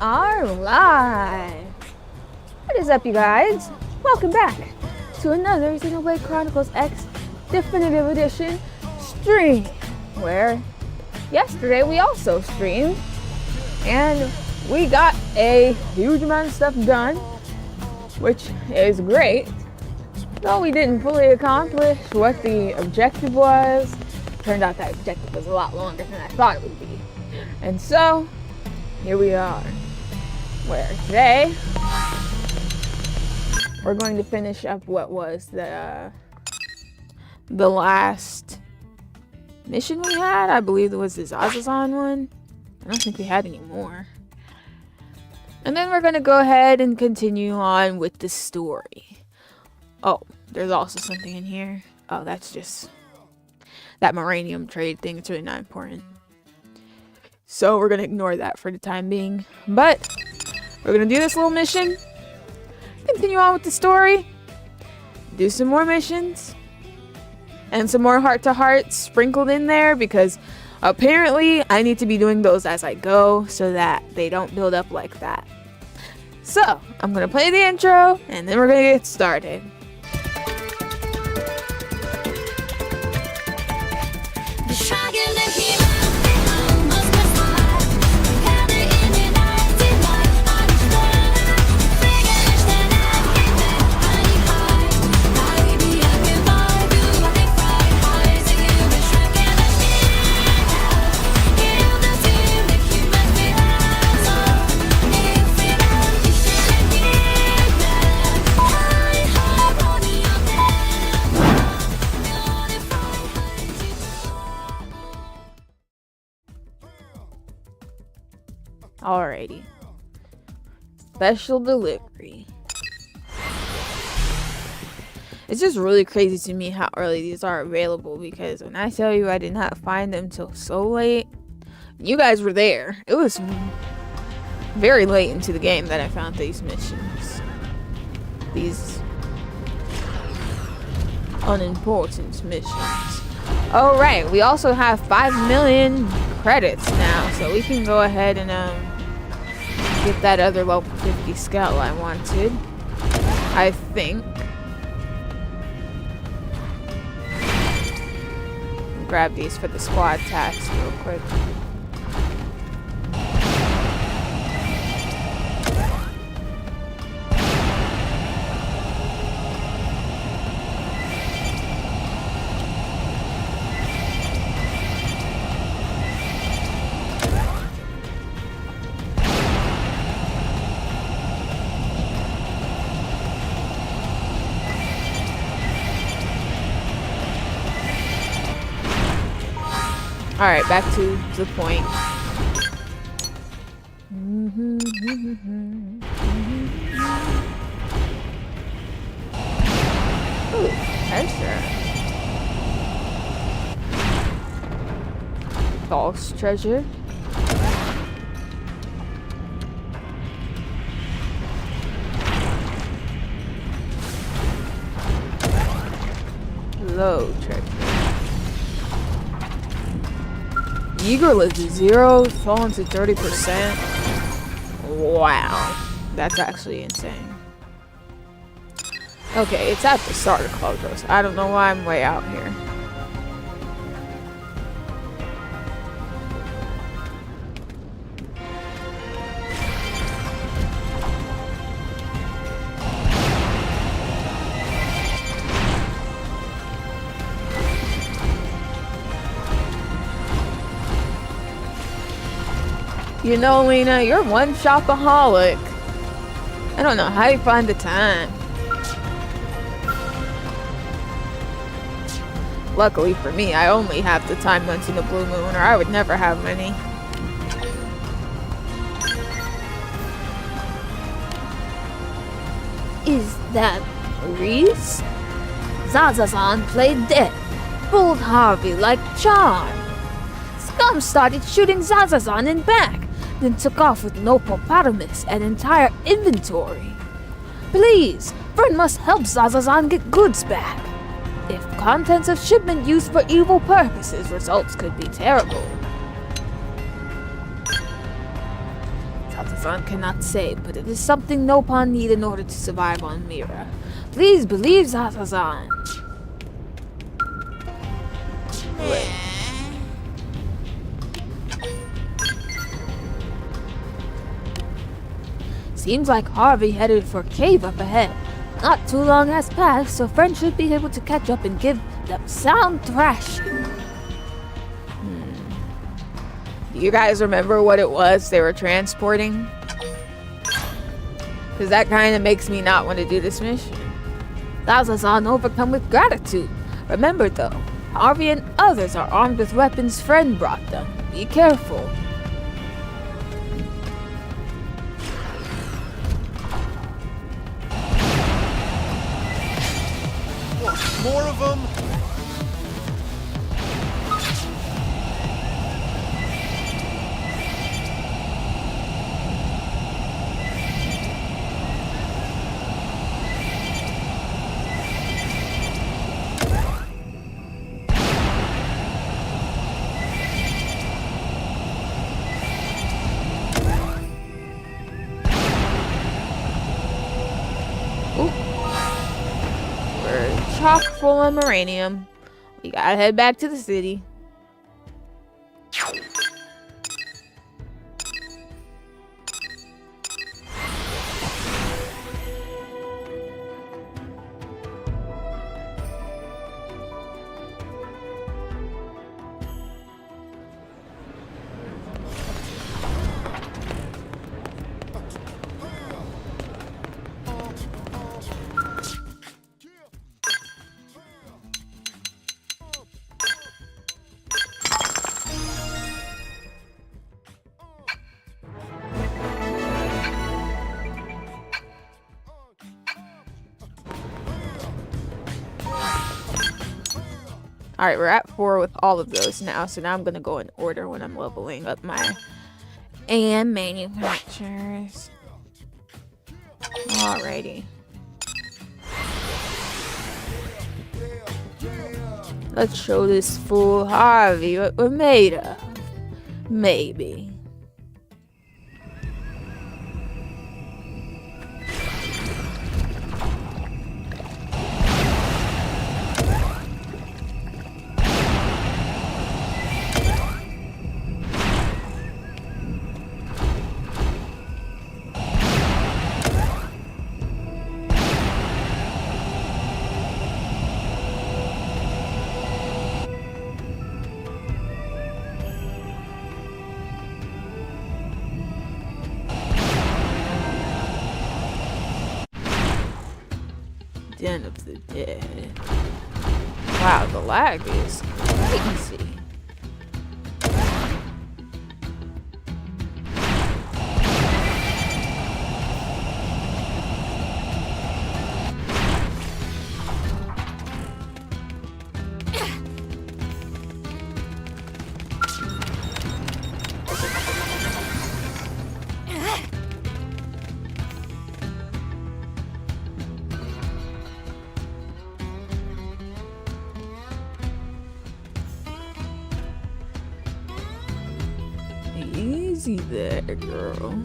are live. What is up, you guys? Welcome back to another Xenoblade Chronicles X Definitive Edition stream, where yesterday we also streamed and we got a huge amount of stuff done, which is great, though we didn't fully accomplish what the objective was. Turned out that objective was a lot longer than I thought it would be. And so, here we are, where today, we're going to finish up what was the last mission we had. I believe it was the Zazazan one. I don't think we had any more. And then we're going to go ahead and continue on with the story. Oh, there's also something in here. Oh, that's just that Moranium trade thing. It's really not important. So we're going to ignore that for the time being. But we're going to do this little mission. Continue on with the story. Do some more missions. And some more heart-to-hearts sprinkled in there, because apparently I need to be doing those as I go so that they don't build up like that. So I'm going to play the intro and then we're going to get started. Alrighty. Special delivery. It's just really crazy to me how early these are available, because when I tell you I did not find them till so late, you guys were there. It was very late into the game that I found these missions. These unimportant missions. Oh right, we also have 5 million credits now, so we can go ahead and get that other level 50 scout I wanted, I think. Grab these for the squad tasks real quick. Alright, back to the point. Ooh, treasure. False treasure. Low treasure. Eager lived to 0, fallen to 30%. Wow. That's actually insane. Okay, it's at the start of Clogos. I don't know why I'm way out here. You know, Lena, you're one shopaholic. I don't know how you find the time. Luckily for me, I only have the time once in a blue moon, or I would never have many. Is that riis? Zazazan played dead, fooled Harvey like charm. Scum started shooting Zazazan in back, then took off with no hippopotamus and entire inventory. Please, Fern must help Zazazan get goods back. If contents of shipment used for evil purposes, results could be terrible. Zaza-san cannot say, but it is something no pawn need in order to survive on Mira. Please believe Zaza-san. Seems like Harvey headed for a cave up ahead. Not too long has passed, so friends should be able to catch up and give them sound thrashing. Do you guys remember what it was they were transporting? Because that kind of makes me not want to do this mission. Zaza-san overcome with gratitude. Remember though, Harvey and others are armed with weapons friend brought them. Be careful. More of them? Chock full of uranium. We gotta head back to the city. Alright, we're at 4 with all of those now, so now I'm gonna go in order when I'm leveling up my AM manufacturers. Alrighty. Let's show this fool Harvey what we're made of. Maybe. Den of the Dead. Wow, the lag is crazy. Easy there, girl.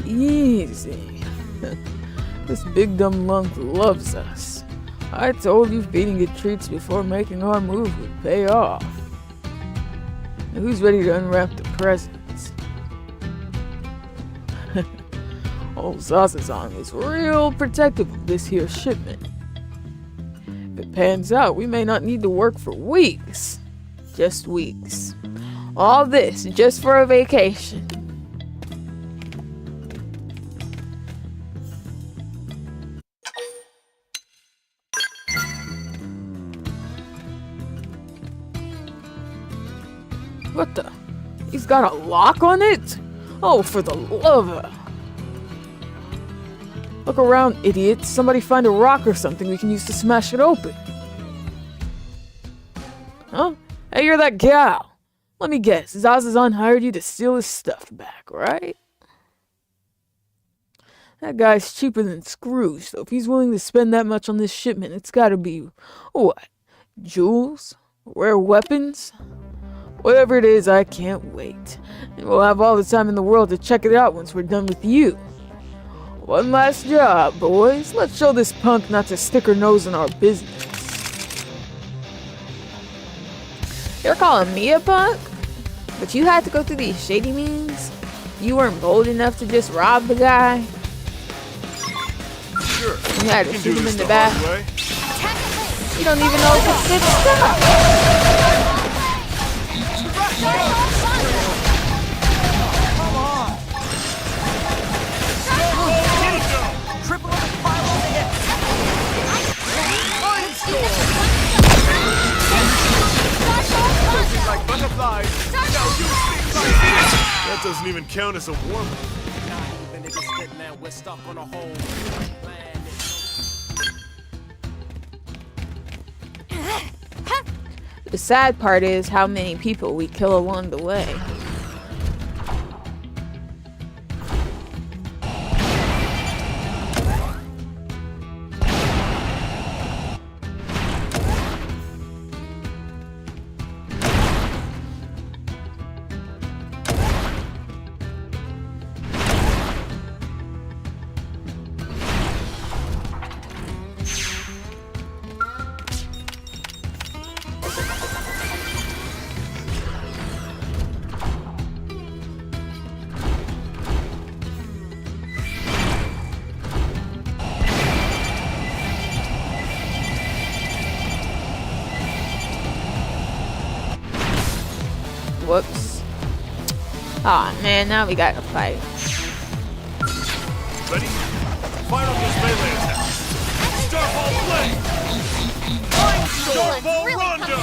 Easy. This big dumb lunk loves us. I told you feeding it treats before making our move would pay off. Now who's ready to unwrap the presents? Old Sasazan was real protective of this here shipment. If it pans out, we may not need to work for weeks. Just weeks. All this just for a vacation. What the? He's got a lock on it? Oh, for the love of... Look around, idiot. Somebody find a rock or something we can use to smash it open. Huh? Hey, you're that gal. Let me guess, Zazazan hired you to steal his stuff back, right? That guy's cheaper than Scrooge, so if he's willing to spend that much on this shipment, it's gotta be, what, jewels? Rare weapons? Whatever it is, I can't wait. And we'll have all the time in the world to check it out once we're done with you. One last job, boys. Let's show this punk not to stick her nose in our business. You're calling me a punk? But you had to go through these shady means? You weren't bold enough to just rob the guy? Sure. You had to can shoot do him this in the the back. hard way. You don't even know if it's good stuff. Come on. Triple the fire on the hit. Like butterflies. Now you speak like this. That doesn't even count as a warm-up. We're stuck on a whole The sad part is how many people we kill along the way. Whoops. Aw, man, now we gotta fight. Ready? Fire up this melee attack. Starball play. Starball really rondo.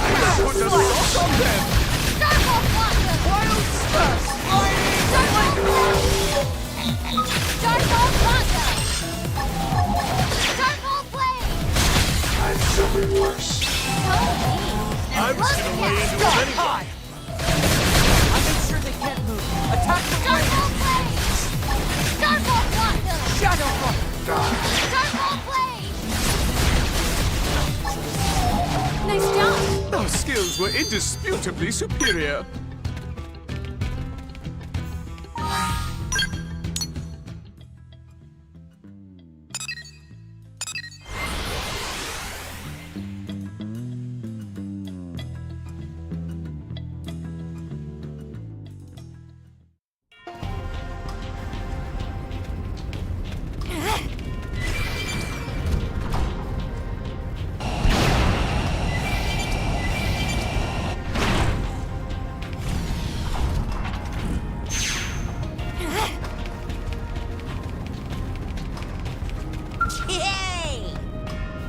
coming now. Put the salt on them. Starfall Quantum! Wild smash. Starfall Quantum! Starfall Blade! I've something worse. I was gonna weigh into it anyway. I make sure they can't move. Attack the Starfall Blade! Starfall Quantum! Shadow Run. Starfall Blade! Nice job! Those skills were indisputably superior.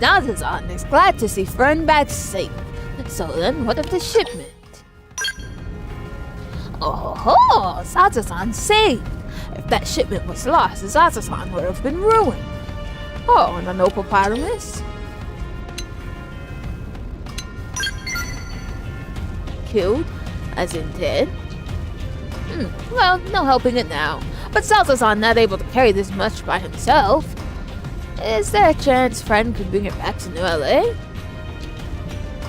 Zazazan is glad to see friend back safe. So then, what of the shipment? Oh ho ho! Zazazan saved! If that shipment was lost, Zazazan would have been ruined. Oh, and an hippopotamus? Killed? As in dead? Well, no helping it now. But Zazazan not able to carry this much by himself. Is there a chance friend could bring it back to New LA?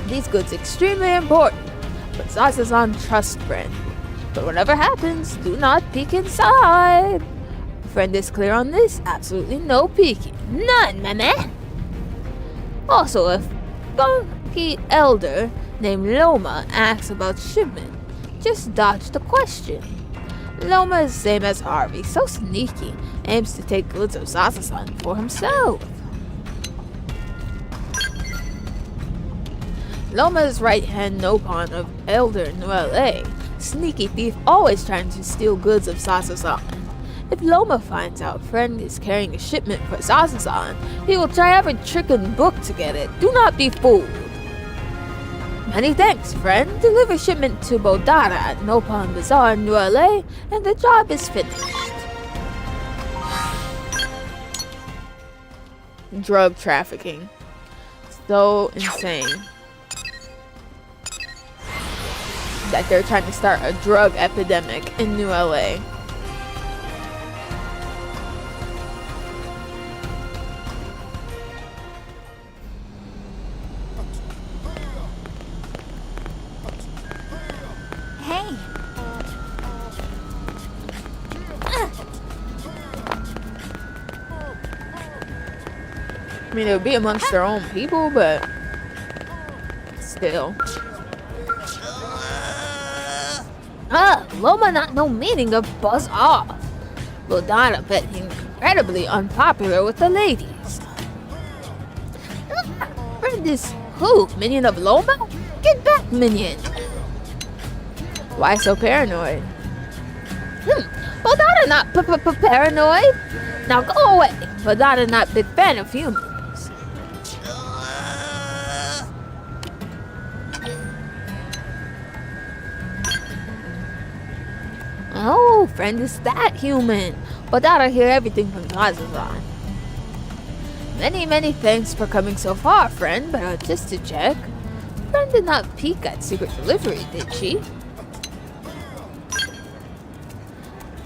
These goods extremely important, but Zazazan trust friend. But whatever happens, do not peek inside. Friend is clear on this, absolutely no peeking. None, my man. Also, if Gonky Elder named Loma asks about shipment, just dodge the question. Loma is same as Harvey, so sneaky, aims to take goods of Zazazan for himself. Loma is right-hand Nopon of Elder in New LA, sneaky thief always trying to steal goods of Zazazan. If Loma finds out friend is carrying a shipment for Zazazan, he will try every trick in the book to get it. Do not be fooled. Many thanks, friend. Deliver shipment to Bodara at Nopon Bazaar in New LA, and the job is finished. Drug trafficking. So insane. That they're trying to start a drug epidemic in New LA. I mean, it would be amongst their own people, but still. Loma not no meaning of buzz off. Bodada bet incredibly unpopular with the ladies. Friend is who? Minion of Loma? Get back, minion! Why so paranoid? Bodada not paranoid. Now go away. Bodada not big fan of humans. Oh, friend is that human. Bodada hear everything from Kazazan. Many thanks for coming so far, friend, but just to check. Friend did not peek at secret delivery, did she?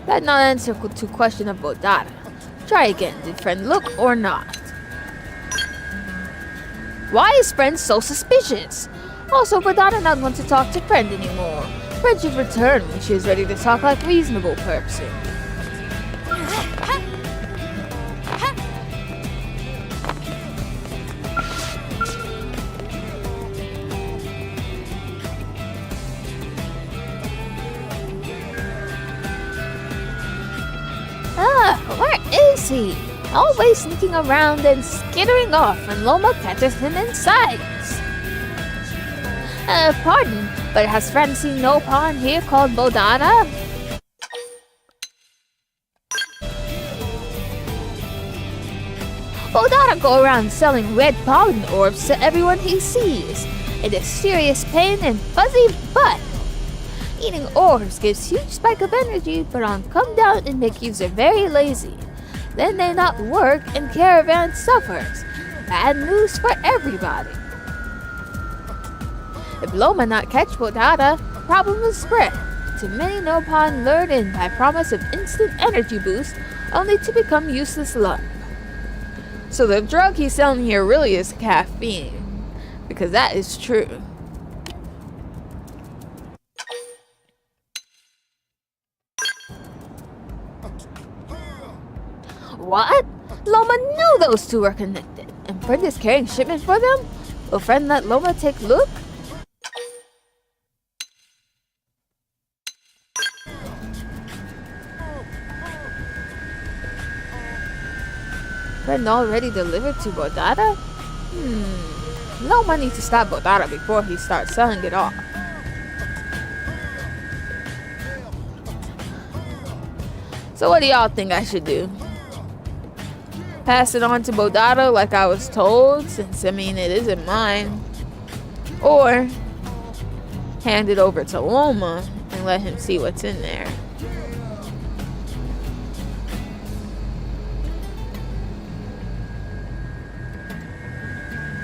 That not answer to question of Bodada. Try again, did friend look or not? Why is friend so suspicious? Also, Bodada not want to talk to friend anymore. Friend should return when she is ready to talk like reasonable person. Where is he? Always sneaking around and skittering off when Loma catches him in sight. Pardon, but has friend seen no pawn here called Bodada? Bodada go around selling red pollen orbs to everyone he sees. It is serious pain and fuzzy butt. Eating orbs gives huge spike of energy, but on come down and make user very lazy. Then they not work and caravan suffers. Bad news for everybody. If Loma not catch Bodada, problem will spread. To many no pawn lured in by promise of instant energy boost, only to become useless lump. So the drug he's selling here really is caffeine, because that is true. What? Loma knew those two were connected, and friend is carrying shipment for them? Will friend let Loma take look? Friend already delivered to Bodada? Loma needs to stop Bodada before he starts selling it off. So what do y'all think I should do? Pass it on to Bodada like I was told, since I mean it isn't mine. Or hand it over to Loma and let him see what's in there.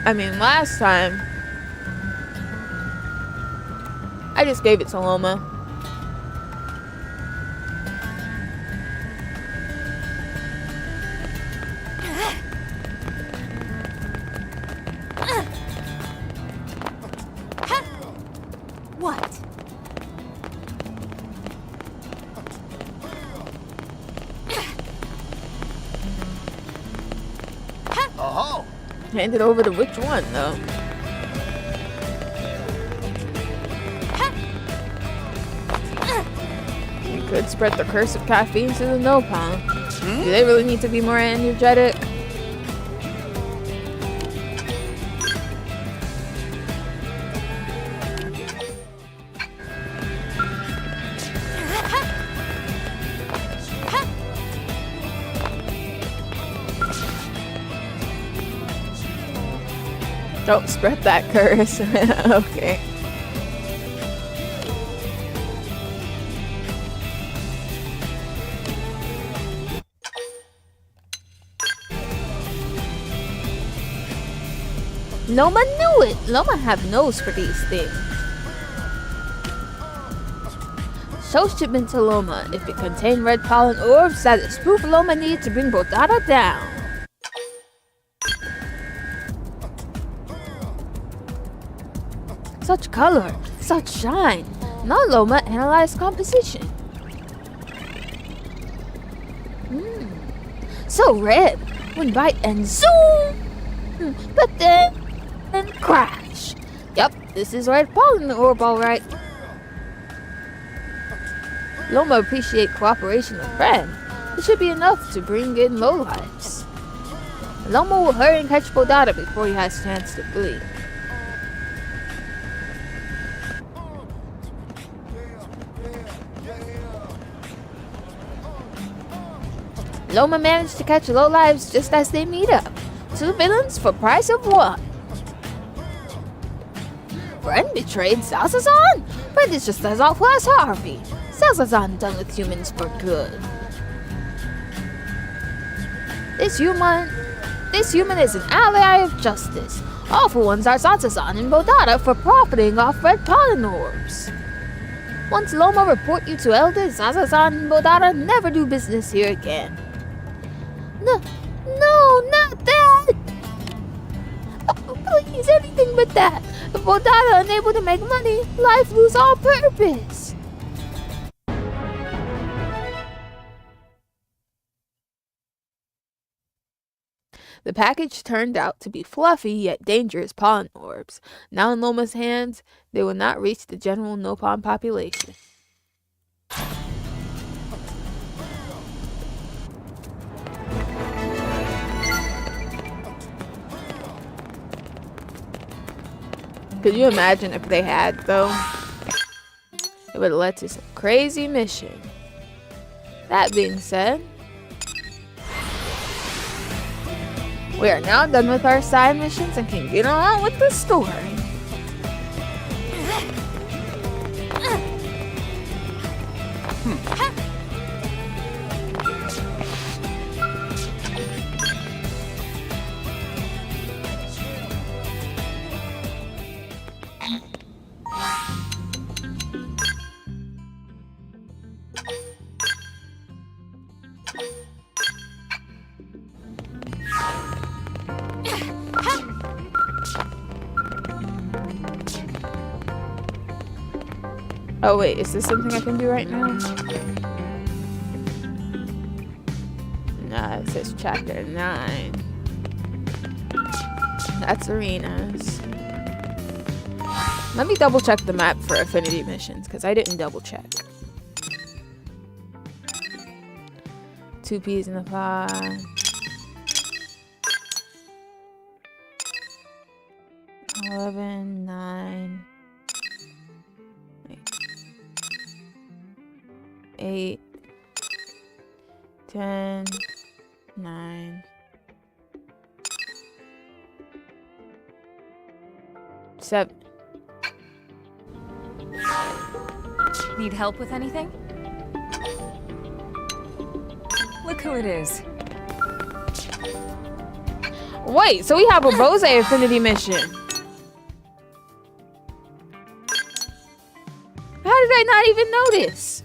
I mean, last time I just gave it to Loma. What? Oh, Hand it over to which one, though? You could spread the curse of caffeine to the no pawn. Do they really need to be more energetic? Don't spread that curse. Okay. Loma knew it. Loma have nose for these things. Show shipment to Loma. If it contain red pollen orbs, that is proof Loma need to bring Bodada down. Such color, such shine. Now Loma analyze composition. So red. One bite and zoom! But then crash. Yup, this is Red Pollen Orb, alright. Loma appreciate cooperation with friend. It should be enough to bring in lowlives. Loma will hurry and catch Bodada before he has a chance to flee. Loma managed to catch lowlives just as they meet up. 2 villains for price of 1. Friend betrayed Zazazan? Friend is just as awful as Harvey. Zazazan done with humans for good. This human is an ally of justice. Awful ones are Zazazan and Bodada for profiting off red pollen orbs. Once Loma report you to elders, Zazazan and Bodada never do business here again. No, not that! Oh, please, anything but that. If Bodada unable to make money, life lose all purpose. The package turned out to be fluffy yet dangerous pollen orbs. Now in Loma's hands, they will not reach the general Nopon population. Could you imagine if they had, though? It would have led to some crazy mission. That being said, we are now done with our side missions and can get on with the story. Oh wait, is this something I can do right now? Nah, it says chapter 9. That's arenas. Let me double check the map for affinity missions, because I didn't double check. 2 peas in the pot. 11, 9. 8, 10, 9, 7. Need help with anything? Look who it is. Wait, so we have a Bose affinity mission. How did I not even notice?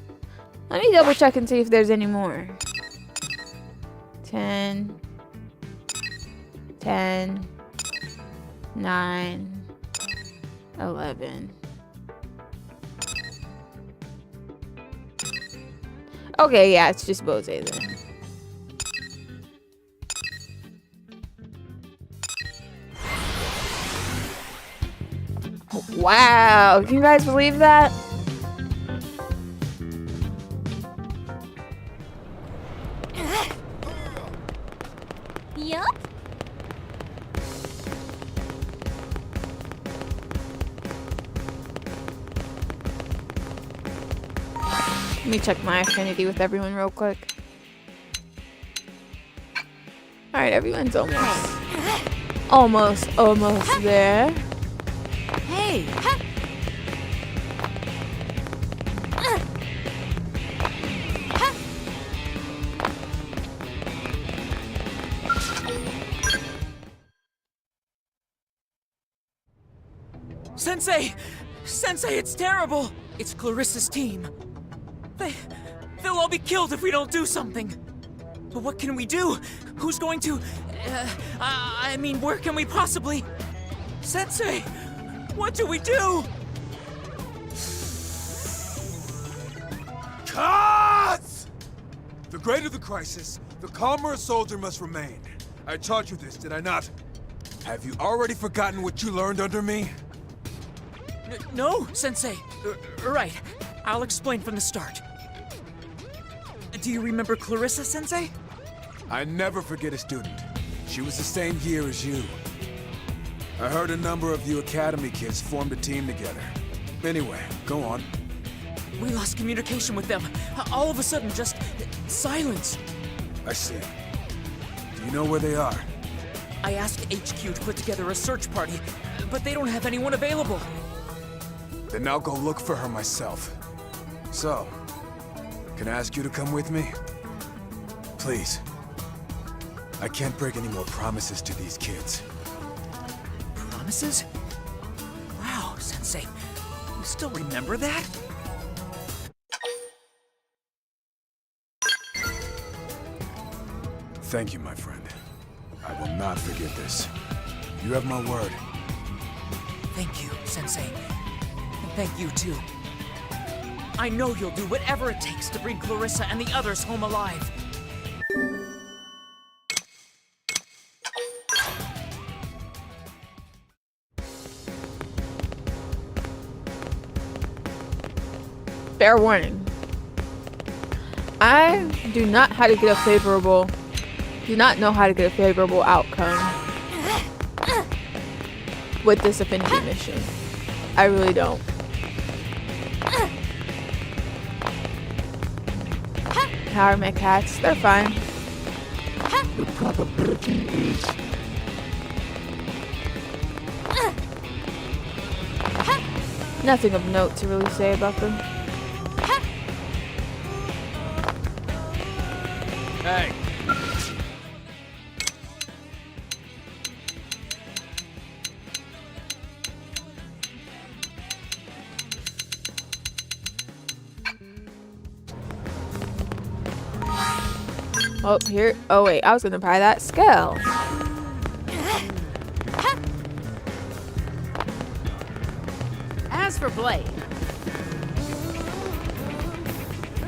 Let me double check and see if there's any more. 10, 10, 9, 11. Okay, yeah, it's just Bose then. Wow, can you guys believe that? Yup. Let me check my affinity with everyone real quick. Alright, everyone's almost there. Hey! Sensei! Sensei, it's terrible! It's Clarissa's team. They'll all be killed if we don't do something. But what can we do? Who's going to... I mean, where can we possibly... Sensei! What do we do? Cut! The greater the crisis, the calmer a soldier must remain. I taught you this, did I not? Have you already forgotten what you learned under me? No, Sensei. Right. I'll explain from the start. Do you remember Clarissa, Sensei? I never forget a student. She was the same year as you. I heard a number of you Academy kids formed a team together. Anyway, go on. We lost communication with them. All of a sudden, just silence. I see. Do you know where they are? I asked HQ to put together a search party, but they don't have anyone available. Then I'll go look for her myself. So, can I ask you to come with me? Please. I can't break any more promises to these kids. Promises? Wow, Sensei. You still remember that? Thank you, my friend. I will not forget this. You have my word. Thank you, Sensei. And thank you, too. I know you'll do whatever it takes to bring Clarissa and the others home alive. Fair warning. I do not know how to get a favorable outcome with this affinity mission. I really don't. How are my cats? They're fine. Nothing of note to really say about them. Hey! Oh, here. Oh, wait. I was going to buy that scale. As for Blade,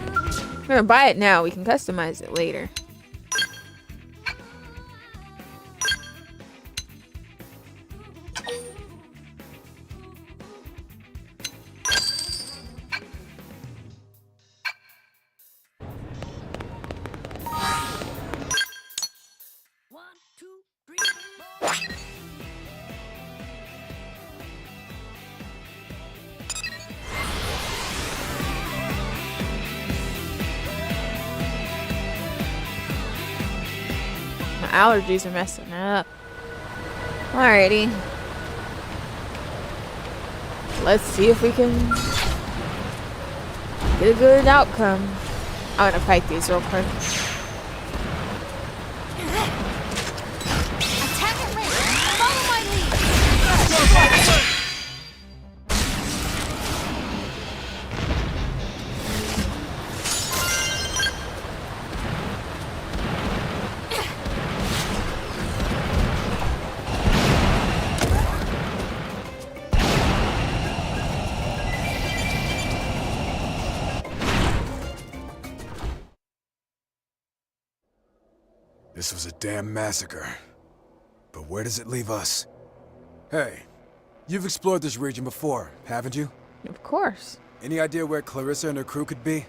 I'm going to buy it now. We can customize it later. My allergies are messing up. Alrighty. Let's see if we can get a good outcome. I'm gonna fight these real quick. attack at lane. Follow my lead. This was a damn massacre. But where does it leave us? Hey, you've explored this region before, haven't you? Of course. Any idea where Clarissa and her crew could be?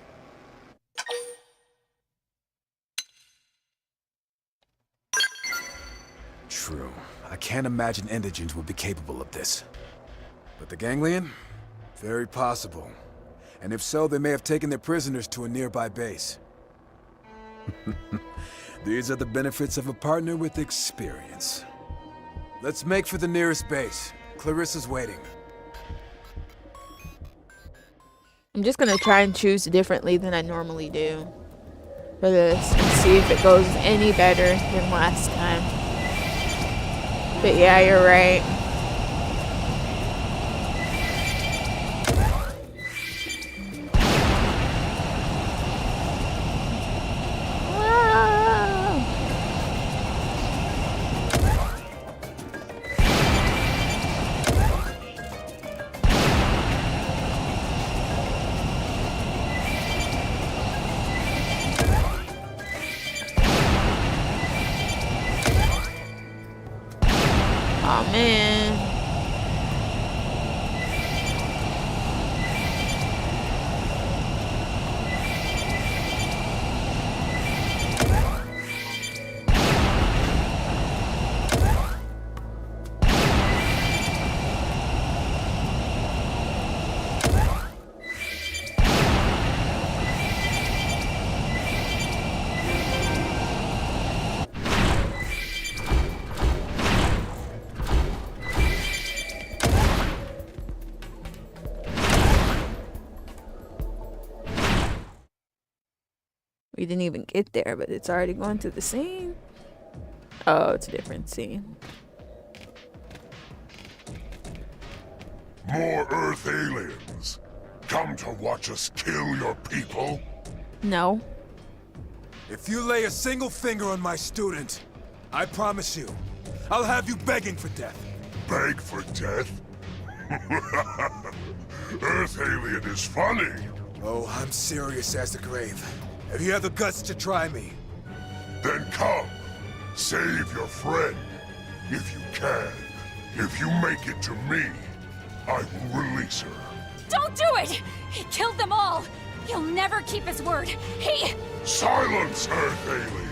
True. I can't imagine indigents would be capable of this. But the Ganglion? Very possible. And if so, they may have taken their prisoners to a nearby base. These are the benefits of a partner with experience. Let's make for the nearest base. Clarissa's waiting. I'm just gonna try and choose differently than I normally do for this and see if it goes any better than last time. But yeah, you're right. man. We didn't even get there, but it's already going to the scene. Oh, it's a different scene. More Earth aliens. Come to watch us kill your people? No. If you lay a single finger on my student, I promise you, I'll have you begging for death. Beg for death? Earth alien is funny. Oh, I'm serious as the grave. If you have the guts to try me, Then come. Save your friend. If you can. If you make it to me, I will release her. Don't do it! He killed them all! He'll never keep his word. He... Silence, Earth alien!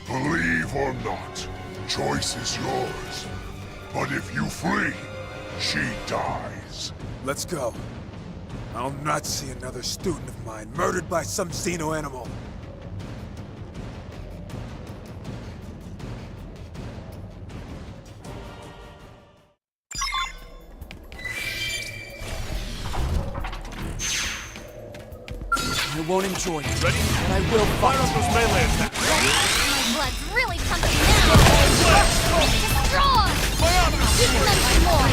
Believe or not, choice is yours. But if you flee, she dies. let's go. I'll not see another student of mine murdered by some xeno animal. I won't enjoy it. Ready? But I will fire up those melee attacks. My blood's really pumping now! Destroy! Even them more!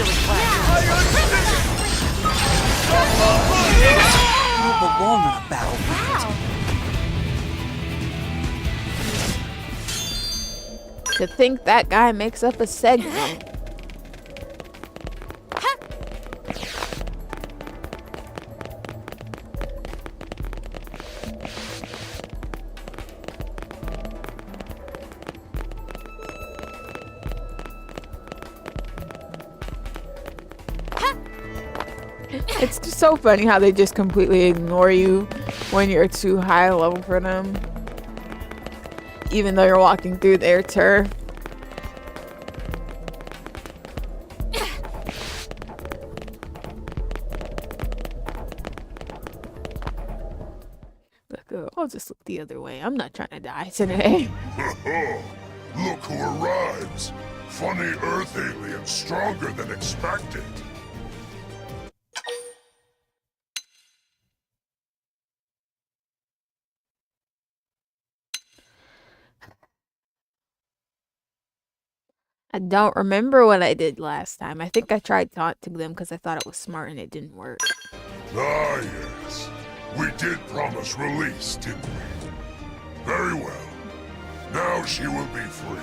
You don't belong in a battle. Wow! To think that guy makes up a segment. It's just so funny how they just completely ignore you when you're too high level for them. Even though you're walking through their turf. Look, I'll just look the other way. I'm not trying to die today. Look who arrives. Funny Earth alien stronger than expected. I don't remember what I did last time. I think I tried taunting them because I thought it was smart and it didn't work. Ah, yes. We did promise release, didn't we? Very well. Now she will be freed.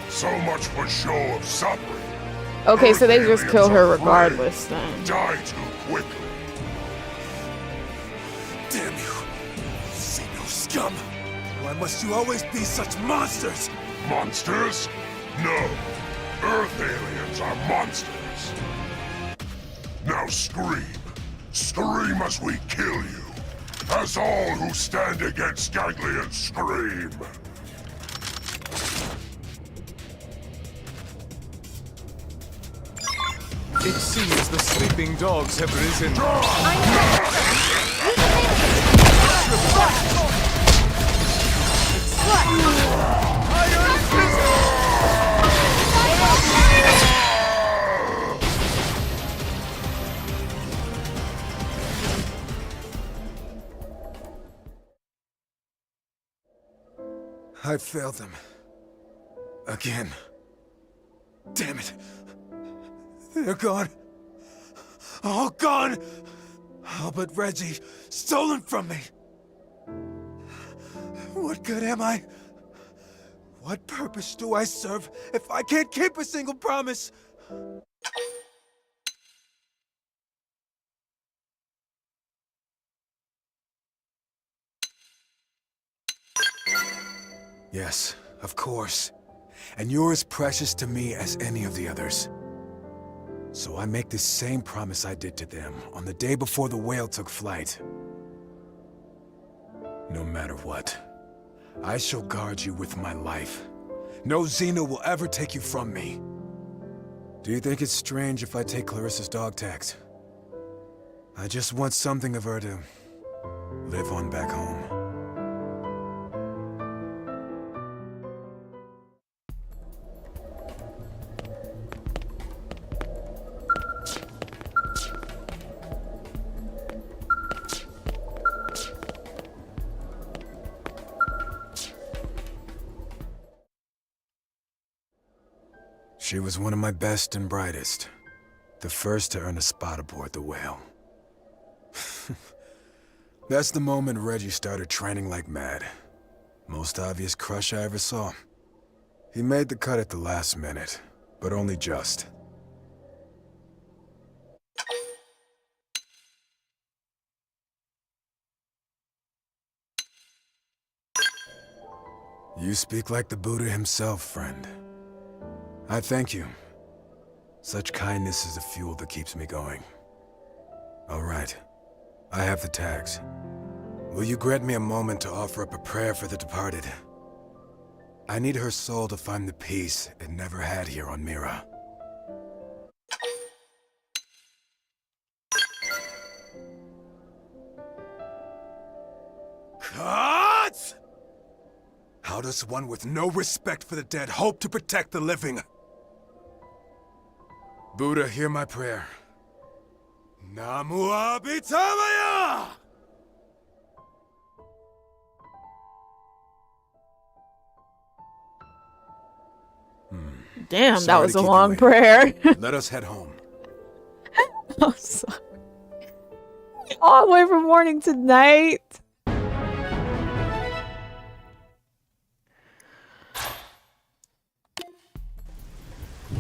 So much for show of suffering. Okay, so they Earth just kill her aliens are regardless afraid. then. Die too quickly. Damn you, xeno scum! Why must you always be such monsters? Monsters? No. Earth aliens are monsters. Now scream. Scream as we kill you. As all who stand against ganglions scream. It seems the sleeping dogs have risen. I failed them. Again. Damn it. They're gone. All gone. All but Reggie, stolen from me. What good am I? What purpose do I serve if I can't keep a single promise? Yes, of course. And you're as precious to me as any of the others. So I make this same promise I did to them on the day before the whale took flight. No matter what, I shall guard you with my life. No Xeno will ever take you from me. Do you think it's strange if I take Clarissa's dog tags? I just want something of her to live on back home. She was one of my best and brightest. The first to earn a spot aboard the whale. That's the moment Reggie started training like mad. Most obvious crush I ever saw. He made the cut at the last minute, but only just. You speak like the Buddha himself, friend. I thank you. Such kindness is the fuel that keeps me going. All right. I have the tags. Will you grant me a moment to offer up a prayer for the departed? I need her soul to find the peace it never had here on Mira. Cut! How does one with no respect for the dead hope to protect the living? Buddha, hear my prayer. Namu Abitamaya! Damn, that Sorry was to a keep you long waiting. prayer. Let us head home. I'm sorry. All the way from morning to night.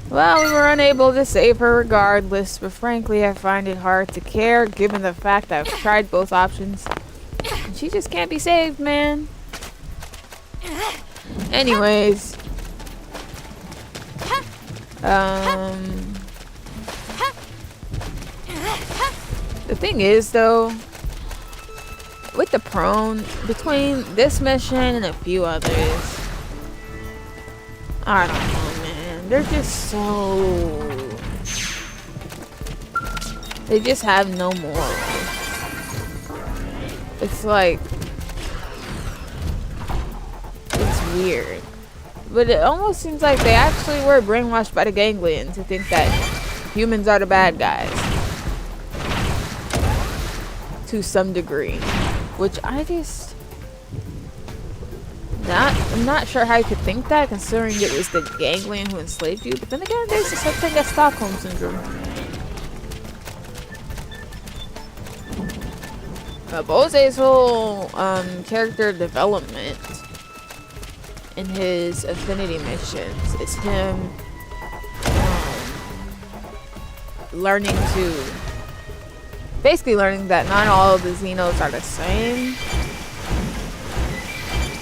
Well, we were unable to save her regardless, but frankly, I find it hard to care given the fact that I've tried both options. And she just can't be saved, man. Anyways. The thing is, though, with the prone, between this mission and a few others, I don't know, man. They're just so... They just have no morals. It's like... It's weird. But it almost seems like they actually were brainwashed by the ganglion to think that humans are the bad guys. To some degree. Which I just... I'm not sure how you could think that, considering it was the ganglion who enslaved you. But then again, there's such thing as Stockholm Syndrome. Bose's whole character development in his affinity missions is him learning to... Basically learning that not all of the Xenos are the same.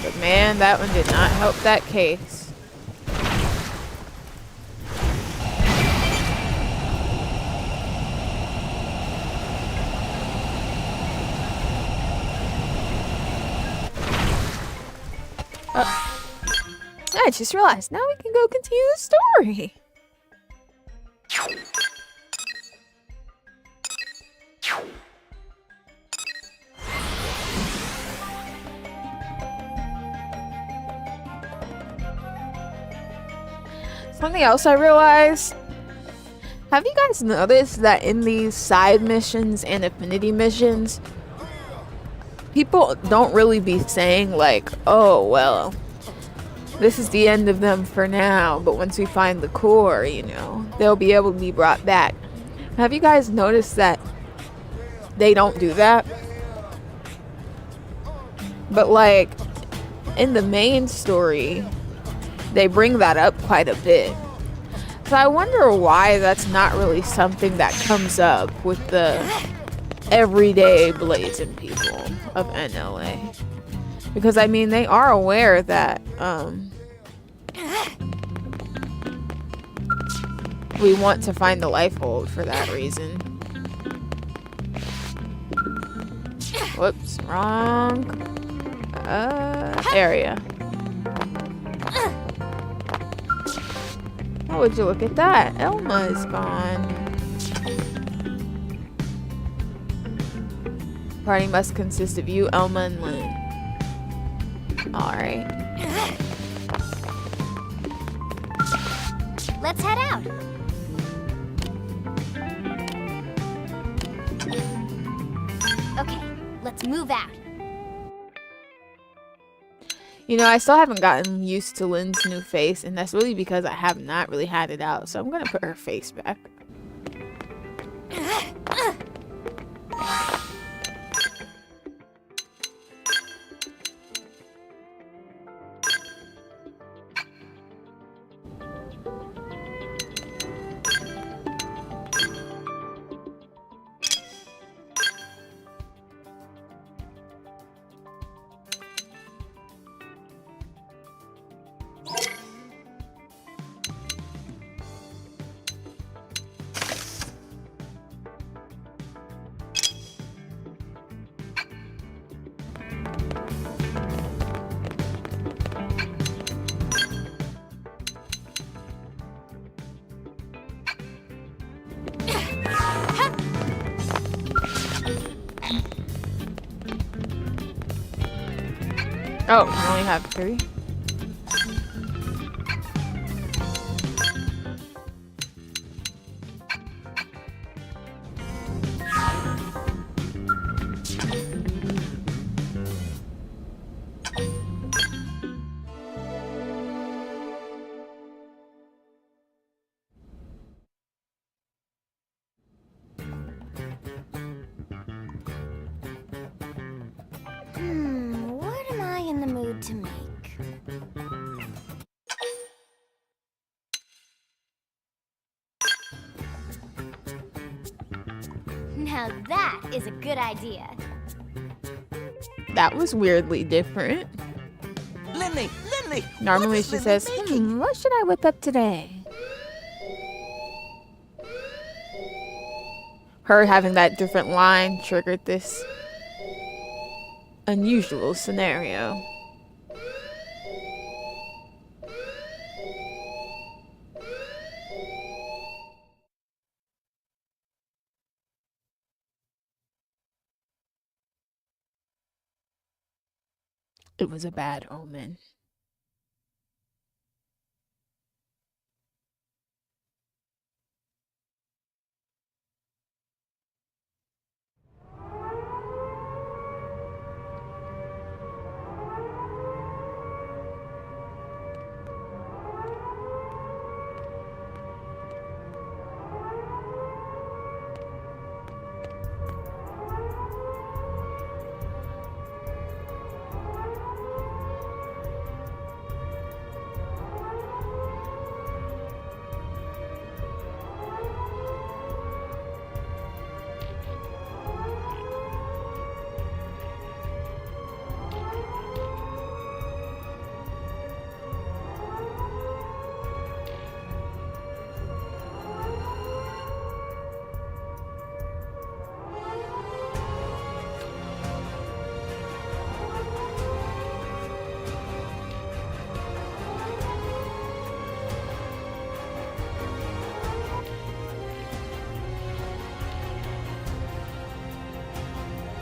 But man, that one did not help that case. I just realized, now we can go continue the story. Something else I realized. Have you guys noticed that in these side missions and affinity missions, people don't really be saying like, oh, well, this is the end of them for now, but once we find the core, you know, they'll be able to be brought back. Have you guys noticed that they don't do that? But like, in the main story, they bring that up quite a bit. So I wonder why that's not really something that comes up with the everyday blazing people of NLA. Because, I mean, they are aware that, we want to find the life hold for that reason. Whoops, wrong area. Oh, would you look at that? Elma is gone. Party must consist of you, Elma, and Lynn. Alright. Let's head out. Okay, let's move out. You know, I still haven't gotten used to Lynn's new face, and that's really because I have not really had it out. So I'm gonna put her face back. Oh, we only have 3. What am I in the mood to make? Now that is a good idea. That was weirdly different. Lindley! Lindley! Normally what she is Lindley says, making? what should I whip up today? Her having that different line triggered this unusual scenario. It was a bad omen.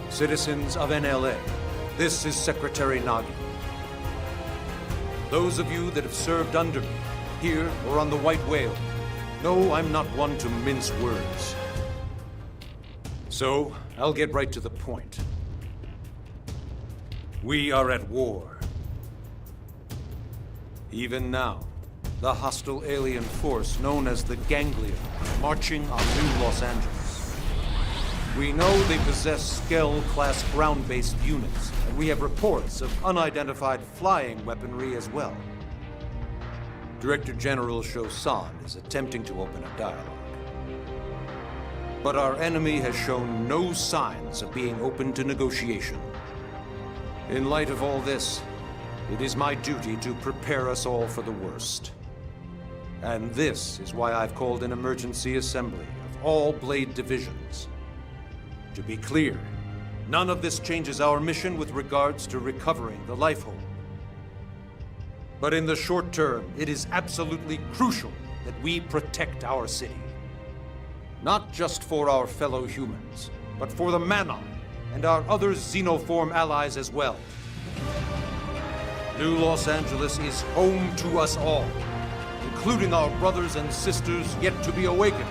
Citizens of NLA, this is Secretary Nagi. Those of you that have served under me, here or on the White Whale, know I'm not one to mince words. So, I'll get right to the point. We are at war. Even now, the hostile alien force known as the Ganglia are marching on New Los Angeles. We know they possess Skell-class ground-based units, and we have reports of unidentified flying weaponry as well. Director General Chosan is attempting to open a dialogue. But our enemy has shown no signs of being open to negotiation. In light of all this, it is my duty to prepare us all for the worst. And this is why I've called an emergency assembly of all Blade divisions. To be clear, none of this changes our mission with regards to recovering the Lifehold. But in the short term, it is absolutely crucial that we protect our city. Not just for our fellow humans, but for the Manon and our other xenoform allies as well. New Los Angeles is home to us all, including our brothers and sisters yet to be awakened.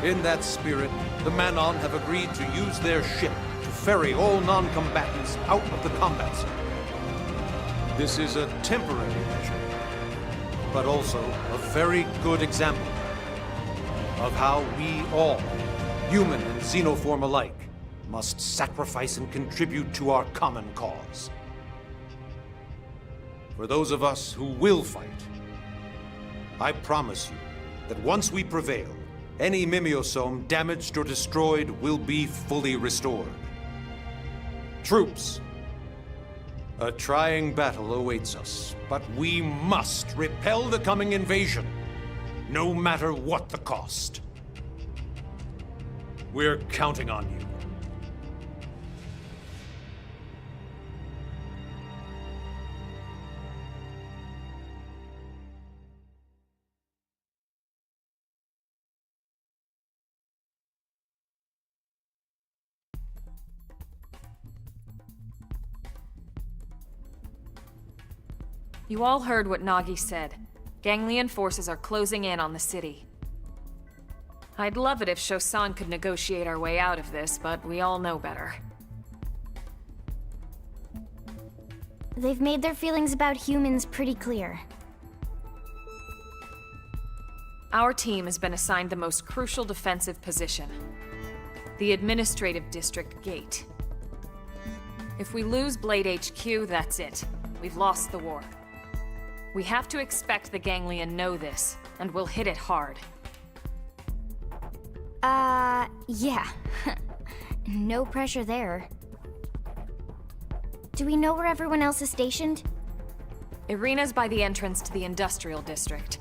In that spirit, the Manon have agreed to use their ship to ferry all non-combatants out of the combat zone. This is a temporary measure, but also a very good example of how we all, human and xenoform alike, must sacrifice and contribute to our common cause. For those of us who will fight, I promise you that once we prevail, any mimeosome damaged or destroyed will be fully restored. Troops, a trying battle awaits us, but we must repel the coming invasion, no matter what the cost. We're counting on you. You all heard what Nagi said. Ganglion forces are closing in on the city. I'd love it if Shosan could negotiate our way out of this, but we all know better. They've made their feelings about humans pretty clear. Our team has been assigned the most crucial defensive position, the Administrative District Gate. If we lose Blade HQ, that's it. We've lost the war. We have to expect the Ganglion know this, and we'll hit it hard. Yeah. No pressure there. Do we know where everyone else is stationed? Irina's by the entrance to the Industrial District.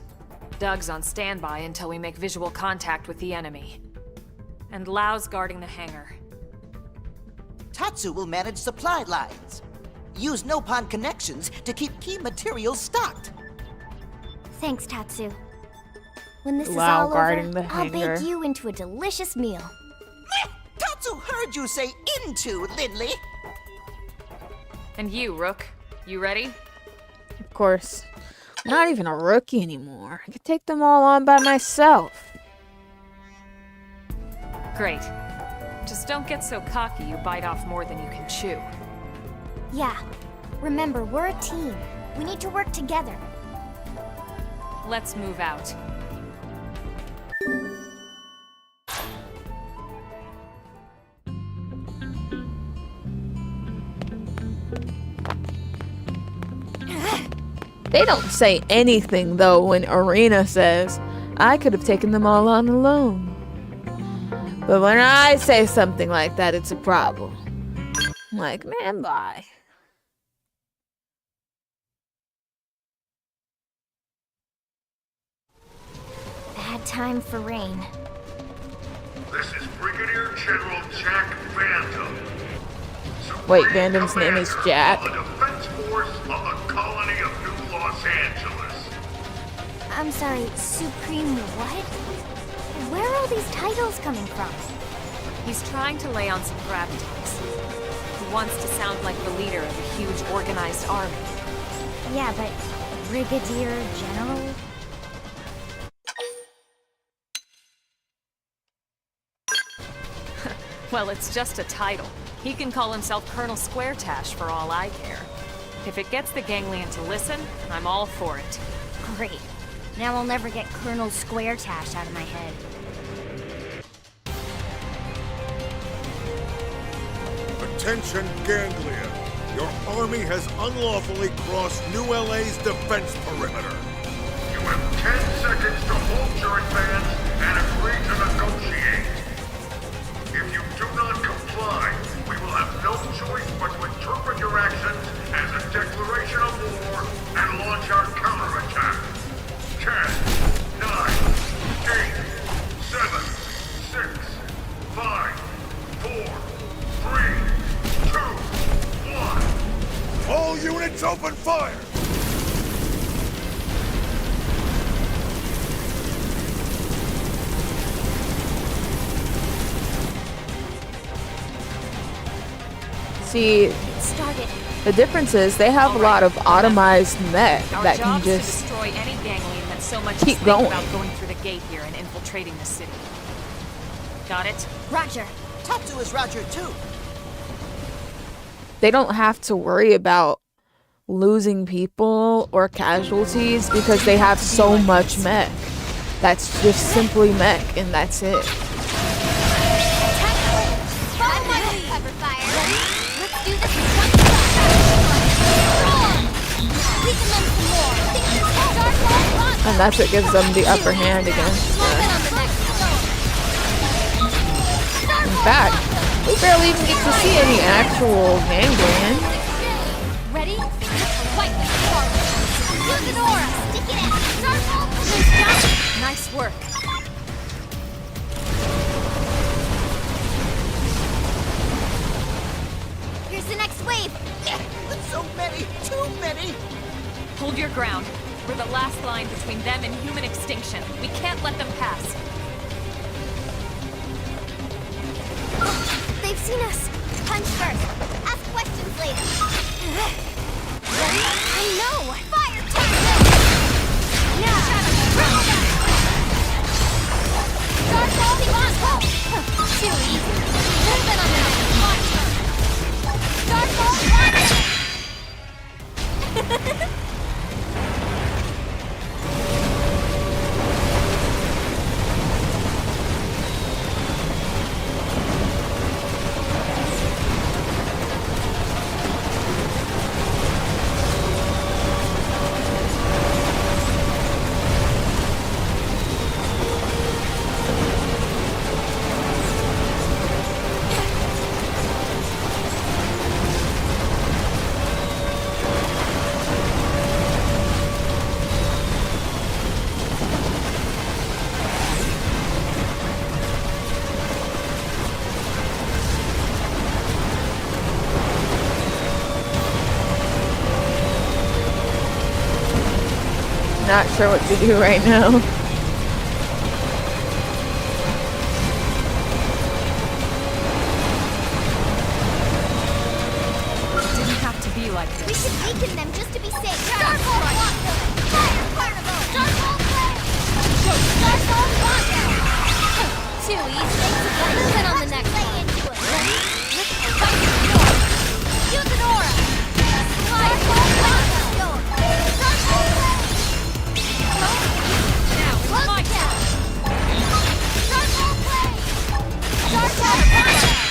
Doug's on standby until we make visual contact with the enemy. And Lau's guarding the hangar. Tatsu will manage supply lines. Use Nopon connections to keep key materials stocked. Thanks, Tatsu. When this is Wow, all guarding over, the I'll hangar. bake you into a delicious meal. Meh! Tatsu heard you say into, Lindley. And you, Rook. You ready? Of course. I'm not even a rookie anymore. I could take them all on by myself. Great. Just don't get so cocky you bite off more than you can chew. Yeah. Remember, we're a team. We need to work together. Let's move out. They don't say anything, though, when Irina says, I could have taken them all on alone. But when I say something like that, it's a problem. I'm like, man, bye. Bad time for rain. This is Brigadier General Jack Vandam. Wait, Supreme Vandam's name is Commander Jack? of the Defense Force of the Colony of New Los Angeles. I'm sorry, Supreme what? Where are all these titles coming from? He's trying to lay on some gravitas. He wants to sound like the leader of a huge organized army. Yeah, but Brigadier General? Well, it's just a title. He can call himself Colonel Squaretash for all I care. If it gets the Ganglion to listen, I'm all for it. Great. Now I'll never get Colonel Squaretash out of my head. Attention, Ganglia. Your army has unlawfully crossed New LA's defense perimeter. You have 10 seconds to halt your advance and agree to negotiate. If you do not comply, we will have no choice but to interpret See, Started. the difference is they have a lot of automized mech Our that can job's to just destroy any ganglion that so much keep as think going. about going through the gate here and infiltrating the city. Got it? Roger. Tatsu is Roger too. they don't have to worry about losing people or casualties because they have so much mech. That's just simply mech, and that's it. Follow my lead. Cover fire. Let's do this in one shot. We can lend some more. And that's what gives them the upper hand against Move in us. on the next zone. In fact, we barely even get to see any actual ganglion. Ready? White with spark. Use an aura. Stick it out. Starfall. Nice work. Here's the next wave. That's so many, too many. Hold your ground. We're the last line between them and human extinction. We can't let them pass. They've seen us. Punch first. Ask questions later. Ready? I know. Fire Tatsu. Now. Starfall. Starfall. Too easy. Move in on the next punch. Starfall. Not sure what to do right now. Didn't have to be like We this. should weaken them just to be safe. Starfall Quantum! Fire Carnival! Starfall Flame! Starfall Quantum! Too easy. Move in on the next one. Into it. Ready? Let's fight the storm. Use an aura. Starfall Quantum! Starfall Flame! Now, my down! Starfall Flame! Starfall Quantum!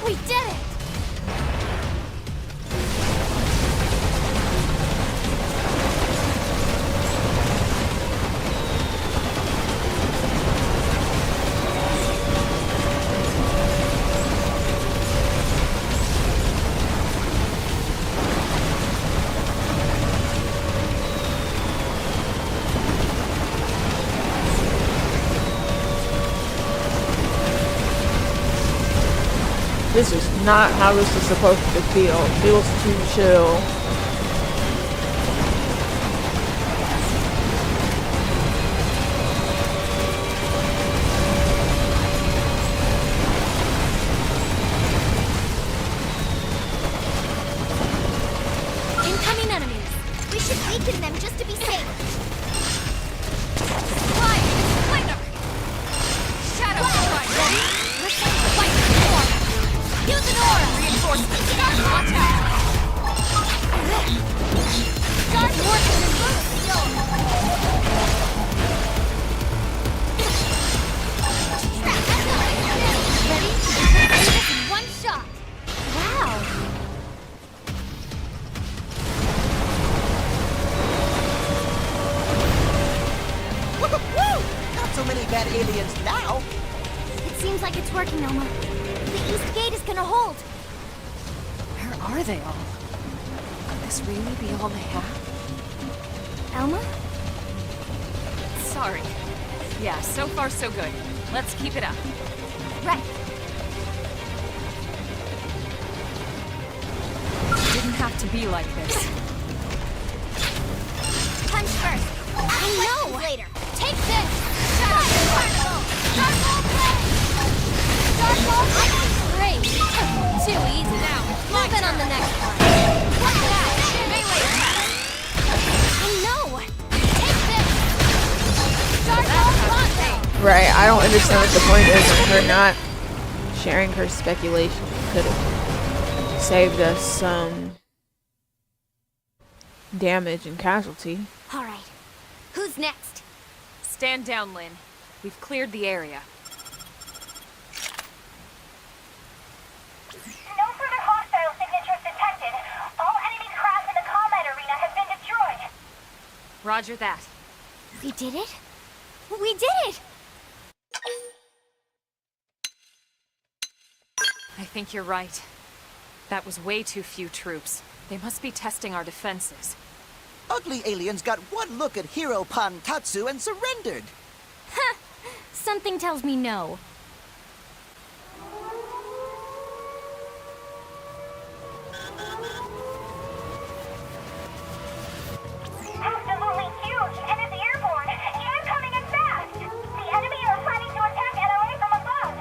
We did it! This is not how this is supposed to feel. It feels too chill. Incoming enemies. We should weaken them just to be safe. Fire! Fighter! Shadow Strike! Ready? Let's fight the storm! Use an aura! Reinforcements! Start contact! Start working and move still! Ready? Let's do this in one shot! Wow! Woo! Not so many bad aliens now. It seems like it's working, Elma. The east gate is gonna hold. Where are they all? Could this really be all they have? Elma? Sorry. Yeah, so far so good. Let's keep it up. Right. Didn't have to be like this. Punch first. I know. Later. Take this. Shadow Carnival. Starfall Flame. Starfall Flame. Great. Too I don't understand what the point is of her not sharing her speculation. Could have saved us some damage and casualty. All right. Who's next? Stand down, Lynn. We've cleared the area. No further hostile signatures detected. All enemy craft in the combat arena has been destroyed. Roger that. We did it? We did it! I think you're right. That was way too few troops. They must be testing our defenses. Ugly aliens got one look at Hero Pan Tatsu and surrendered. Ha! Something tells me no. Absolutely huge and is airborne. Incoming and fast. The enemy are planning to attack LOA from above.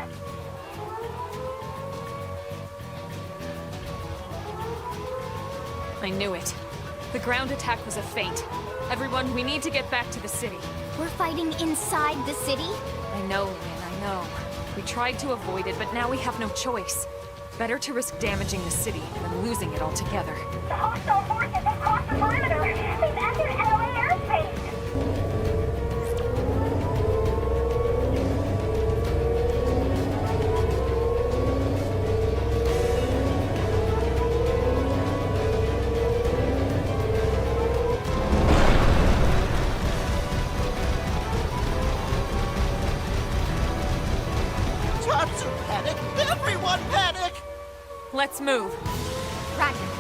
I knew it. The ground attack was a feint. Everyone, we need to get back to the city. We're fighting inside the city? I know, Lynn, I know. We tried to avoid it, but now we have no choice. Better to risk damaging the city than losing it altogether. The hostile forces have crossed the perimeter. They've entered LOA airspace. Tatsu panic! Everyone panic! Let's move. Roger.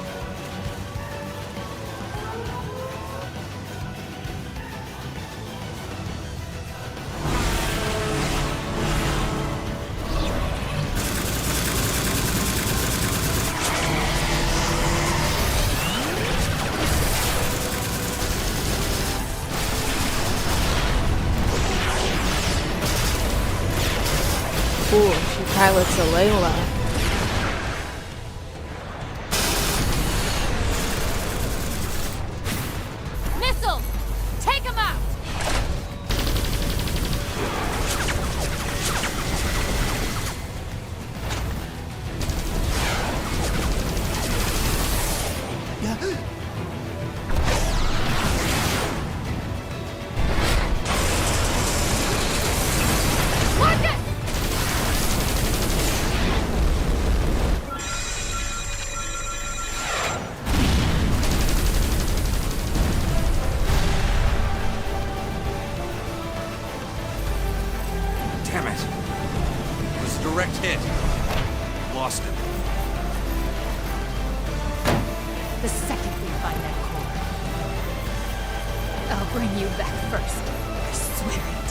Cool, she pilots a Layla. Missiles! Take them out! Mark it! Damn it. It was a direct hit. Lost him. The second we find that core, I'll bring you back first. I swear it.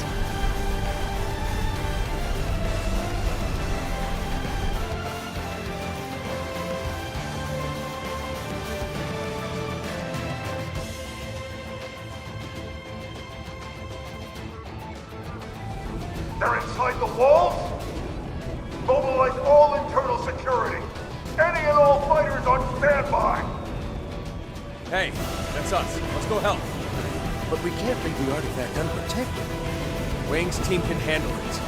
They're inside the walls? Mobilize all internal security. Any and all fighters on standby. Hey, that's us. Let's go help. But we can't leave the artifact unprotected. Wang's team can handle it.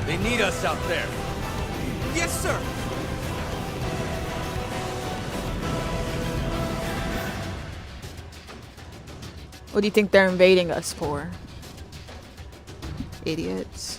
They need us out there. Yes, sir! What do you think they're invading us for? Idiots.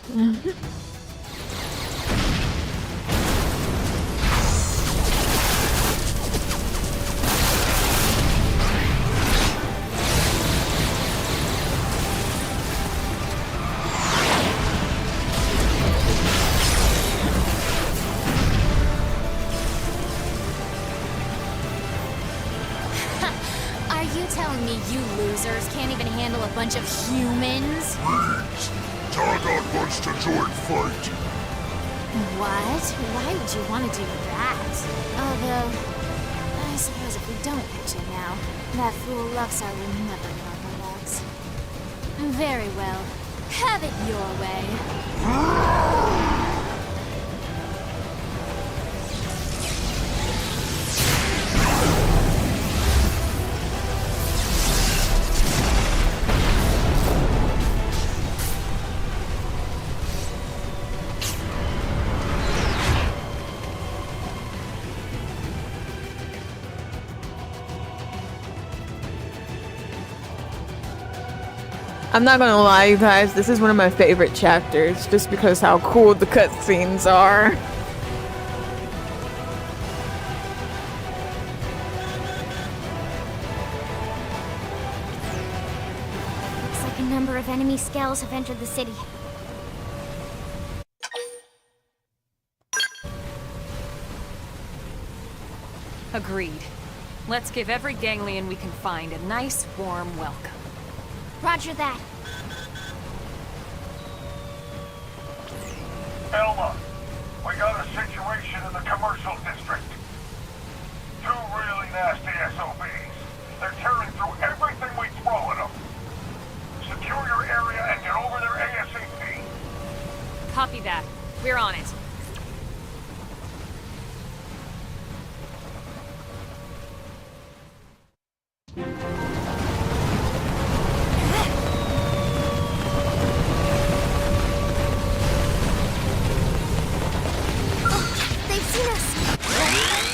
Are you telling me you losers can't even handle a bunch of humans? Targon wants to join fight. What? Why would you want to do that? Although, I suppose if we don't catch him now, that fool Luxar will never get off our backs. Very well. Have it your way. I'm not gonna lie, you guys, this is one of my favorite chapters, just because how cool the cutscenes are. Looks like a number of enemy scales have entered the city. Agreed. Let's give every ganglion we can find a nice, warm welcome. Roger that. Elma, we got a situation in the commercial district. Two really nasty SOBs. They're tearing through everything we throw at them. Secure your area and get over there ASAP. Copy that. We're on it. They've seen us.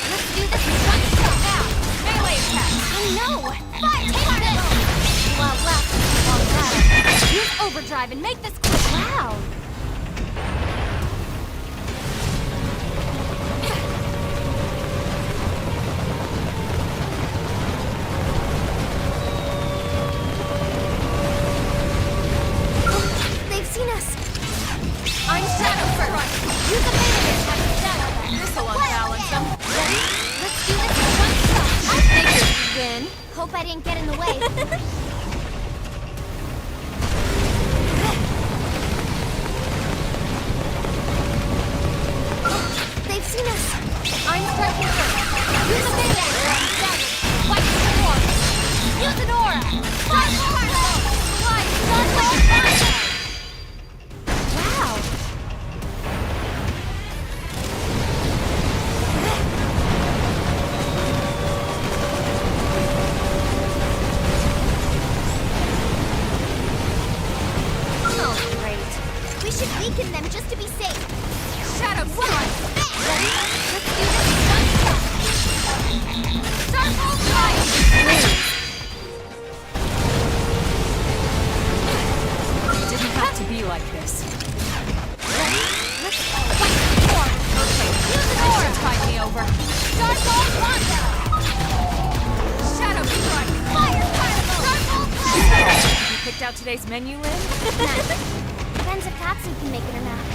Let's do this in one shot now. Melee attack. I know. Fire, take this. Wow, long battle. Use overdrive and make this quick. Wow. They've seen us. I'm Shadow First. Use a melee attack to Shadow. This'll unbalance them. Ready? Let's do this in one shot. I figured you'd win. Hope I didn't get in the way. They've seen us. I'm striking first. Use a melee attack to Shadow. Fight the storm. Use an aura. Fire particle. Fire. Wow. Oh, great. We should weaken them just to be safe. Shadow Storm! Ready? Let's do this in one shot. Starbolt Fire! It didn't have to be like this. Ready? Let's fight the storm! Okay, Use an that aura! should tide me over. Starbolt Wanda! Shadow Strike! Fire Particle! Starbolt Wanda! You picked out today's menu, Lynn? Depends if Tatsu can make it or not.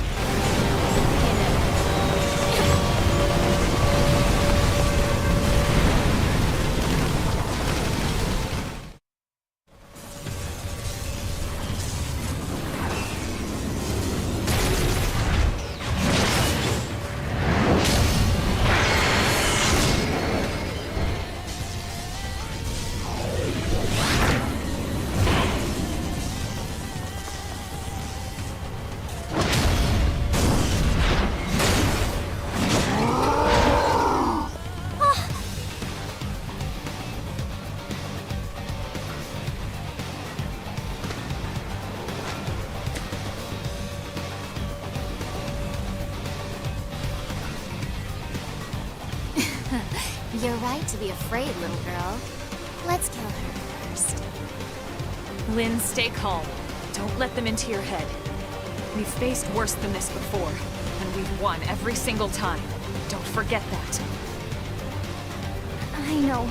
You're right to be afraid, little girl. Let's kill her first. Lynn, stay calm. Don't let them into your head. We've faced worse than this before, and we've won every single time. Don't forget that. I know.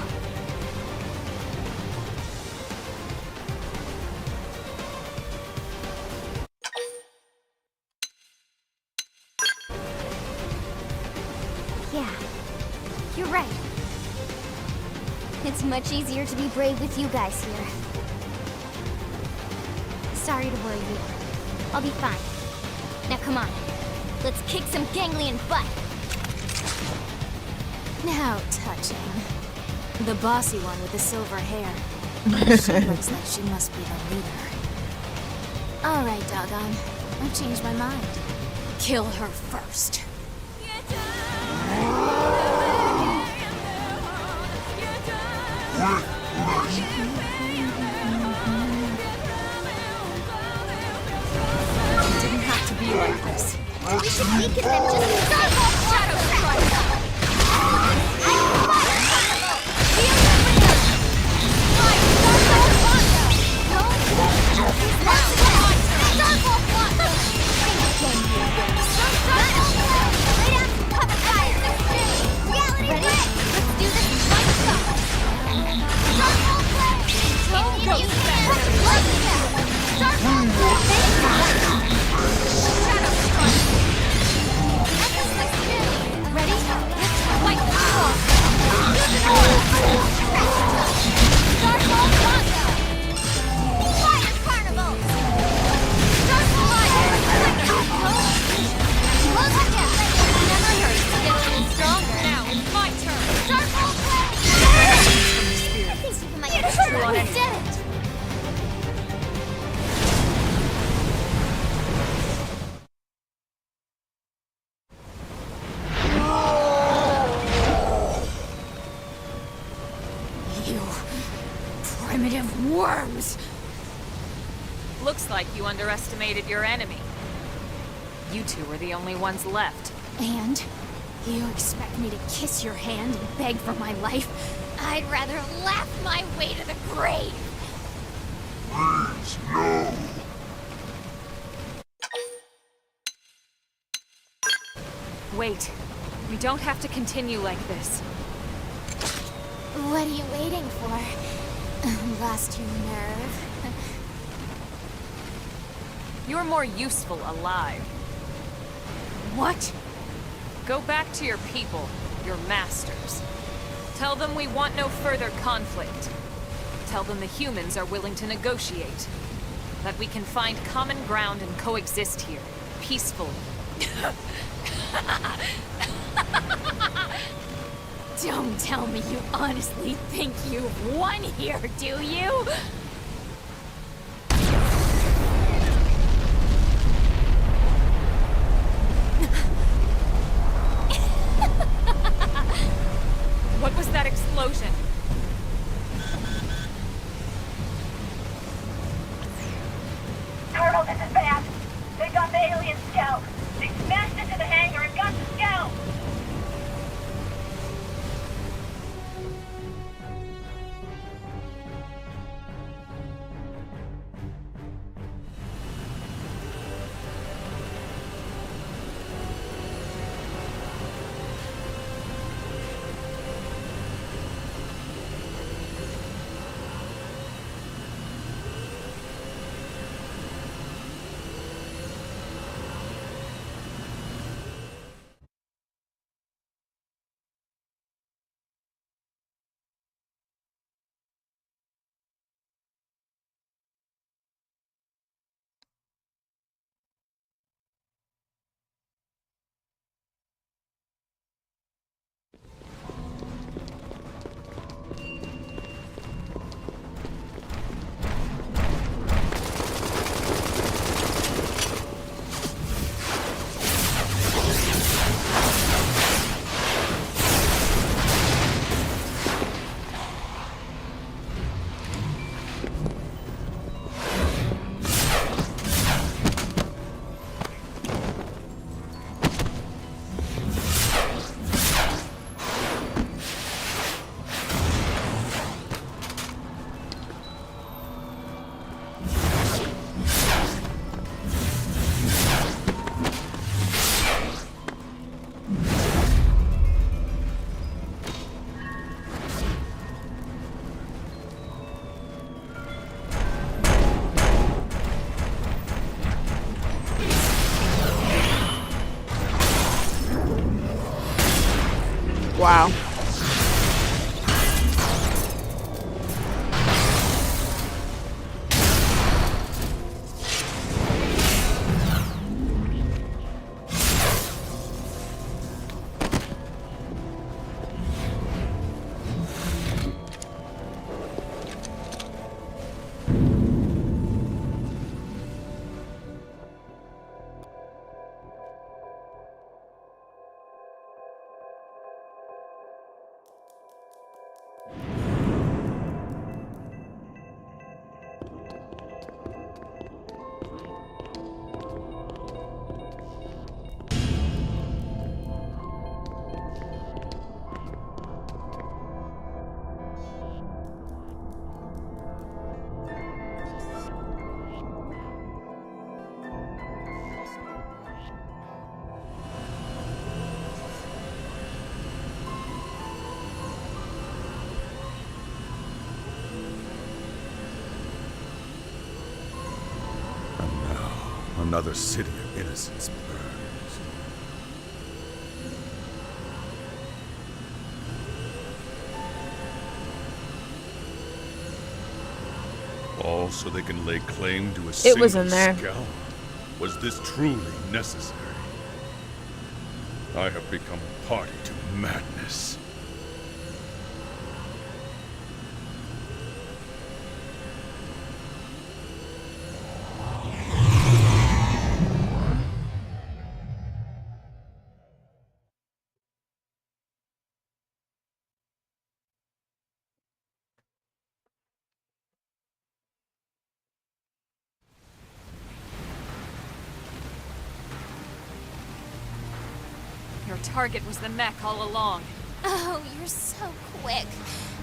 Yeah, you're right. It's much easier to be brave with you guys here. Sorry to worry you. I'll be fine. Now come on. Let's kick some ganglion butt. How touching. The bossy one with the silver hair. She looks like she must be the leader. Alright, doggone. I've changed my mind. Kill her first. It didn't have to be like this. We should weaken them just to Shadow Strike! Fire! Fire! Looks like you underestimated your enemy. You two are the only ones left. And? You expect me to kiss your hand and beg for my life? I'd rather laugh my way to the grave! Please, no. Wait. We don't have to continue like this. What are you waiting for? Lost your nerve? You're more useful alive. What? Go back to your people, your masters. Tell them we want no further conflict. Tell them the humans are willing to negotiate. That we can find common ground and coexist here, peacefully. Don't tell me you honestly think you've won here, do you? What was that explosion? Colonel, this is bad. They got the alien scout. They smashed into the hangar and got the scout. Wow. Another city of innocence burns. All so they can lay claim to a It was single in there. scout. Was this truly necessary? I have become a party to madness. target was the mech all along. Oh, you're so quick.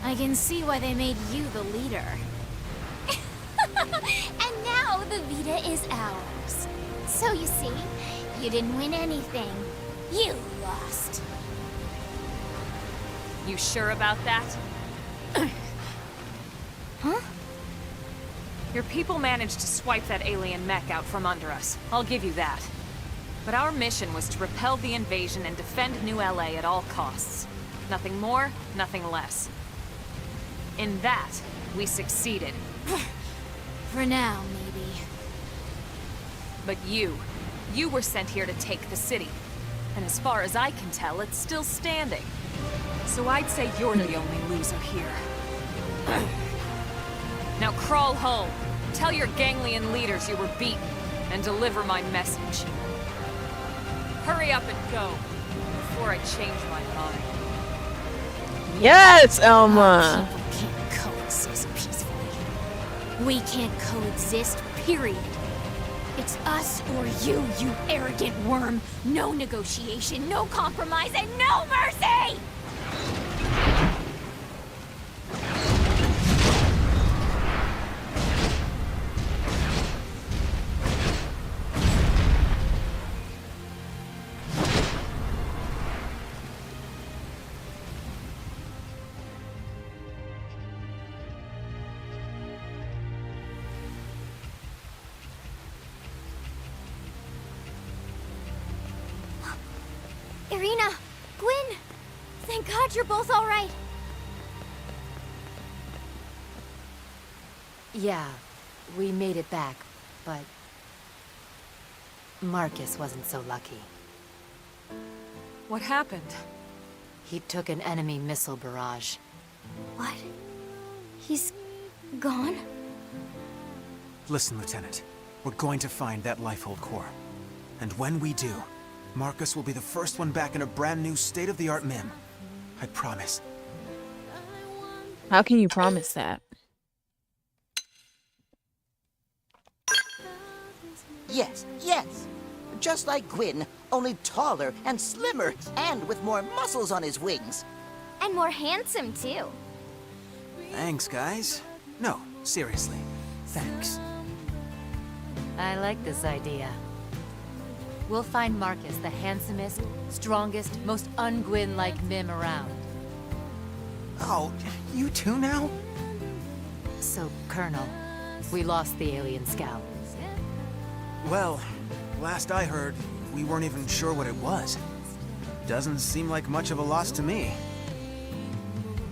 I can see why they made you the leader. And now the Vita is ours. So you see, you didn't win anything. You lost. You sure about that? Huh? Your people managed to swipe that alien mech out from under us. I'll give you that. But our mission was to repel the invasion and defend New LA at all costs. Nothing more, nothing less. In that, we succeeded. For now, maybe. But you were sent here to take the city. And as far as I can tell, it's still standing. So I'd say you're the only loser here. Now crawl home. Tell your ganglion leaders you were beaten, and deliver my message. Hurry up and go, before I change my mind. Yes, Elma. People can't coexist peacefully. We can't coexist, period. It's us or you arrogant worm. No negotiation, no compromise, and no mercy! Irina! Gwyn! Thank God you're both alright. Yeah, we made it back, but Marcus wasn't so lucky. What happened? He took an enemy missile barrage. What? He's gone? Listen, Lieutenant. We're going to find that Lifehold core. And when we do, Marcus will be the first one back in a brand new state-of-the-art MIM. I promise. How can you promise that? Yes, yes. Just like Gwyn, only taller and slimmer, and with more muscles on his wings. And more handsome, too. Thanks, guys. No, seriously. Thanks. I like this idea. We'll find Marcus the handsomest, strongest, most un-Gwyn-like Mim around. Oh, you too now? So, Colonel, we lost the alien scout. Well, last I heard, we weren't even sure what it was. Doesn't seem like much of a loss to me.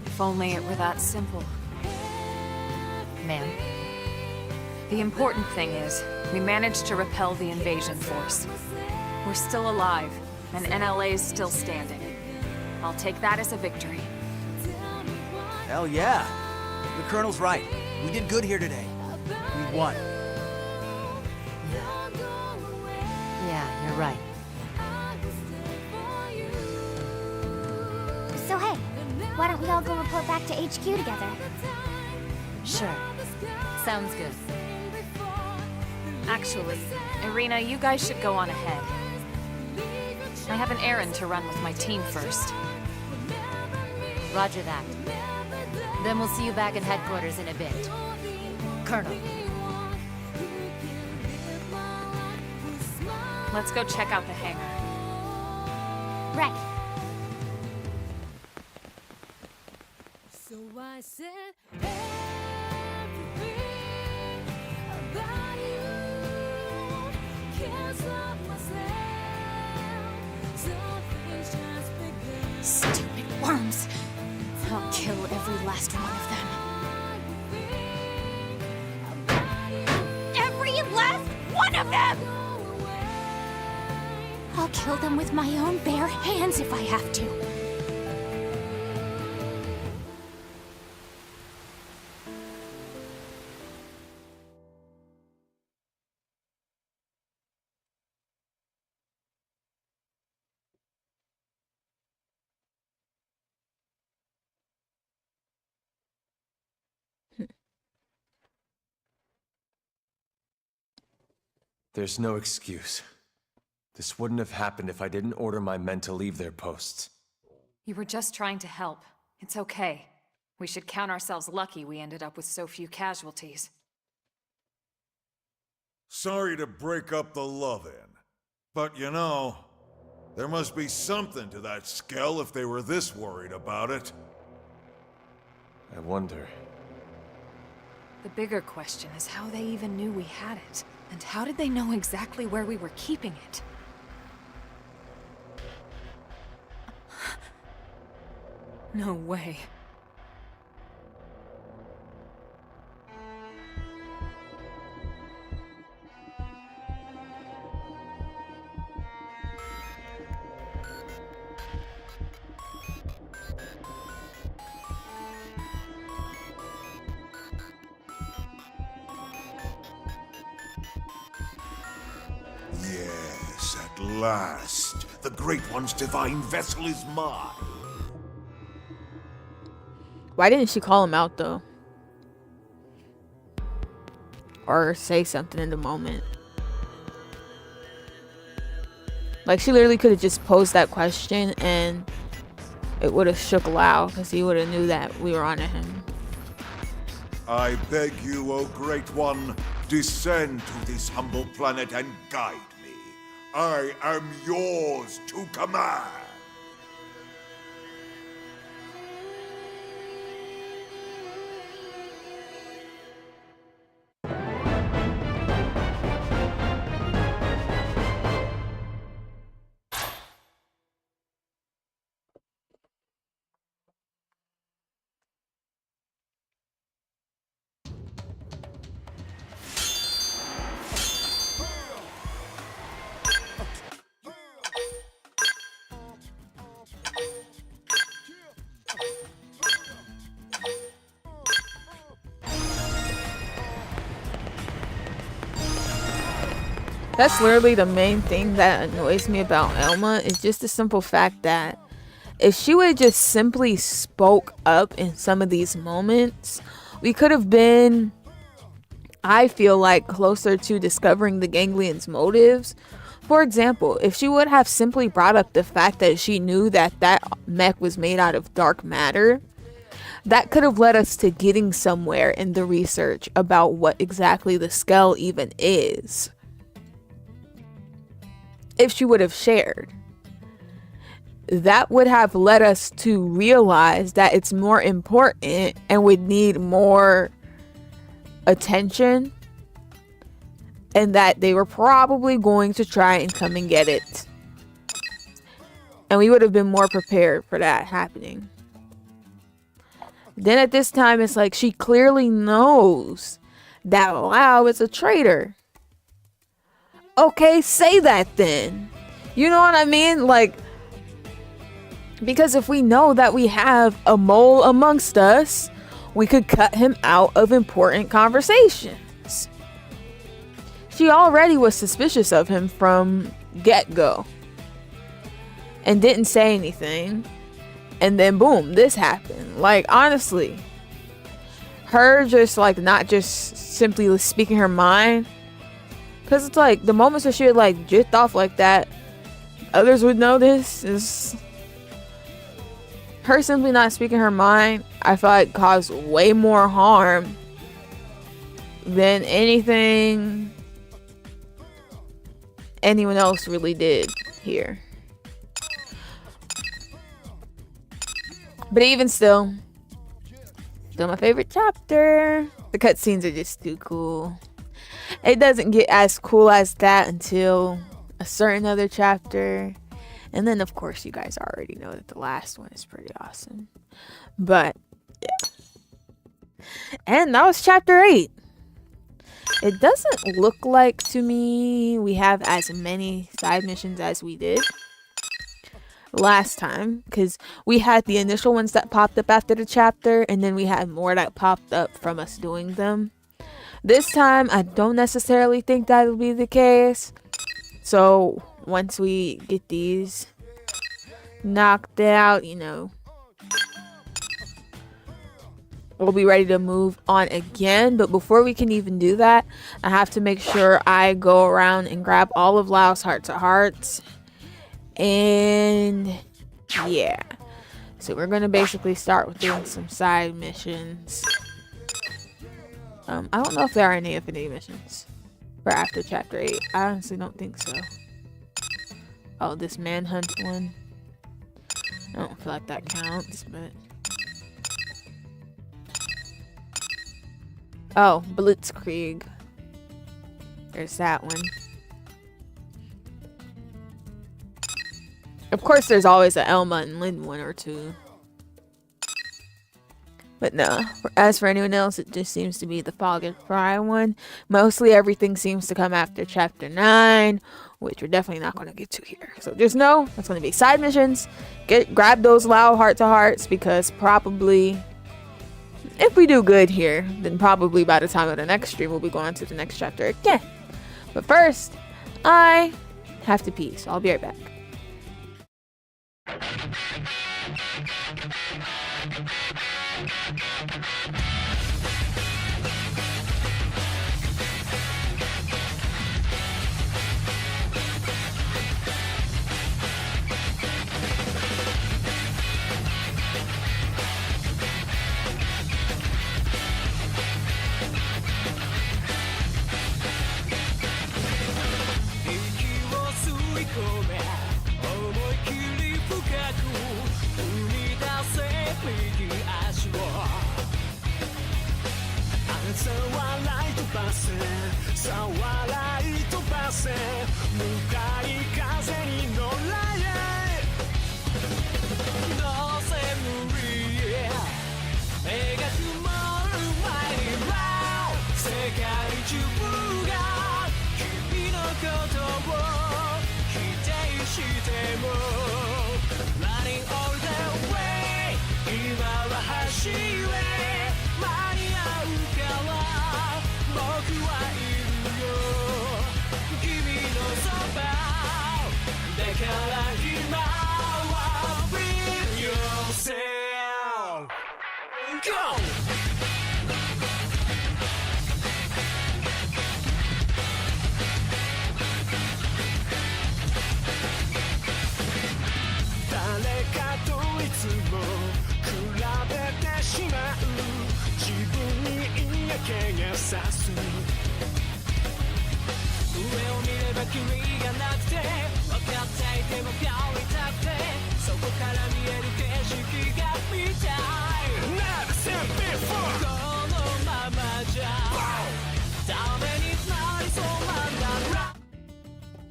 If only it were that simple. Ma'am? The important thing is, we managed to repel the invasion force. We're still alive, and NLA's still standing. I'll take that as a victory. Hell yeah. The Colonel's right. We did good here today. We won. Yeah, you're right. So hey, why don't we all go report back to HQ together? Sure. Sounds good. Actually, Irina, you guys should go on ahead. I have an errand to run with my team first. Roger that. Then we'll see you back at headquarters in a bit. Colonel. Let's go check out the hangar. Right. So I said everything about you. Can't stop myself. Something's just begun. Stupid worms. I'll kill every last one of them. Every last one of them! I'll kill them with my own bare hands if I have to. There's no excuse. This wouldn't have happened if I didn't order my men to leave their posts. You were just trying to help. It's okay. We should count ourselves lucky we ended up with so few casualties. Sorry to break up the love-in, but you know, there must be something to that Skell if they were this worried about it. I wonder. The bigger question is how they even knew we had it. And how did they know exactly where we were keeping it? No way. Yes, at last. The Great One's divine vessel is mine. Why didn't she call him out though? Or say something in the moment? Like, she literally could have just posed that question and it would have shook Lao, because he would have knew that we were on to him. I beg you, O Great One, descend to this humble planet and guide me. I am yours to command. That's literally the main thing that annoys me about Elma, is just the simple fact that if she would have just simply spoke up in some of these moments, we could have been, I feel like, closer to discovering the Ganglions' motives. For example, if she would have simply brought up the fact that she knew that that mech was made out of dark matter, that could have led us to getting somewhere in the research about what exactly the Skell even is. If she would have shared, that would have led us to realize that it's more important and would need more attention, and that they were probably going to try and come and get it, and we would have been more prepared for that happening. Then at this time, it's like she clearly knows that Lao is a traitor. Okay, say that then. You know what I mean? Like, because if we know that we have a mole amongst us, we could cut him out of important conversations. She already was suspicious of him from get-go and didn't say anything. And then boom, this happened. Like, honestly, her just like not just simply speaking her mind. Because it's like the moments that she would like drift off like that, others would know this, is her simply not speaking her mind. I feel like caused way more harm than anything anyone else really did here. But even still my favorite chapter. The cutscenes are just too cool. It doesn't get as cool as that until a certain other chapter. And then, of course, you guys already know that the last one is pretty awesome. But, yeah. And that was chapter 8. It doesn't look like to me we have as many side missions as we did last time, because we had the initial ones that popped up after the chapter, and then we had more that popped up from us doing them. This time, I don't necessarily think that'll be the case. So, once we get these knocked out, you know, we'll be ready to move on again. But before we can even do that, I have to make sure I go around and grab all of Lau's hearts. And yeah, so we're gonna basically start with doing some side missions. I don't know if there are any affinity missions for after chapter 8. I honestly don't think so. Oh, this manhunt one. I don't feel like that counts, but oh, Blitzkrieg. There's that one. Of course, there's always a Elma and Lynn one or two. But no, as for anyone else, it just seems to be the Fog and Fry one. Mostly everything seems to come after chapter 9, which we're definitely not going to get to here. So just know that's going to be side missions. Grab those Lao hearts, because probably, if we do good here, then probably by the time of the next stream, we'll be going to the next chapter again. But first, I have to pee, so I'll be right back.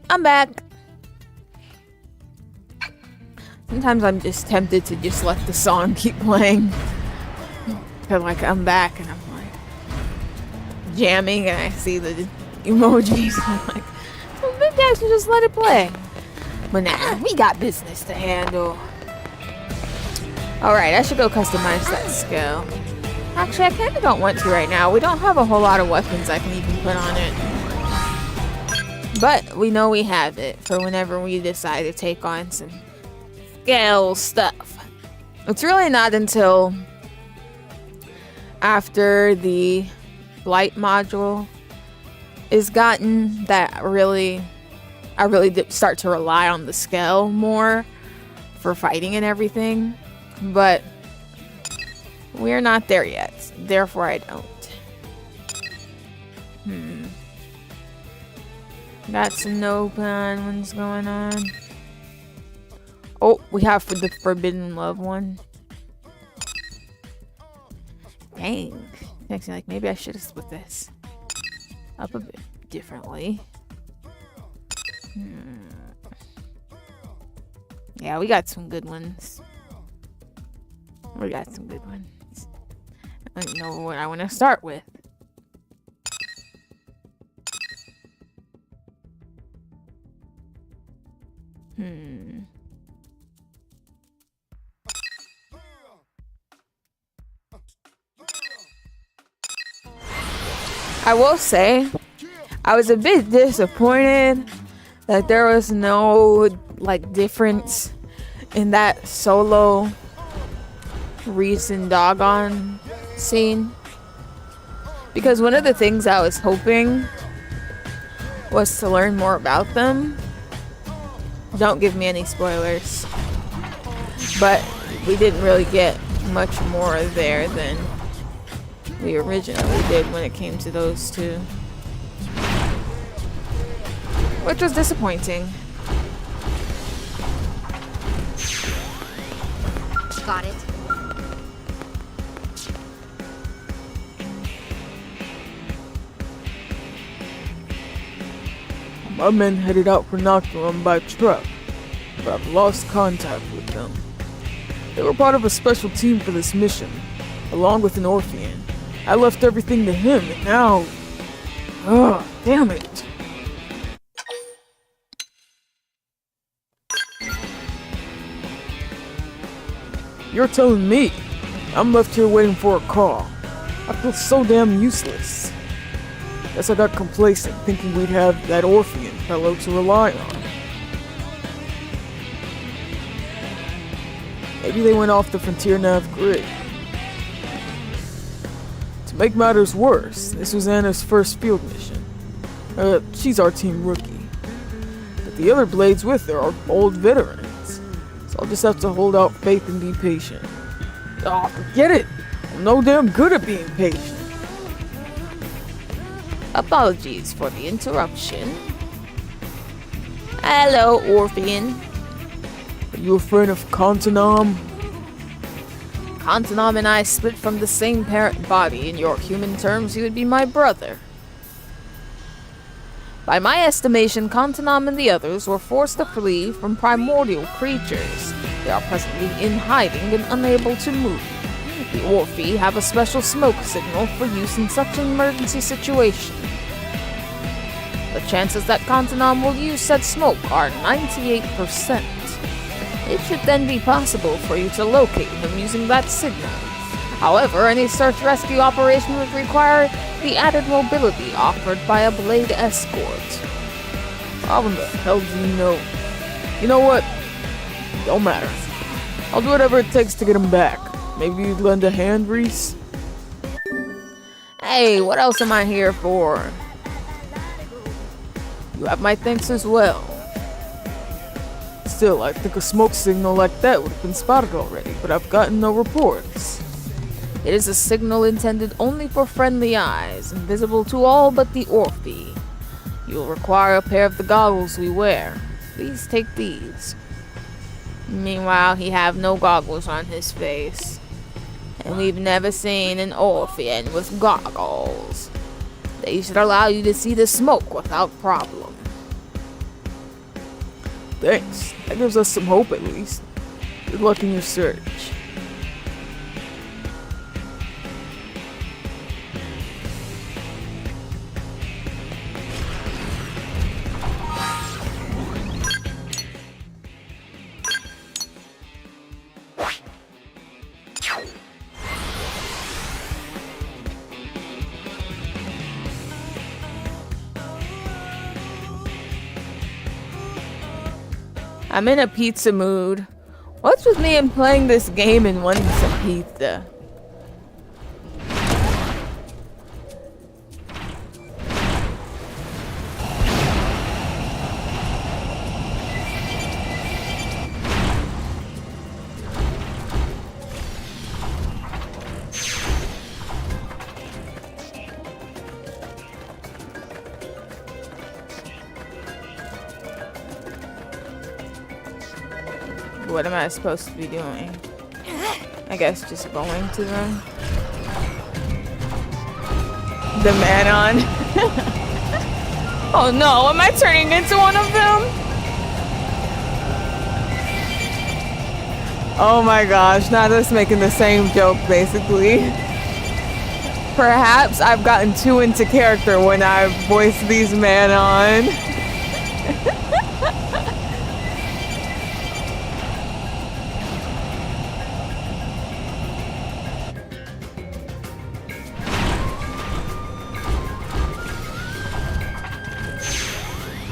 I'm back. Sometimes I'm just tempted to just let the song keep playing. Cause like I'm back and I'm like jamming and I see the emojis. I'm like, well, maybe I should just let it play. But nah, we got business to handle. Alright, I should go customize that skill. Actually, I kinda don't want to right now. We don't have a whole lot of weapons I can even put on it. But we know we have it for whenever we decide to take on some scale stuff. It's really not until after the blight module is gotten that I really start to rely on the scale more for fighting and everything. But we're not there yet. Therefore, I don't. Got some no-plan ones going on. Oh, we have the Forbidden Love one. Dang. Actually, like, maybe I should have split this up a bit differently. Yeah, we got some good ones. We got some good ones. I don't know what I want to start with. I will say, I was a bit disappointed that there was no, like, difference in that solo Riis and Dogon scene. Because one of the things I was hoping was to learn more about them. Don't give me any spoilers. But we didn't really get much more there than we originally did when it came to those two. Which was disappointing. Got it. My men headed out for Nocturne by truck, but I've lost contact with them. They were part of a special team for this mission, along with an Orphean. I left everything to him, and now... Ugh, damn it. You're telling me I'm left here waiting for a call. I feel so damn useless. Guess I got complacent, thinking we'd have that Orphean fellow to rely on. Maybe they went off the Frontier Nav grid. To make matters worse, this was Anna's first field mission. She's our team rookie. But the other Blades with her are old veterans. So I'll just have to hold out faith and be patient. Oh, forget it! I'm no damn good at being patient. Apologies for the interruption. Hello, Orphean. Are you a friend of Kontanam? Kontanam and I split from the same parent body. In your human terms, he would be my brother. By my estimation, Kontanam and the others were forced to flee from primordial creatures. They are presently in hiding and unable to move. The Orphi have a special smoke signal for use in such an emergency situation. The chances that Kontanam will use said smoke are 98%. It should then be possible for you to locate him using that signal. However, any search-rescue operation would require the added mobility offered by a Blade escort. How in the hell do you know? You know what? Don't matter. I'll do whatever it takes to get him back. Maybe you'd lend a hand, Riis? Hey, what else am I here for? You have my thanks as well. Still, I think a smoke signal like that would have been spotted already, but I've gotten no reports. It is a signal intended only for friendly eyes, invisible to all but the Orphi. You'll require a pair of the goggles we wear. Please take these. Meanwhile, he have no goggles on his face. And we've never seen an Orphean with goggles. They should allow you to see the smoke without problem. Thanks. That gives us some hope at least. Good luck in your search. I'm in a pizza mood. What's with me and playing this game and wanting some pizza? What am I supposed to be doing? I guess just going to them. The man on. Oh no, am I turning into one of them? Oh my gosh, now that's making the same joke basically. Perhaps I've gotten too into character when I voice these man on.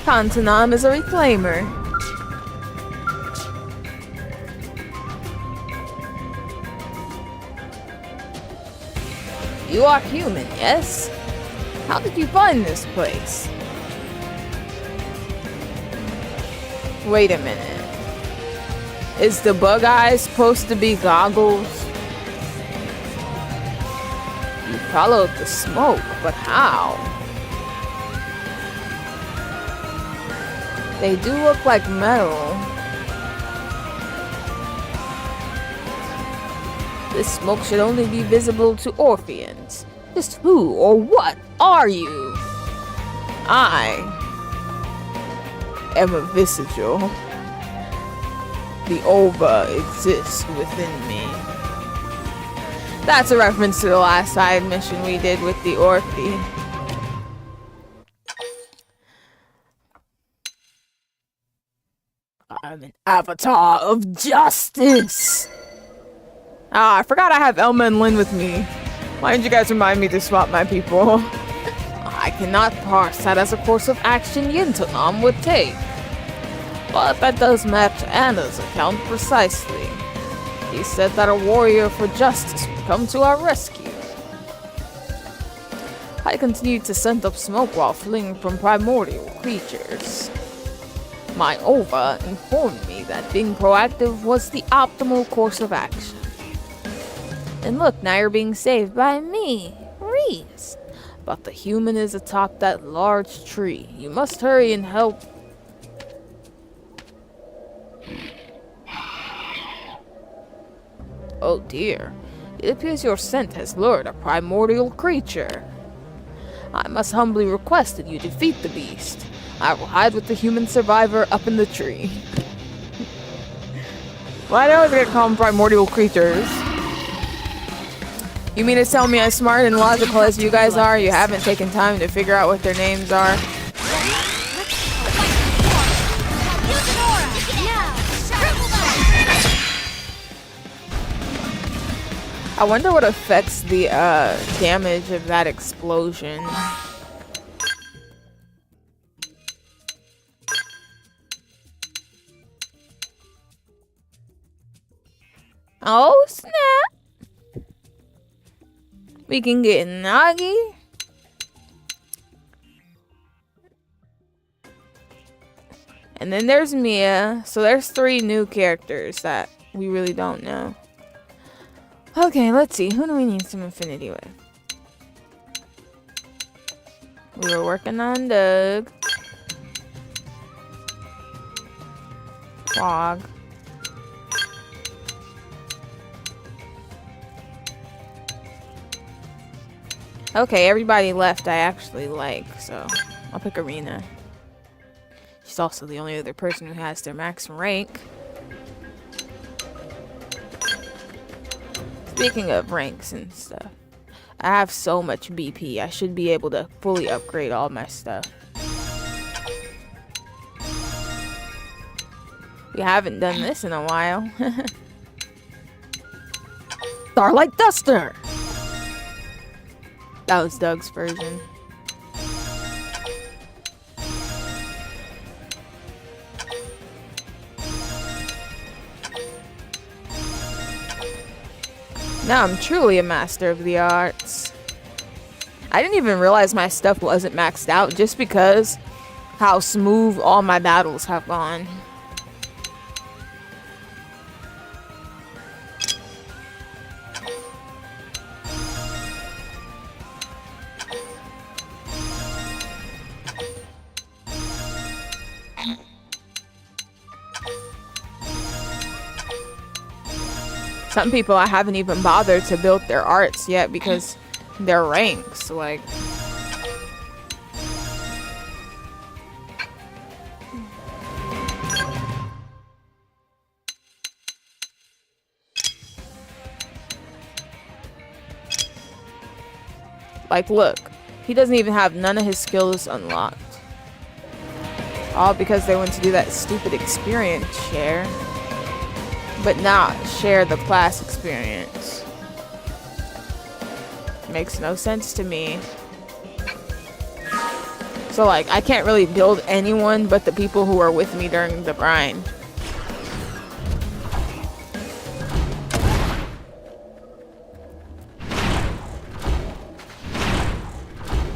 Kontanam is a reclaimer. You are human, yes? How did you find this place? Wait a minute. Is the bug eye supposed to be goggles? You followed the smoke, but how? They do look like metal. This smoke should only be visible to Orpheans. Just who or what are you? I am a vesicle. The ova exists within me. That's a reference to the last side mission we did with the Orphe. I'm an avatar of justice. Ah, I forgot I have Elma and Lynn with me. Why didn't you guys remind me to swap my people? I cannot parse that as a course of action Yintanam would take. But that does match Anna's account precisely. He said that a warrior for justice would come to our rescue. I continued to scent up smoke while fleeing from primordial creatures. My ova informed me that being proactive was the optimal course of action. And look, now you're being saved by me, Riis. But the human is atop that large tree. You must hurry and help. Oh dear. It appears your scent has lured a primordial creature. I must humbly request that you defeat the beast. I will hide with the human survivor up in the tree. Why do I always get called them primordial creatures? You mean to tell me as smart and logical as you guys are, you haven't taken time to figure out what their names are? I wonder what affects the damage of that explosion. Oh snap! We can get Nagi. And then there's Mia. So there's 3 new characters that we really don't know. Okay, let's see. Who do we need some affinity with? We were working on Doug. Fog. Okay, everybody left I actually like, so I'll pick Arena. She's also the only other person who has their max rank. Speaking of ranks and stuff, I have so much BP, I should be able to fully upgrade all my stuff. We haven't done this in a while. Starlight Duster! That was Doug's version. Now I'm truly a master of the arts. I didn't even realize my stuff wasn't maxed out just because how smooth all my battles have gone. Some people I haven't even bothered to build their arts yet because their ranks, like... Like, look. He doesn't even have none of his skills unlocked. All because they went to do that stupid experience share. But not share the class experience. Makes no sense to me. So like, I can't really build anyone but the people who are with me during the grind.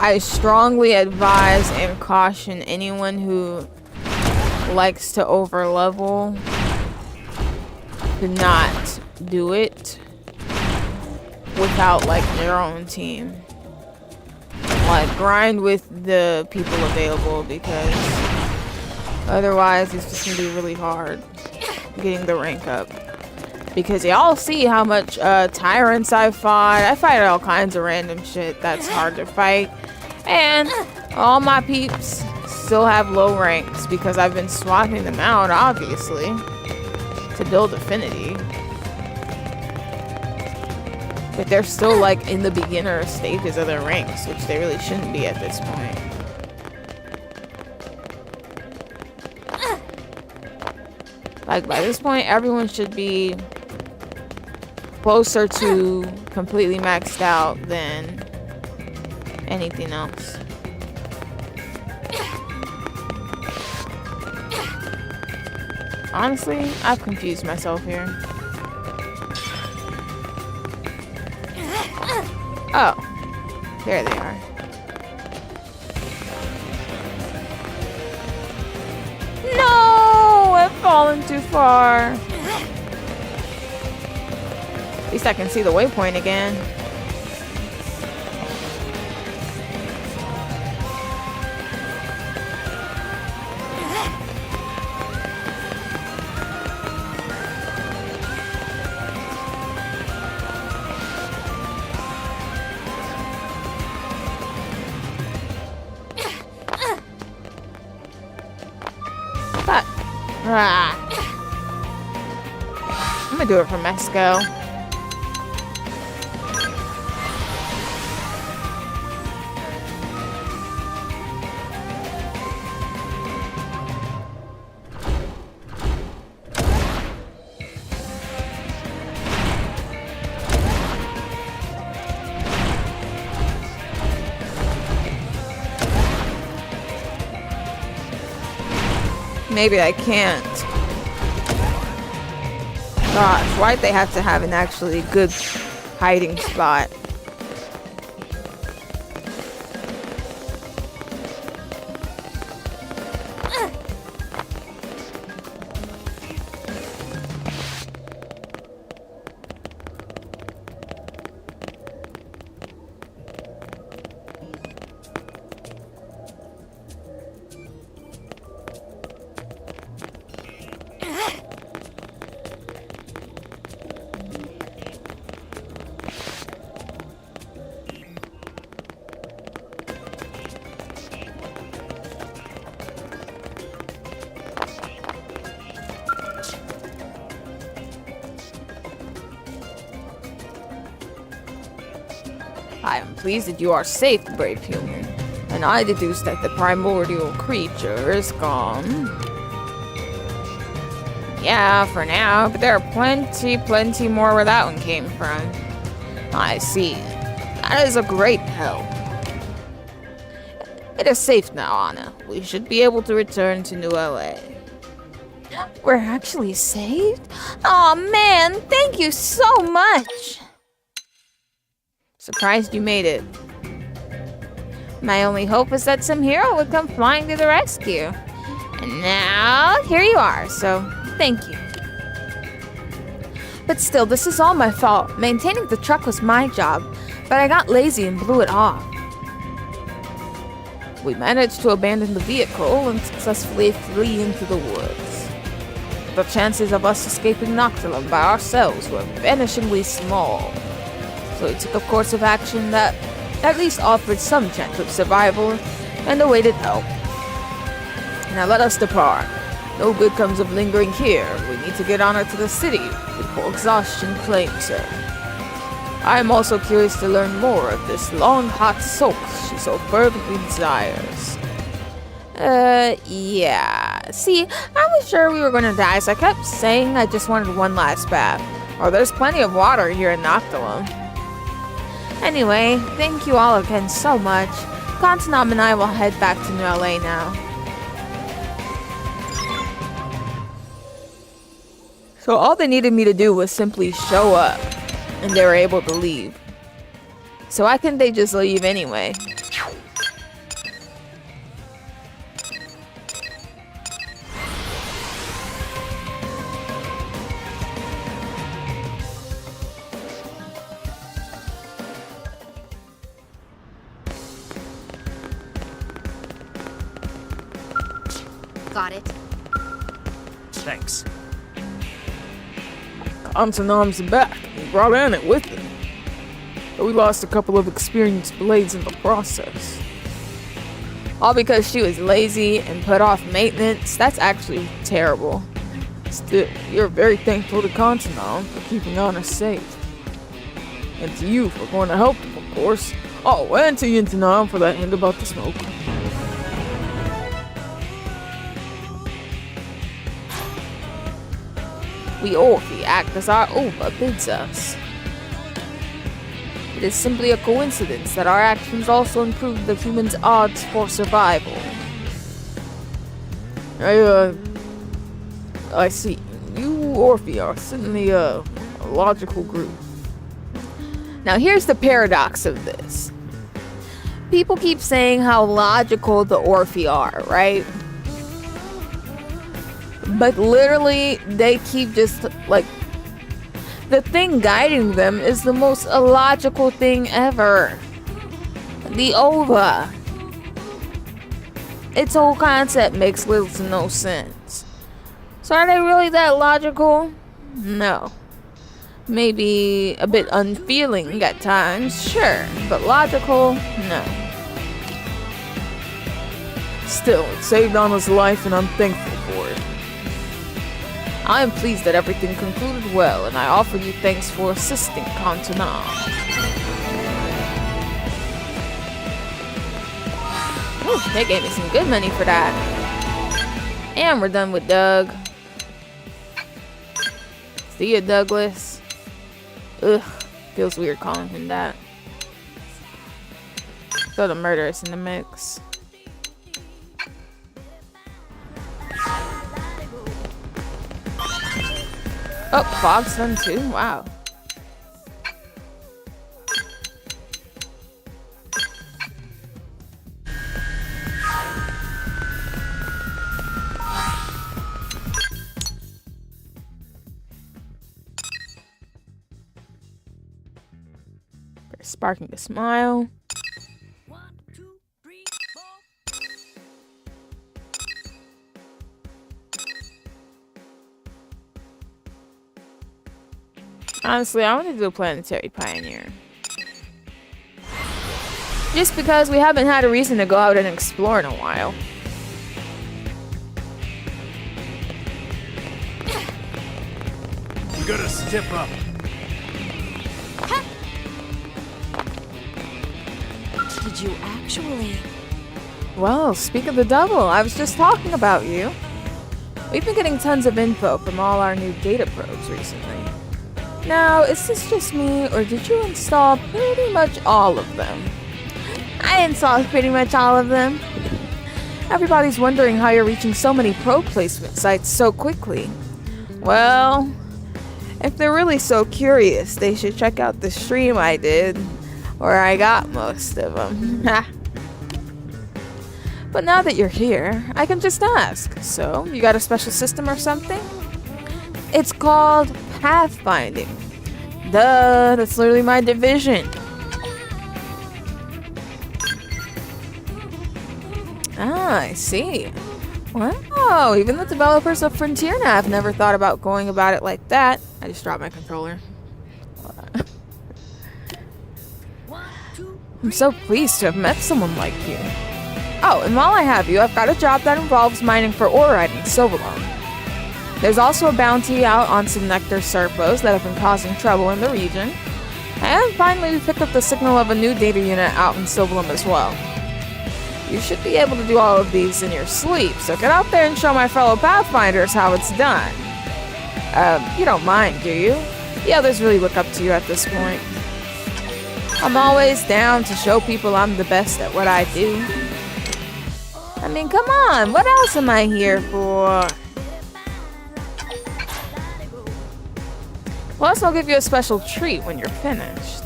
I strongly advise and caution anyone who likes to overlevel to not do it without like your own team. Like grind with the people available, because otherwise it's just gonna be really hard getting the rank up. Because y'all see how much tyrants I fought. I fight all kinds of random shit that's hard to fight. And all my peeps still have low ranks because I've been swapping them out, obviously, to build affinity. But they're still like in the beginner stages of their ranks, which they really shouldn't be at this point. Like by this point, everyone should be closer to completely maxed out than anything else. Honestly, I've confused myself here. Oh, there they are. No, I've fallen too far. At least I can see the waypoint again. I'm gonna do it for Mexico. Maybe I can't. Gosh, why'd they have to have an actually good hiding spot? I am pleased that you are safe, brave human, and I deduce that the primordial creature is gone. Yeah, for now, but there are plenty more where that one came from. I see. That is a great help. It is safe now, Anna. We should be able to return to New LA. We're actually saved? Aw, man, thank you so much! Surprised you made it. My only hope was that some hero would come flying to the rescue. And now, here you are, so thank you. But still, this is all my fault. Maintaining the truck was my job, but I got lazy and blew it off. We managed to abandon the vehicle and successfully flee into the woods. The chances of us escaping Noctilum by ourselves were vanishingly small. So we took a course of action that at least offered some chance of survival and awaited help. Now let us depart. No good comes of lingering here. We need to get on to the city before exhaustion claims her. I am also curious to learn more of this long, hot soak she so fervently desires. Yeah. See, I was sure we were gonna die, so I kept saying I just wanted one last bath. Oh, there's plenty of water here in Noctilum. Anyway, thank you all again so much. Contanam and I will head back to New LA now. So all they needed me to do was simply show up, and they were able to leave. So why couldn't they just leave anyway? Got it. Thanks. Antonom's back. He brought Anna with him. But we lost a couple of experienced blades in the process. All because she was lazy and put off maintenance. That's actually terrible. Still, you're very thankful to Antonom for keeping Anna safe. And to you for going to help them, of course. Oh, and to Antonom for that hint about the smoke. We Orphi act as our Ova bids us. It is simply a coincidence that our actions also improve the humans' odds for survival. I see. You Orphi are certainly a logical group. Now here's the paradox of this. People keep saying how logical the Orphi are, right? But literally, they keep just, like, the thing guiding them is the most illogical thing ever. The Ova. Its whole concept makes little to no sense. So are they really that logical? No. Maybe a bit unfeeling at times, sure. But logical? No. Still, it saved Anna's life and I'm thankful for it. I am pleased that everything concluded well, and I offer you thanks for assisting Antonom. Ooh, they gave me some good money for that. And we're done with Doug. See ya, Douglas. Ugh, feels weird calling him that. Throw the murderous in the mix. Oh, Fog's done too? Wow. They're sparking a smile. Honestly, I want to do a planetary pioneer. Just because we haven't had a reason to go out and explore in a while. You gotta step up. Did you actually? Well, speak of the devil, I was just talking about you. We've been getting tons of info from all our new data probes recently. Now, is this just me, or did you install pretty much all of them? I installed pretty much all of them. Everybody's wondering how you're reaching so many probe placement sites so quickly. Well, if they're really so curious, they should check out the stream I did, where I got most of them. But now that you're here, I can just ask. So, you got a special system or something? It's called pathfinding. Duh, that's literally my division. Ah, I see. Wow, even the developers of Frontier Nav never thought about going about it like that. I just dropped my controller. I'm so pleased to have met someone like you. Oh, and while I have you, I've got a job that involves mining for orite in Sovalon. There's also a bounty out on some Nectar Serpos that have been causing trouble in the region. And finally, we picked up the signal of a new data unit out in Sovalum as well. You should be able to do all of these in your sleep, so get out there and show my fellow Pathfinders how it's done. You don't mind, do you? The others really look up to you at this point. I'm always down to show people I'm the best at what I do. I mean, come on, what else am I here for? Plus, I'll give you a special treat when you're finished.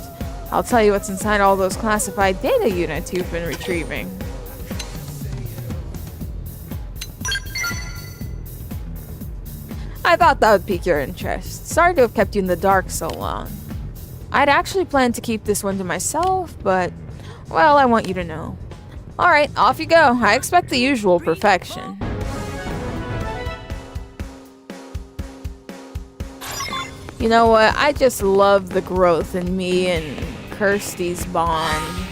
I'll tell you what's inside all those classified data units you've been retrieving. I thought that would pique your interest. Sorry to have kept you in the dark so long. I'd actually planned to keep this one to myself, but, well, I want you to know. Alright, off you go. I expect the usual perfection. You know what? I just love the growth in me and Kirsty's bond.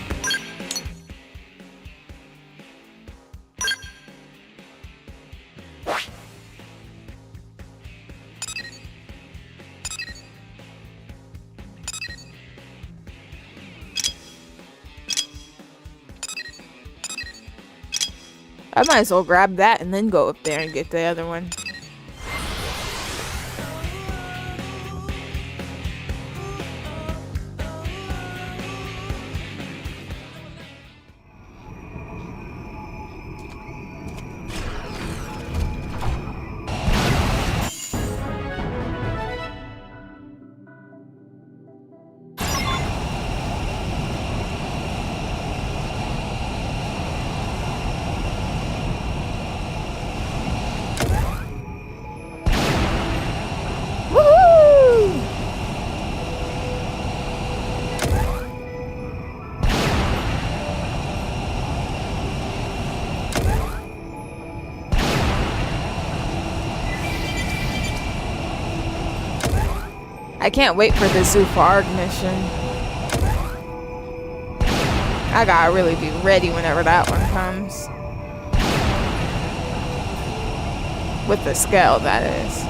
I might as well grab that and then go up there and get the other one. I can't wait for the Zufarg mission. I gotta really be ready whenever that one comes. With the scale, that is.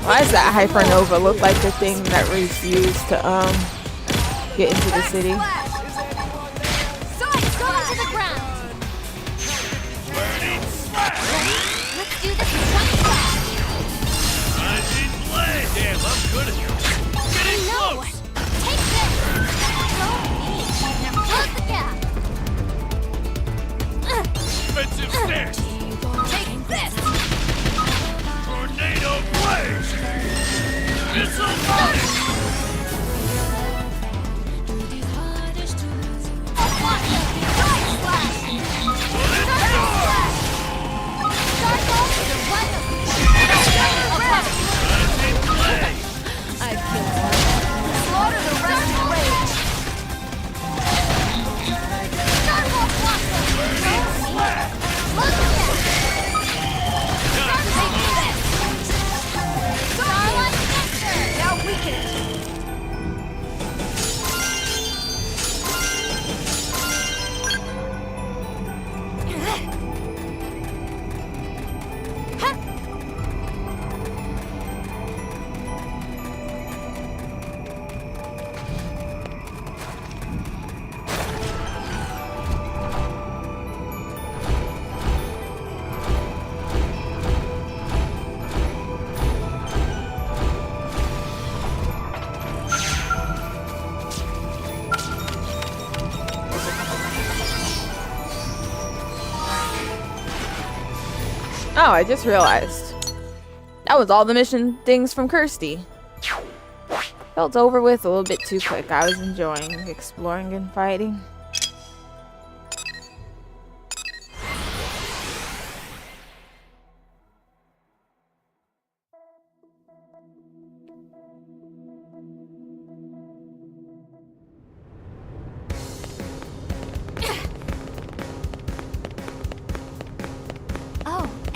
Why does that Hypernova look like the thing that Riis used to get into the city? Let's do this one flash. Damn, I'm good at it. Getting close. Take this. Now close the gap. Defensive stance. Take this. Tornado blaze. Missile volley. Oh, I just realized. That was all the mission things from Kirsty. Felt over with a little bit too quick. I was enjoying exploring and fighting.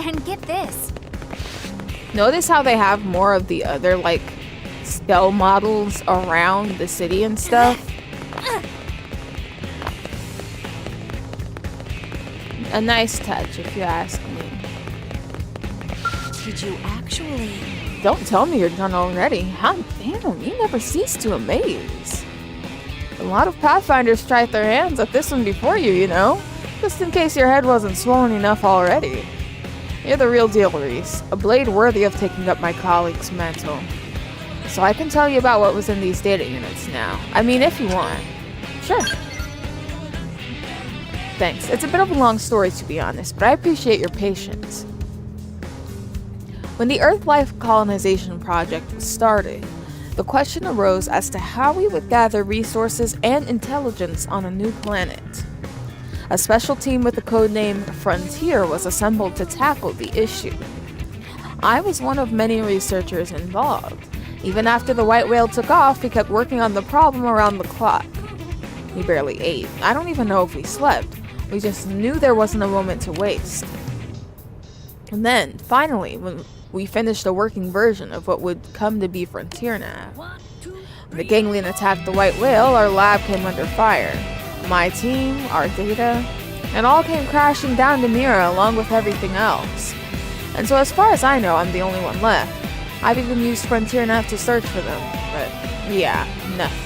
And get this. Notice how they have more of the other, like, skull models around the city and stuff? A nice touch, if you ask me. did you actually... Don't tell me you're done already. How damn, you never cease to amaze. A lot of Pathfinders tried their hands at this one before you, you know? Just in case your head wasn't swollen enough already. You're the real deal, Riis. A blade worthy of taking up my colleague's mantle. So I can tell you about what was in these data units now. I mean, if you want. Sure. Thanks. It's a bit of a long story, to be honest, but I appreciate your patience. When the Earth Life Colonization Project was started, the question arose as to how we would gather resources and intelligence on a new planet. A special team with the codename Frontier was assembled to tackle the issue. I was one of many researchers involved. Even after the white whale took off, we kept working on the problem around the clock. We barely ate. I don't even know if we slept. We just knew there wasn't a moment to waste. And then, finally, when we finished a working version of what would come to be Frontier Nav. When the Ganglion attacked the white whale, our lab came under fire. My team, our data, it all came crashing down to Mira along with everything else. And so as far as I know, I'm the only one left. I've even used Frontier Nav to search for them, but yeah, nothing.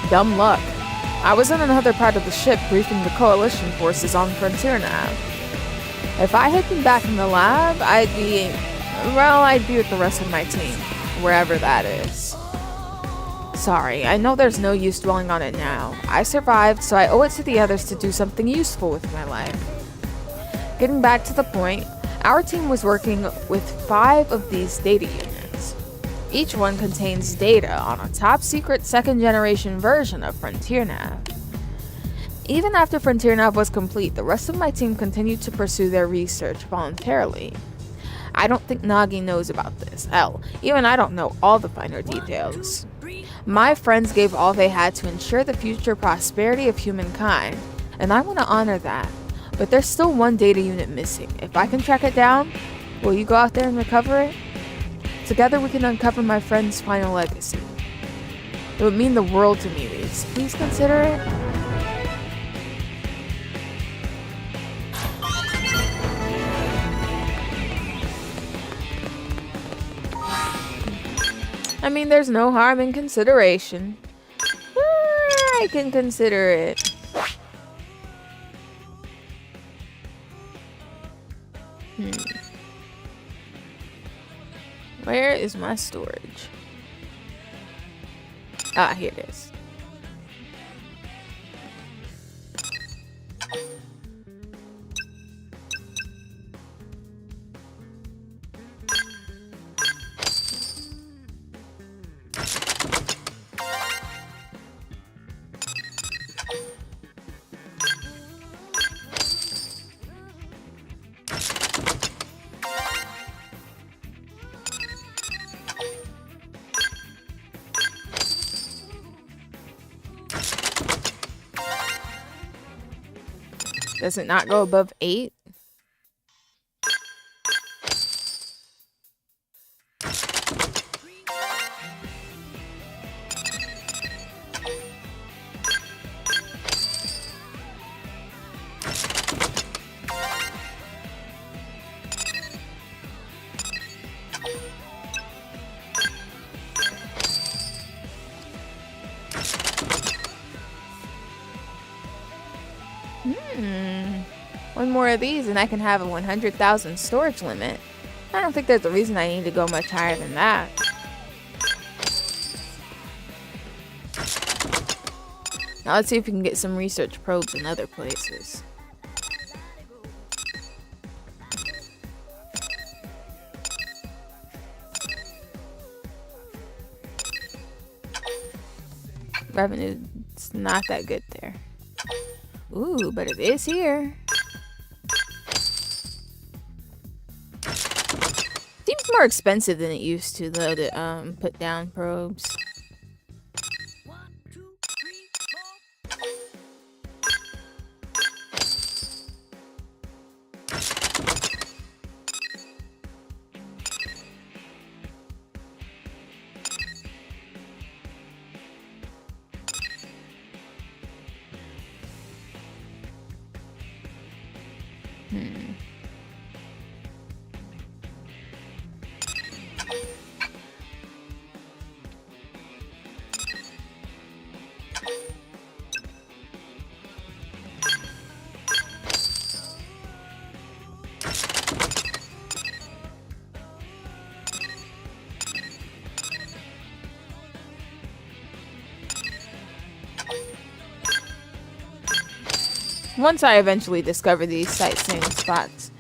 Dumb luck. I was in another part of the ship briefing the Coalition forces on Frontier Nav. If I had been back in the lab, I'd be with the rest of my team, wherever that is. Sorry, I know there's no use dwelling on it now. I survived, so I owe it to the others to do something useful with my life. Getting back to the point, our team was working with 5 of these data units. Each one contains data on a top-secret second-generation version of Frontier Nav. Even after Frontier Nav was complete, the rest of my team continued to pursue their research voluntarily. I don't think Nagi knows about this. Hell, even I don't know all the finer details. My friends gave all they had to ensure the future prosperity of humankind, and I want to honor that. But there's still one data unit missing. If I can track it down, will you go out there and recover it? Together we can uncover my friend's final legacy. It would mean the world to me, Riis. Please consider it. I mean, there's no harm in consideration. I can consider it. Where is my storage? Ah, here it is. Does it not go above 8? One more of these and I can have a 100,000 storage limit. I don't think there's a reason I need to go much higher than that. Now let's see if we can get some research probes in other places. Revenue's not that good there. Ooh, but it is here. Seems more expensive than it used to, though, to put down probes. Once I eventually discover these sightseeing spots,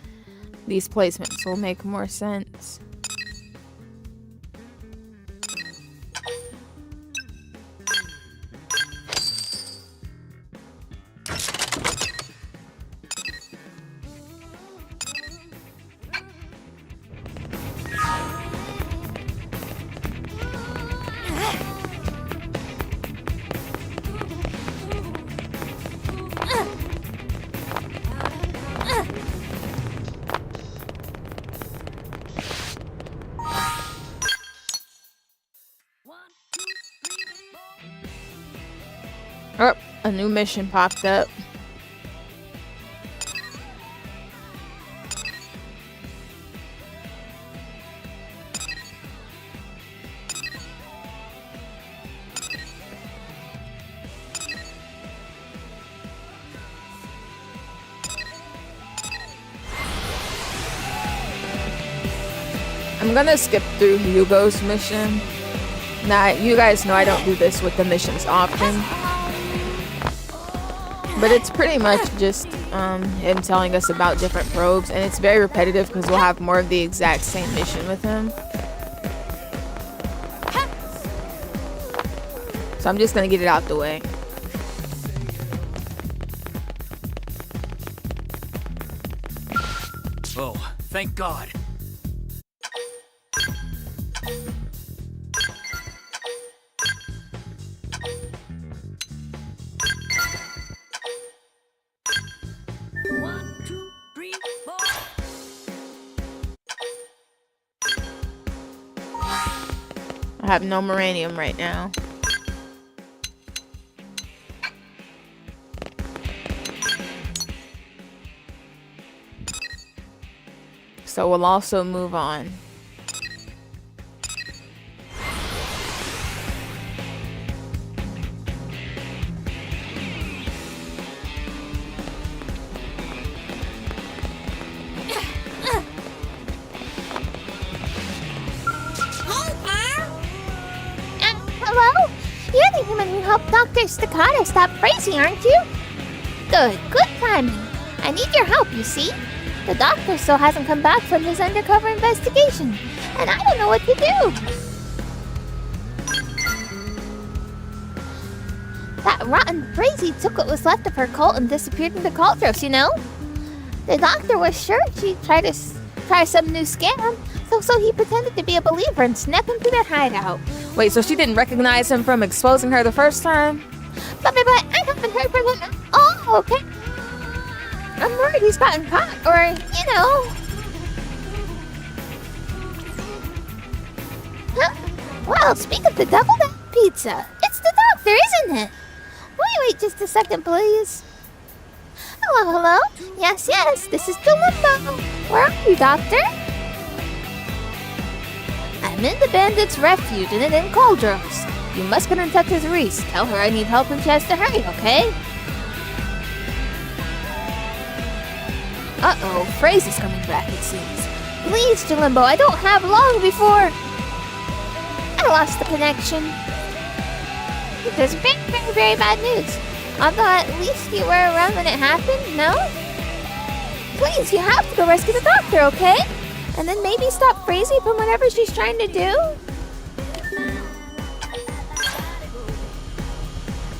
these placements will make more sense. Oh, a new mission popped up. I'm gonna skip through Hugo's mission. Now, you guys know I don't do this with the missions often. But it's pretty much just him telling us about different probes, and it's very repetitive because we'll have more of the exact same mission with him. So I'm just gonna get it out the way. Oh, thank God. I have no uranium right now. So we'll also move on. Hello? You're the human who helped Dr. Staccato stop Crazy, aren't you? Good timing. I need your help, you see? The doctor still hasn't come back from his undercover investigation, and I don't know what to do. That rotten Crazy took what was left of her cult and disappeared into Caldros, you know? The doctor was sure she'd try some new scam, so he pretended to be a believer and snuck into their hideout. Wait, so she didn't recognize him from exposing her the first time? But I haven't heard from him. Oh, okay. I'm worried he's gotten caught, or, you know. Huh? Well, speak of the double deck pizza. It's the doctor, isn't it? Will you wait just a second, please? Hello? Yes, this is Limbo. Where are you, doctor? I'm in the bandits' refuge and in Caldros. You must get in touch with Riis. Tell her I need help and she has to hurry, okay? Uh-oh, Fraser's coming back, it seems. Please, Limbo, I don't have long before... I lost the connection. There's very bad news. Although at least you were around when it happened, no? Please, you have to go rescue the doctor, okay? And then maybe stop Crazy from whatever she's trying to do?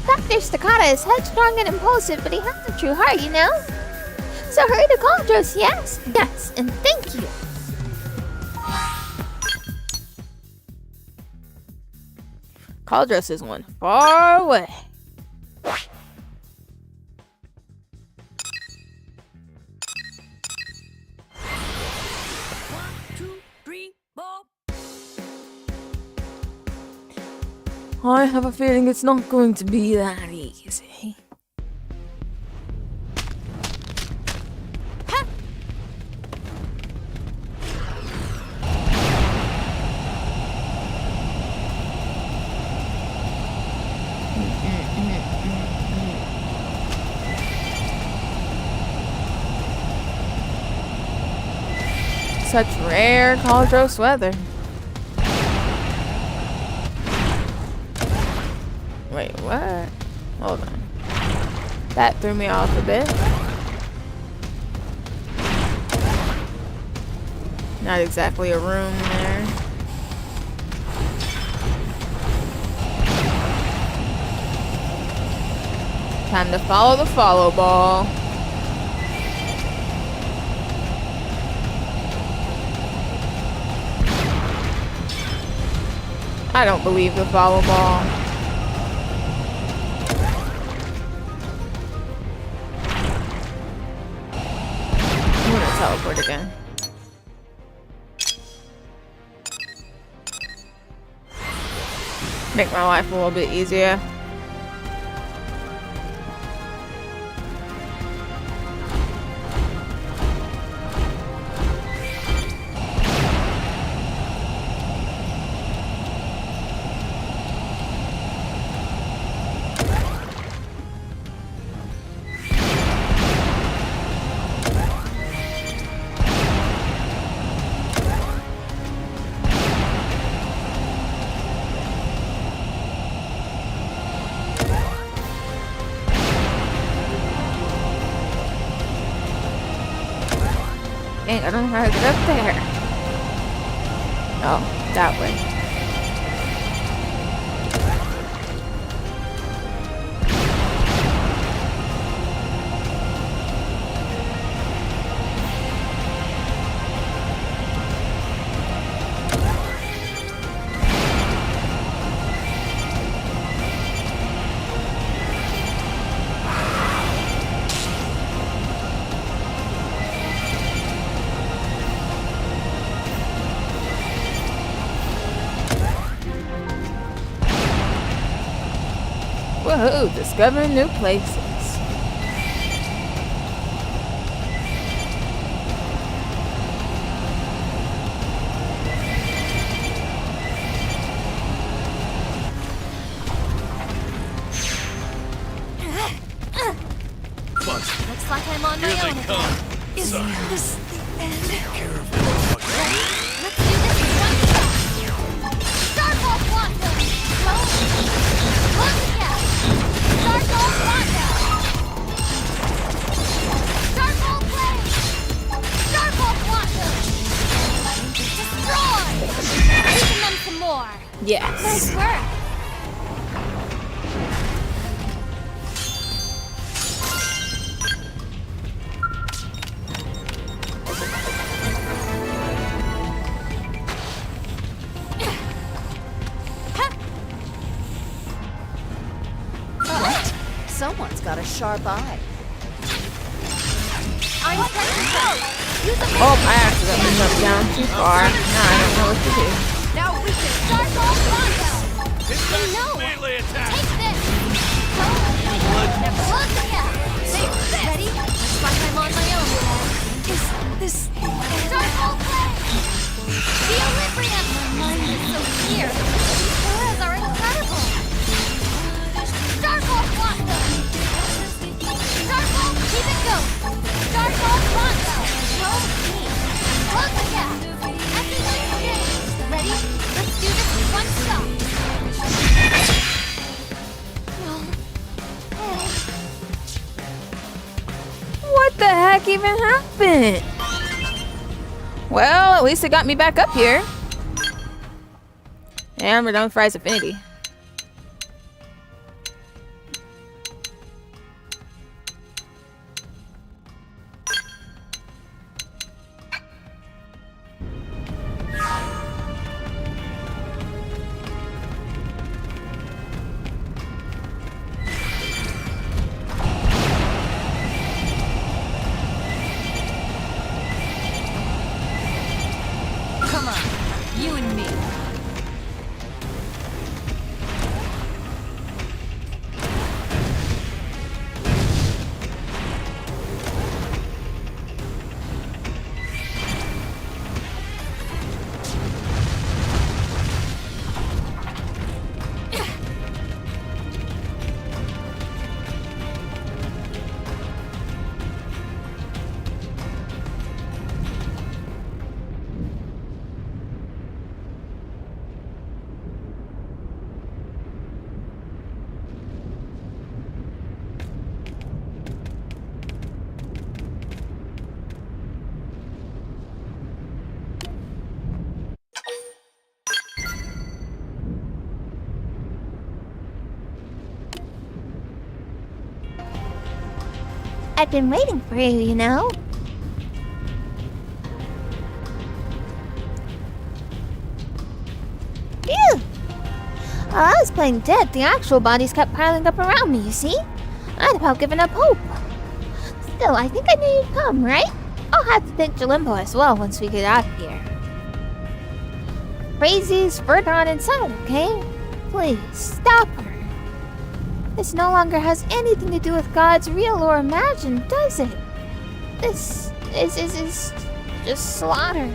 Dr. Staccato is headstrong and impulsive, but he has a true heart, you know? So hurry to Caldros, yes, and thank you. Caldros is one far away. I have a feeling it's not going to be that easy. such rare Caldros weather. Wait, what? Hold on. That threw me off a bit. Not exactly a room there. Time to follow the follow ball. I don't believe the follow ball. I'm gonna teleport again. Make my life a little bit easier. Dang, I don't know how to get up there. Oh, that way. Woohoo! Discovering new places. Looks like I'm on my own again. Is this the end? Ready? Let's do this in one shot. Starfall Quantum! Close the gap! Starfall Quantum! Starfall Flame! Starfall Quantum! Destroy! Weaken them some more! Yes. Nice work! Someone's got a sharp eye. I'm pressing go! Use a Oh, I accidentally jumped down too far. Now I don't know what to do. Now we can start all Rondo! No! Take this! Close the gap! Take this! Ready? Looks like I'm on my own again. Is this... Start all play! The Equilibrium! My mind is so clear! These auras are incredible! Starfall Quantum! Starfall, keep it going! Starfall Quantum! No me! Close the gap! Acting like today! Ready? Let's do this in one stop! What the heck even happened? Well, at least it got me back up here. And we're done with Rise Affinity. Come on, you and me. I've been waiting for you, you know? Phew! While I was playing dead, the actual bodies kept piling up around me, you see? I'd about given up hope. Still, I think I knew you'd come, right? I'll have to thank Jalimbo as well once we get out of here. Crazy's further on inside, okay? Please, stop her. This no longer has anything to do with God's real or imagined, does it? This is just slaughter.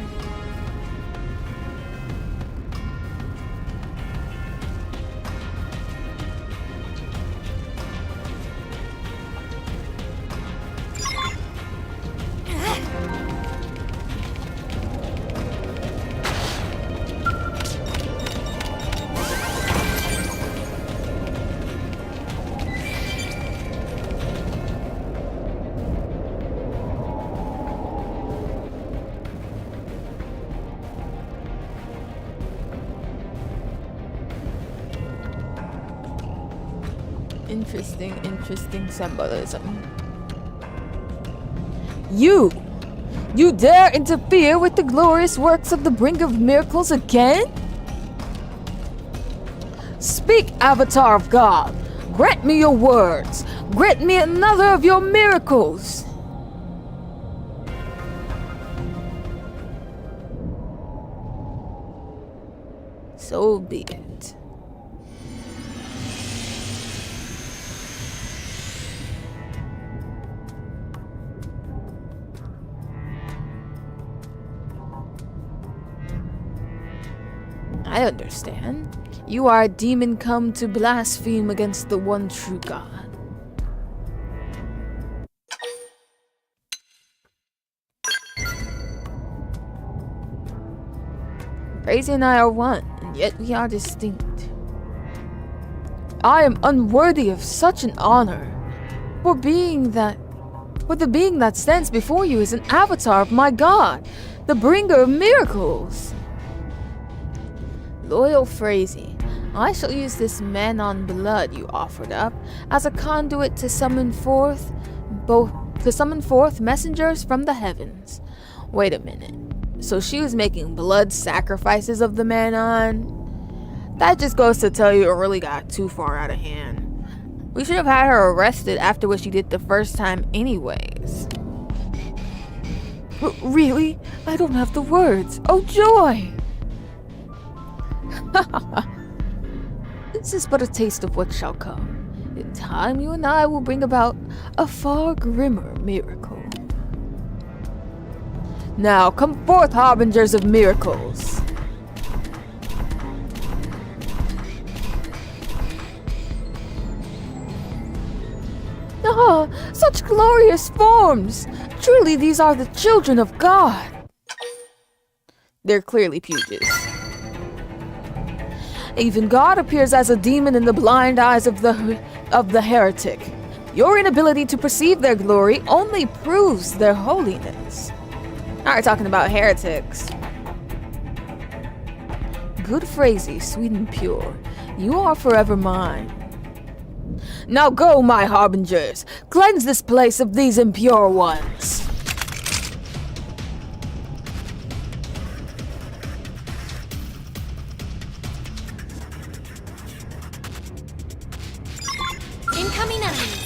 Interesting symbolism. You dare interfere with the glorious works of the Bringer of Miracles again? Speak, Avatar of God. Grant me your words. Grant me another of your miracles. So be it. I understand. You are a demon come to blaspheme against the one true God. Crazy and I are one, and yet we are distinct. I am unworthy of such an honor, for the being that stands before you is an avatar of my God, the bringer of miracles. Loyal Frazee, I shall use this man on blood you offered up as a conduit to summon forth messengers from the heavens. Wait a minute. So she was making blood sacrifices of the man on? That just goes to tell you it really got too far out of hand. We should have had her arrested after what she did the first time anyways. Really? I don't have the words. Oh joy! This is but a taste of what shall come. In time, you and I will bring about a far grimmer miracle. Now, come forth, harbingers of miracles. Ah, such glorious forms! Truly, these are the children of God. They're clearly Puges. Even God appears as a demon in the blind eyes of the heretic. Your inability to perceive their glory only proves their holiness. Alright, talking about heretics. Good Frazee, sweet and pure, you are forever mine. Now go, my harbingers, cleanse this place of these impure ones. Incoming enemies.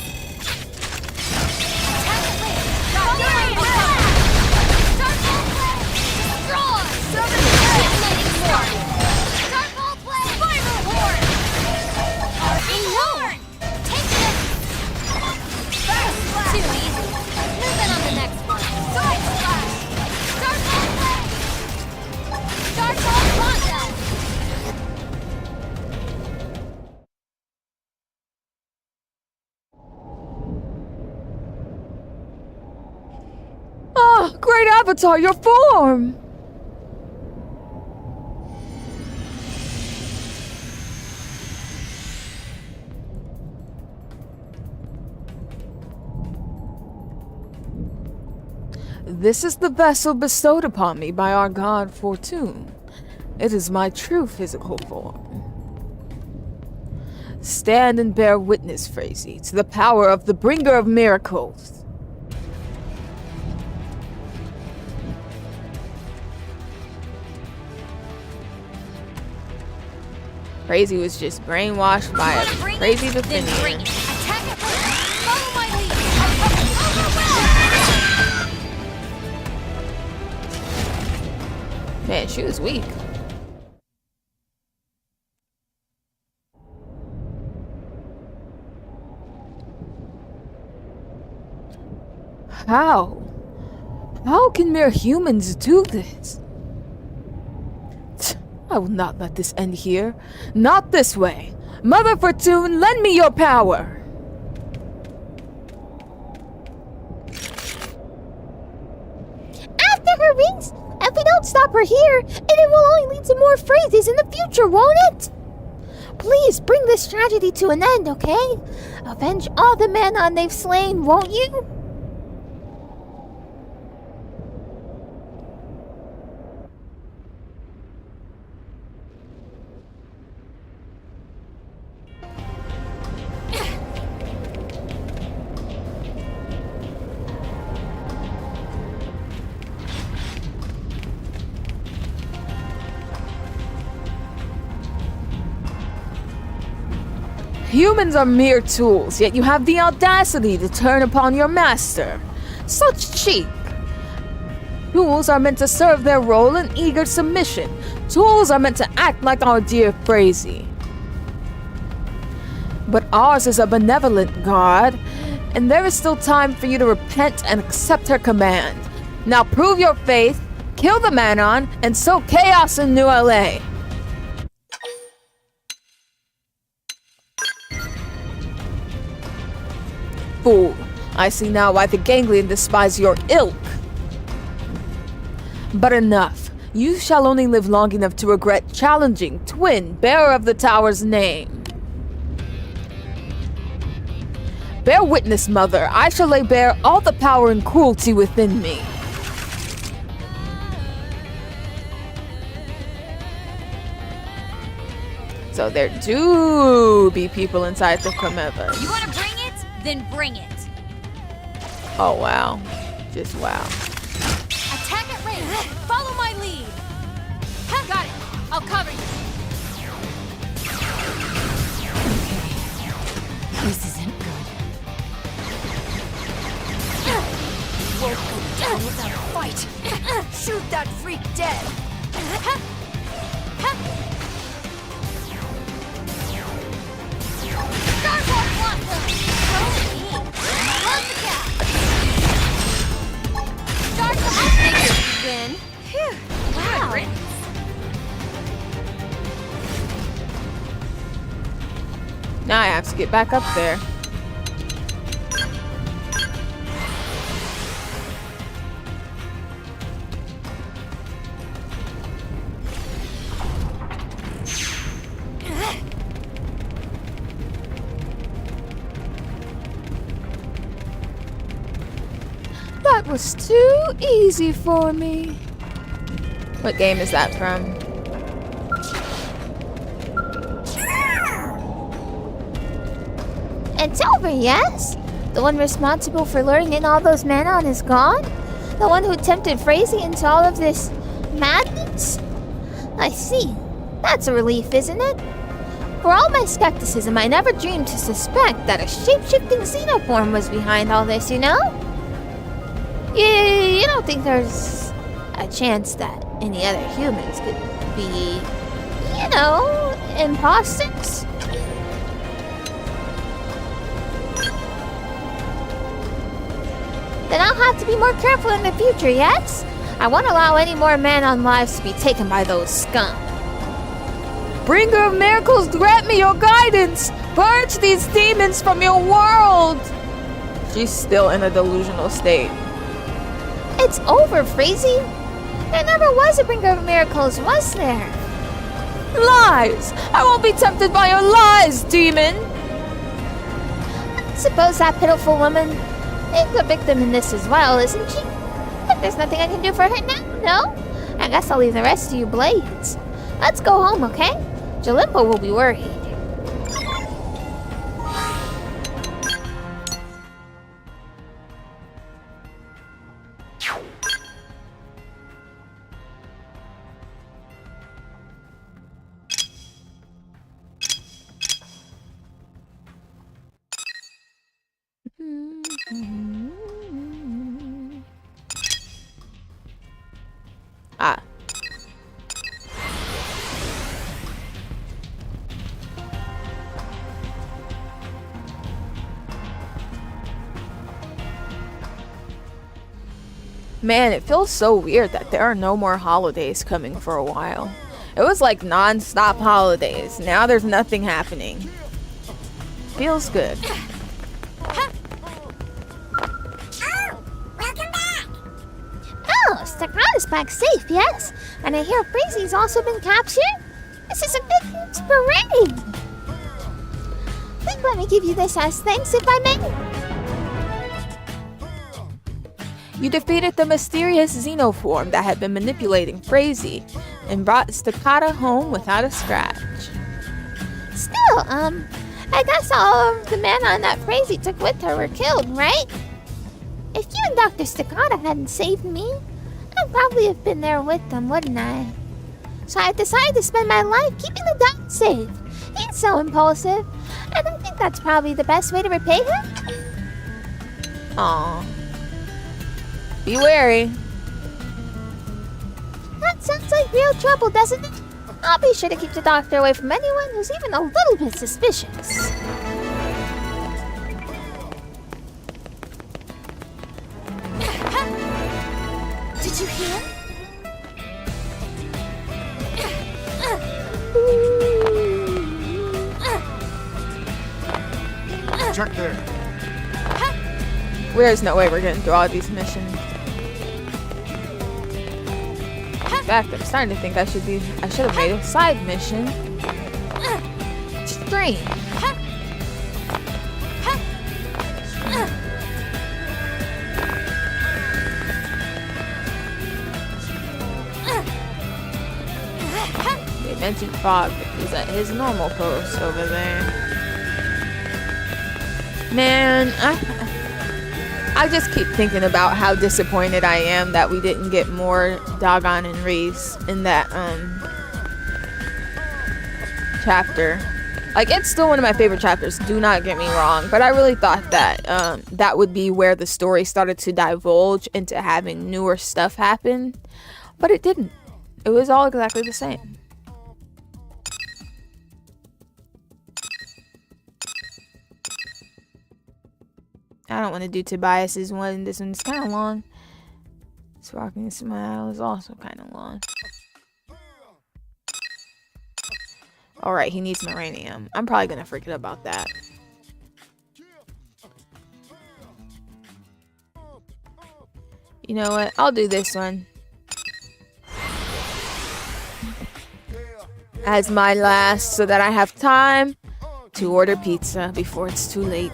Ah, great Avatar, your form! This is the vessel bestowed upon me by our god Fortune. It is my true physical form. Stand and bear witness, Frazee, to the power of the Bringer of Miracles. Crazy was just brainwashed by a crazy Definian. Attack at will. Follow my lead. Overwhelmed. Man, she was weak. How? How can mere humans do this? I will not let this end here. Not this way. Mother Fortune, lend me your power. After her rings, if we don't stop her here, it will only lead to more phrases in the future, won't it? Please bring this tragedy to an end, okay? Avenge all the Manon they've slain, won't you? Humans are mere tools, yet you have the audacity to turn upon your master. Such cheek. Tools are meant to serve their role in eager submission. Tools are meant to act like our dear Frazee. But ours is a benevolent God, and there is still time for you to repent and accept her command. Now prove your faith, kill the Manon, and sow chaos in New LA. Fool, I see now why the Ganglion despise your ilk. But enough. You shall only live long enough to regret challenging Twin, bearer of the tower's name. Bear witness, Mother. I shall lay bare all the power and cruelty within me. So there do be people inside the Cremeva. You want to bring it? Then bring it. Oh, wow. Just wow. Attack at range. Follow my lead. Got it. I'll cover you. This isn't good. Won't go down without a fight. Shoot that freak dead. Starboard block them. Close the gap. Start the I win. Wow. Now I have to get back up there. That was too easy for me. What game is that from? It's over, yes? The one responsible for luring in all those Manon is gone? The one who tempted Frazee into all of this madness? I see. That's a relief, isn't it? For all my skepticism, I never dreamed to suspect that a shape-shifting xenoform was behind all this, you know? You don't think there's a chance that any other humans could be, imposters? Then I'll have to be more careful in the future, yes? I won't allow any more Manon lives to be taken by those scum. Bringer of miracles, grant me your guidance! Purge these demons from your world! She's still in a delusional state. It's over, Frazee. There never was a Bringer of miracles, was there? Lies! I won't be tempted by your lies, demon! Suppose that pitiful woman is a victim in this as well, isn't she? But there's nothing I can do for her now, no? I guess I'll leave the rest to you blades. Let's go home, okay? Jalimbo will be worried. Man, it feels so weird that there are no more holidays coming for a while. It was like non-stop holidays. Now there's nothing happening. Feels good. Oh, Staccato's back safe, yes. And I hear Breezy's also been captured. This is a big huge parade. Please let me give you this as thanks, if I may. You defeated the mysterious Xenoform that had been manipulating Crazy and brought Staccato home without a scratch. Still, I guess all of the men on that Crazy took with her were killed, right? If you and Dr. Staccato hadn't saved me, I'd probably have been there with them, wouldn't I? So I decided to spend my life keeping the dog safe. He's so impulsive, and I think that's probably the best way to repay him. Aww. Be wary. That sounds like real trouble, doesn't it? I'll be sure to keep the doctor away from anyone who's even a little bit suspicious. Did you hear? Check there. There's no way we're getting through all these missions. In fact, I'm starting to think I should have made a side mission. Stream. They mentioned Fog, but he's at his normal post over there. Man, I just keep thinking about how disappointed I am that we didn't get more Dagon and Riis in that chapter. Like, it's still one of my favorite chapters, do not get me wrong, but I really thought that that would be where the story started to divulge into having newer stuff happen, but it didn't. It was all exactly the same. I don't want to do Tobias's one. This one's kind of long. This Rocking Smile is also kind of long. Alright, he needs Maranium. I'm probably going to forget about that. You know what? I'll do this one as my last so that I have time to order pizza before it's too late.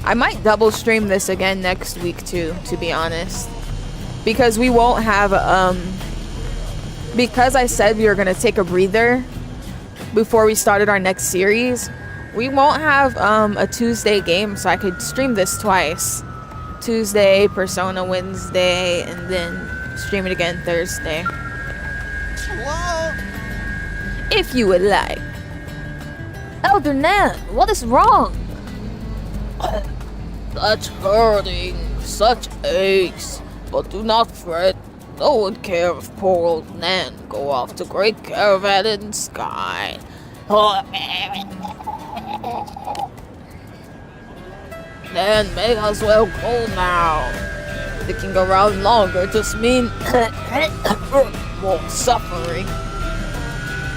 I might double stream this again next week too, to be honest. Because we won't have, because I said we were gonna take a breather before we started our next series, we won't have a Tuesday game, so I could stream this twice. Tuesday, Persona Wednesday, and then stream it again Thursday. Hello? If you would like. Elder Nan, what is wrong? That's hurting. Such aches. But do not fret. No one cares if poor old Nan go off to great caravan in the sky. Nan may as well go now. Sticking around longer just means more suffering.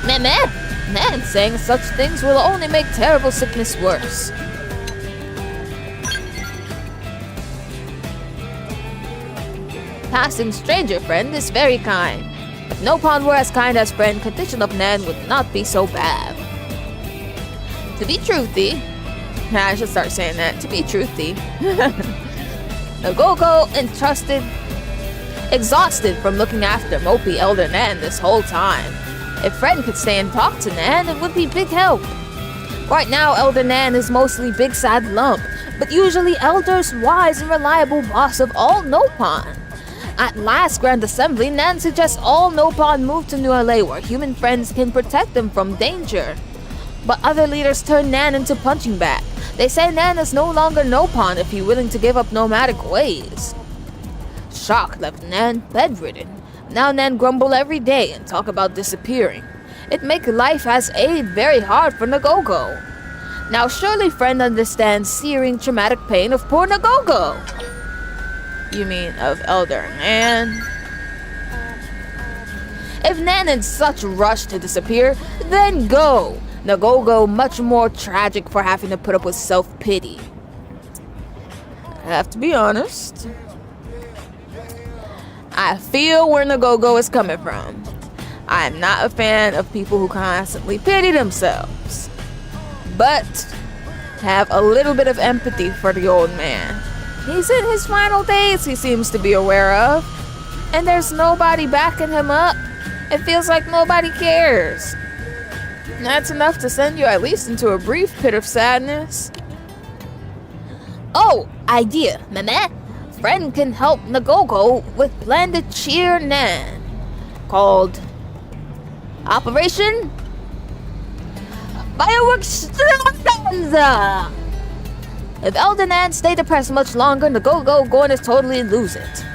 Nan saying such things will only make terrible sickness worse. Passing stranger friend is very kind. If no pawn were as kind as friend, condition of Nan would not be so bad. To be truthy, I should start saying that. To be truthy, the Go-Go exhausted from looking after mopey Elder Nan this whole time. If friend could stay and talk to Nan, it would be big help. Right now, Elder Nan is mostly big sad lump, but usually Elder's wise and reliable boss of all Nopon. At last Grand Assembly, Nan suggests all Nopon move to New LA where human friends can protect them from danger. But other leaders turn Nan into punching bag. They say Nan is no longer Nopon if he's willing to give up nomadic ways. Shock left Nan bedridden. Now Nan grumble every day and talk about disappearing. It make life as aid very hard for Nagogo. Now surely friend understands searing traumatic pain of poor Nagogo. You mean of Elder Nan? If Nan in such rush to disappear, then go. Nagogo much more tragic for having to put up with self-pity. I have to be honest. I feel where Nagogo is coming from. I am not a fan of people who constantly pity themselves, but have a little bit of empathy for the old man. He's in his final days, he seems to be aware of, and there's nobody backing him up. It feels like nobody cares. That's enough to send you at least into a brief pit of sadness. Oh, idea, Mehmet. Friend can help Nagogo with plan to cheer Nan, called Operation Fireworks Extravaganza. If Elder Nan stay depressed much longer, Nagogo going to totally lose it.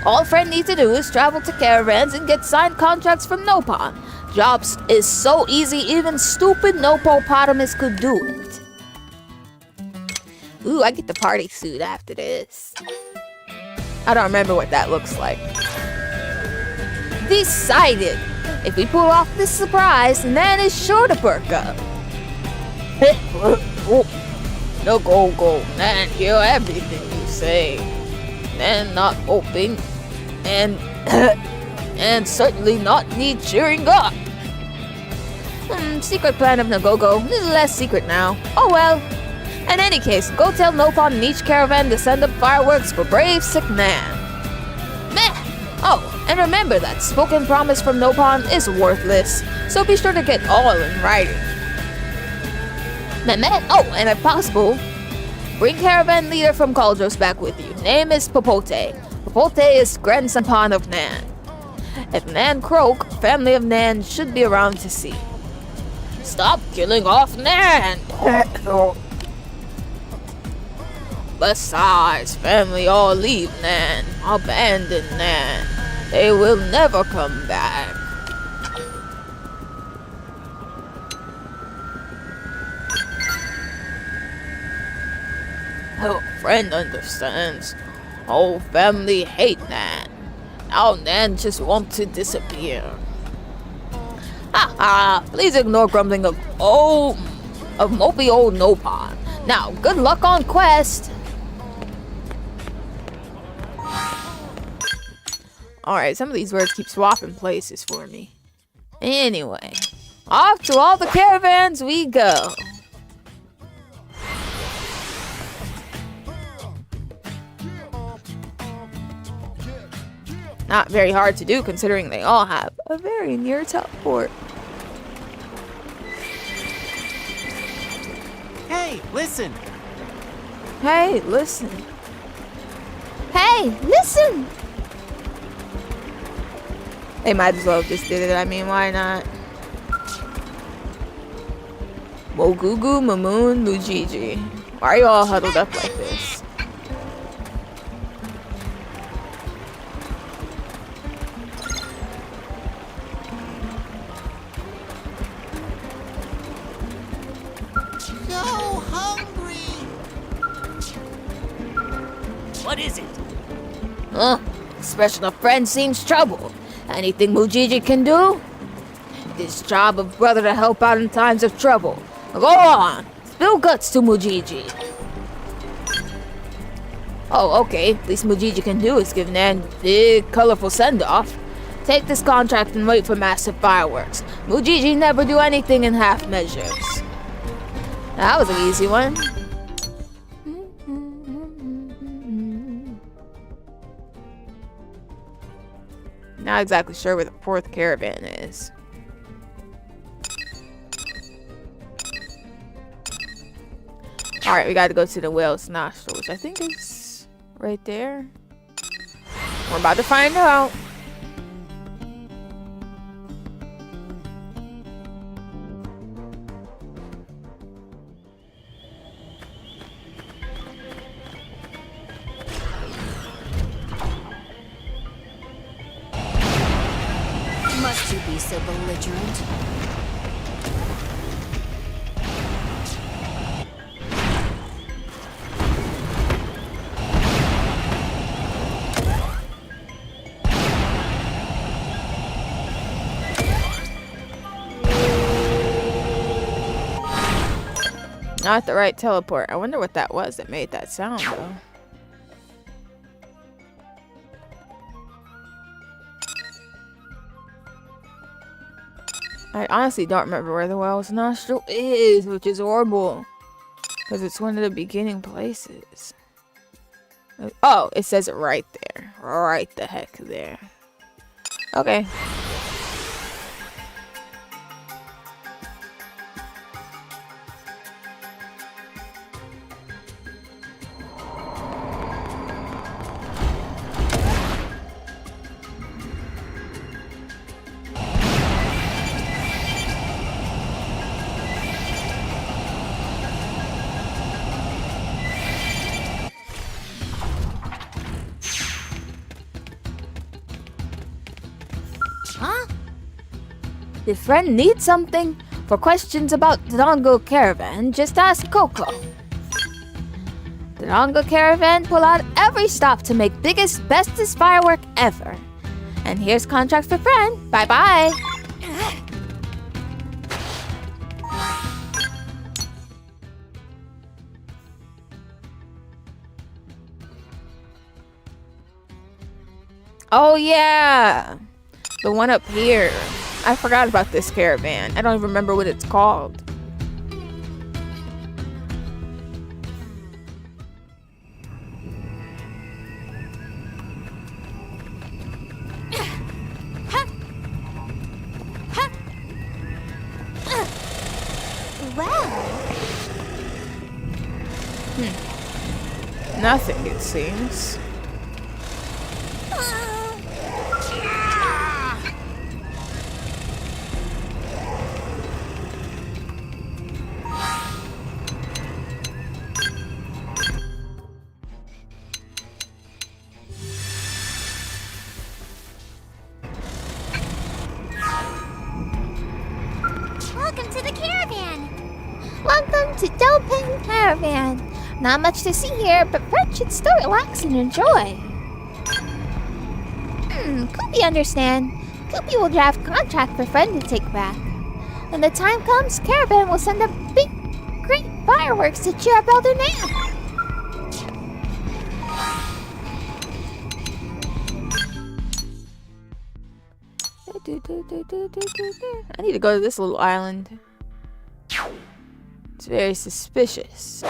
All Friend needs to do is travel to caravans and get signed contracts from Nopon. Jobs is so easy, even stupid Nopopotamus could do it. Ooh, I get the party suit after this. I don't remember what that looks like. Decided. If we pull off this surprise, Nan is sure to perk up. Nagogo, Nan hear everything you say. Nan not hoping, and and certainly not need cheering up. Secret plan of Nagogo is less secret now. Oh well. In any case, go tell Nopon in each caravan to send up fireworks for brave sick Nan. Meh! Oh, and remember that spoken promise from Nopon is worthless, so be sure to get all in writing. Mehmet, oh, and if possible, bring caravan leader from Kaldros back with you. Name is Popote. Popote is grandson of Nan. If Nan croak, family of Nan should be around to see. Stop killing off Nan! Besides, family all leave Nan, abandon Nan. They will never come back. Her friend understands. Whole family hate Nan. Now Nan just wants to disappear. Ha! Please ignore grumbling of mopey old Nopon. Now, good luck on quest. Alright, some of these words keep swapping places for me. Anyway, off to all the caravans we go. Not very hard to do considering they all have a very near teleport. Hey, listen! Hey, listen. Hey, listen! They might as well have just did it. I mean, why not? Mogugu, Mamoon, Mujiji. Why are you all huddled up like this? So hungry! What is it? Expression of friend seems troubled. Anything Mujiji can do? This job of brother to help out in times of trouble. Go on, spill guts to Mujiji. Oh, okay. Least Mujiji can do is give Nan big, colorful send-off. Take this contract and wait for massive fireworks. Mujiji never do anything in half measures. That was an easy one. Not exactly sure where the fourth caravan is. Alright, we gotta go to the whale's nostril, which I think is right there. We're about to find out. Must you be so belligerent? Not the right teleport. I wonder what that was that made that sound, though. I honestly don't remember where the whale's nostril is, which is horrible. Because it's one of the beginning places. Oh, it says it right there. Right the heck there. Okay. Huh? If friend needs something, for questions about the Dongo Caravan, just ask Coco. The Dongo Caravan pull out every stop to make biggest, bestest firework ever. And here's contract for friend. Bye-bye. Oh, yeah. The one up here. I forgot about this caravan. I don't even remember what it's called. Nothing, it seems. Welcome to the caravan. Welcome to Dopin Caravan. Not much to see here, but friends should still relax and enjoy. Koopy understand. Koopy will draft contract for friend to take back. When the time comes, Caravan will send up big, great fireworks to cheer up Elder Nan. I need to go to this little island. It's very suspicious.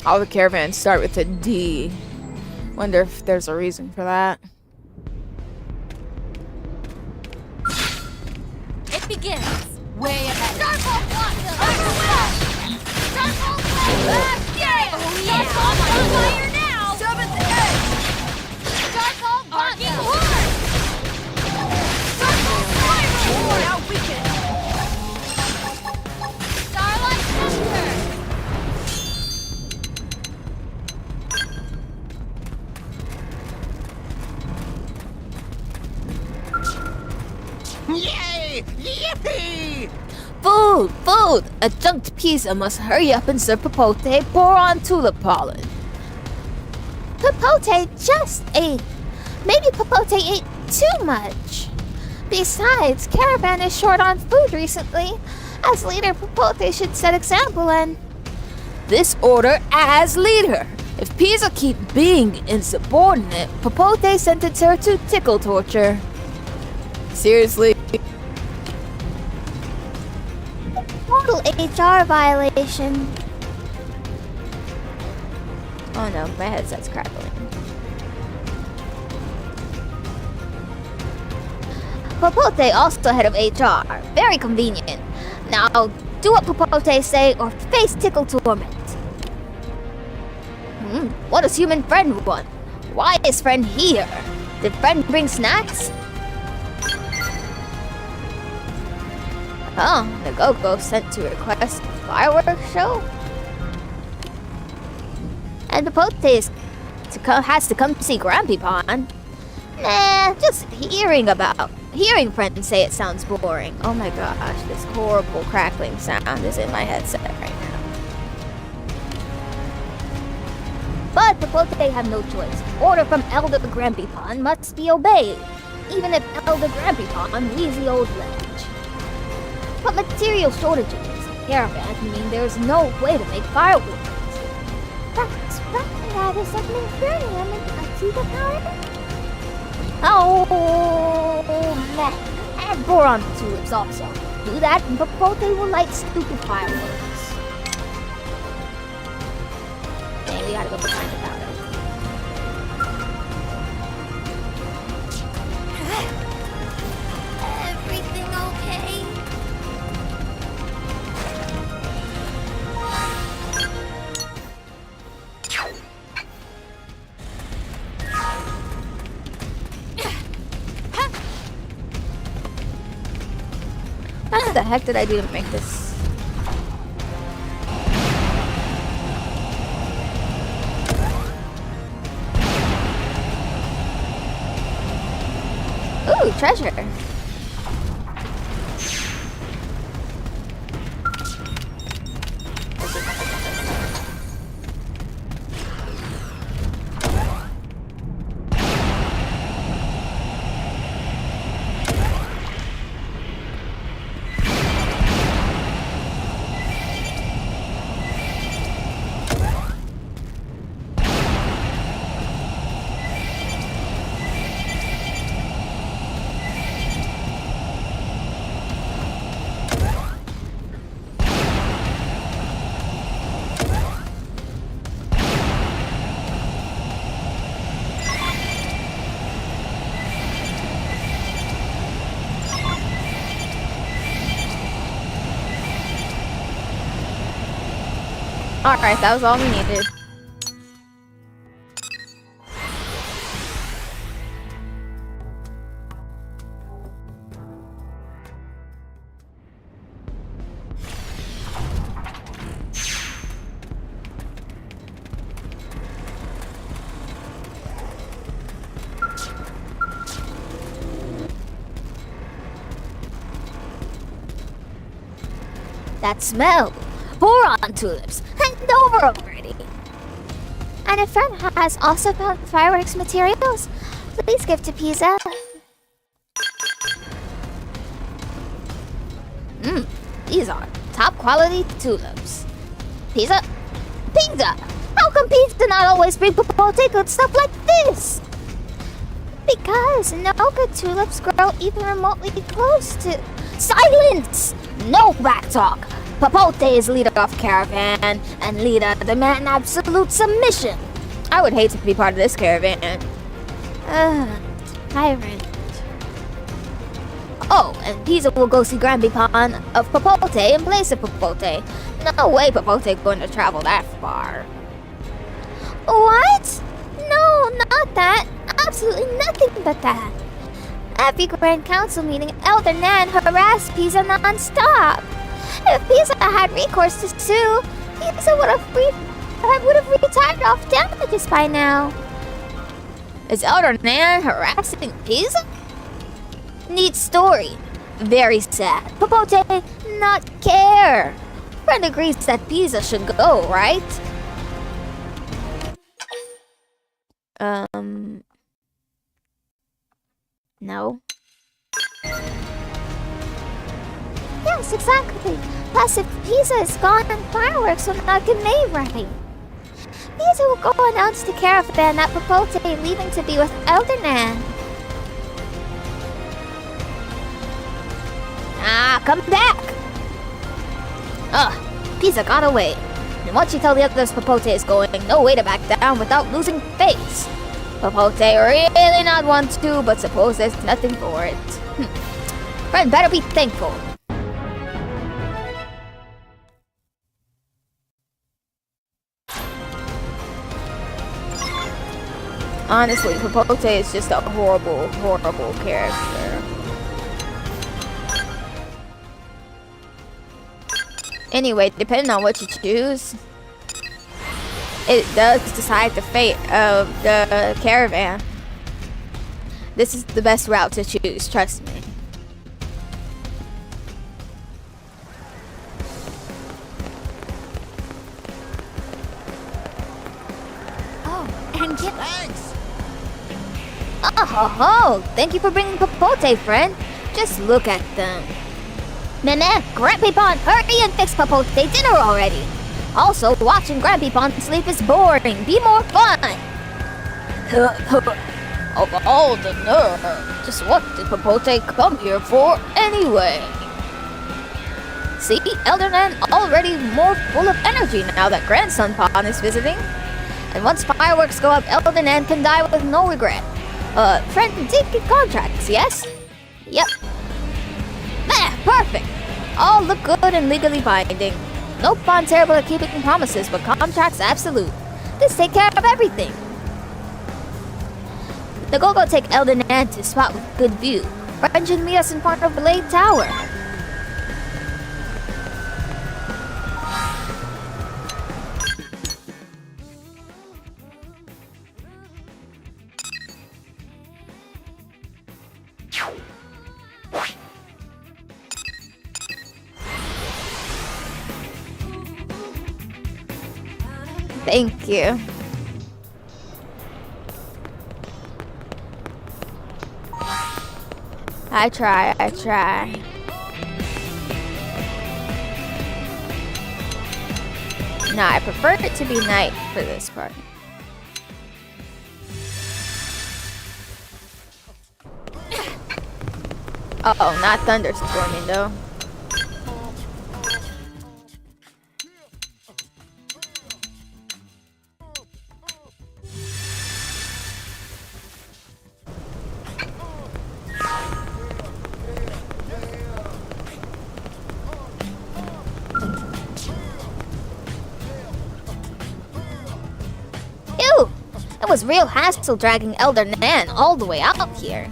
All the caravans start with a D. Wonder if there's a reason for that. It begins. Way ahead. Starfall Blossom! Overwhelmed! Starfall Flame! Yeah! Oh yeah! Starfall on fire now! 7th edge! Starfall Arcing Horn! Starfall Spiral! Now weaken! Starlight Scepter! Yay! Yippee! Food! Food! A junked pizza must hurry up and serve Popote pour on tulip pollen. Popote just ate. Maybe Popote ate too much. Besides, Caravan is short on food recently. As leader, Popote should set example and... This order as leader. If Pizza keep being insubordinate, Popote sentenced her to tickle torture. Seriously? Total HR violation. Oh no, my headset's crackling. Popote also head of HR. Very convenient. Now, do what Popote say or face tickle torment. What does human friend want? Why is friend here? Did friend bring snacks? Oh, the Go-Go sent to request a fireworks show? And Popote has to come see Grampy Pond. Nah, just hearing friends say it sounds boring. Oh my gosh, this horrible crackling sound is in my headset right now. But Papote have no choice. Order from Elder Grampypon must be obeyed, even if Elder Grampypon leaves the old ledge. But material shortages in Caravan mean there's no way to make fireworks. That's right, that is something Imperium and Atiba power? Oh, man. And boron tulips also. Do that and Papote will light stupid fireworks. Okay, we gotta go find the powder. Everything okay? What the heck did I do to make this? Ooh, treasure. Alright, that was all we needed. That smell! Boron tulips! Hand over already! And if friend has also found fireworks materials, please give to Pisa. These are top quality tulips. Pisa? Pisa! How come Pisa not always bring Papote good stuff like this? Because no good tulips grow even remotely close to... Silence! No back talk! Papote is leader of Caravan, and leader demand absolute submission. I would hate to be part of this caravan. Tyrant. Oh, and Pisa will go see Grampypon of Papote in place of Papote. No way Papote going to travel that far. What? No, not that. Absolutely nothing but that. Every Grand Council meeting, Elder Nan harassed Pisa non-stop. If Pisa had recourse to sue, Pisa would have retired off damages by now. Is Elder Nan harassing Pisa? Neat story. Very sad. Papote not care. Friend agrees that Pisa should go, right? No. Yes, exactly. Plus, if Pisa is gone, fireworks will not get made ready. Pisa will go announce to Caravan that Papote leaving to be with Elder Nan. Ah, come back! Pisa got away. And once you tell the others Papote is going, no way to back down without losing face. Papote really not want to, but suppose there's nothing for it. Friend better be thankful. Honestly, Papote is just a horrible, horrible character. Anyway, depending on what you choose, it does decide the fate of the caravan. This is the best route to choose, trust me. can get... Thanks! Oh, thank you for bringing Popote, friend. Just look at them. Meh, Grandpapon, hurry and fix Popote dinner already. Also, watching Grandpapon sleep is boring. Be more fun. Of all the nerve, just what did Popote come here for anyway? See, Elder Nan already more full of energy now that Grandson Pon is visiting. And once fireworks go up, Elder Nan can die with no regret. Friend did get contracts, yes? Yep. There, perfect. All look good and legally binding. No Pon terrible at keeping promises, but contracts absolute. This take care of everything. The go take Elder Nan to a spot with good view. Friend should meet us in front of Blade Tower. Thank you. I try. No, I prefer it to be night for this part. Oh, not thunderstorming though. It was real hassle dragging Elder Nan all the way out here.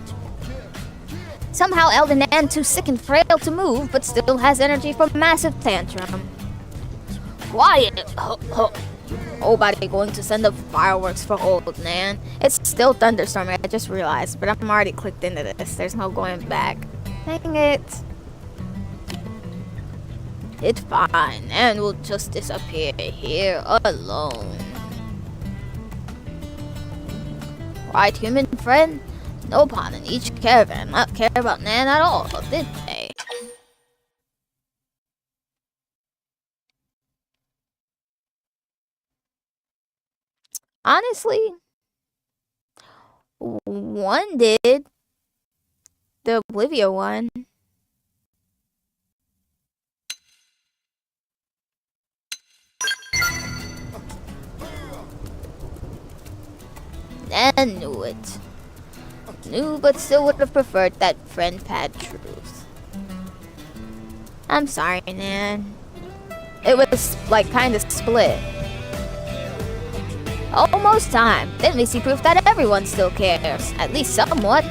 Somehow Elder Nan too sick and frail to move, but still has energy for massive tantrum. Quiet! Nobody going to send up fireworks for old Nan. It's still thunderstorming, I just realized, but I'm already clicked into this. There's no going back. Dang it. It's fine, and we'll just disappear here alone. Right, human friend? No Pon in each caravan not care about Nan at all, did they? Honestly, one did. The Oblivia one. Nan knew it. Knew, but still would have preferred that friend had truth. I'm sorry, Nan. It was, like, kind of split. Almost time. Then we see proof that everyone still cares. At least somewhat.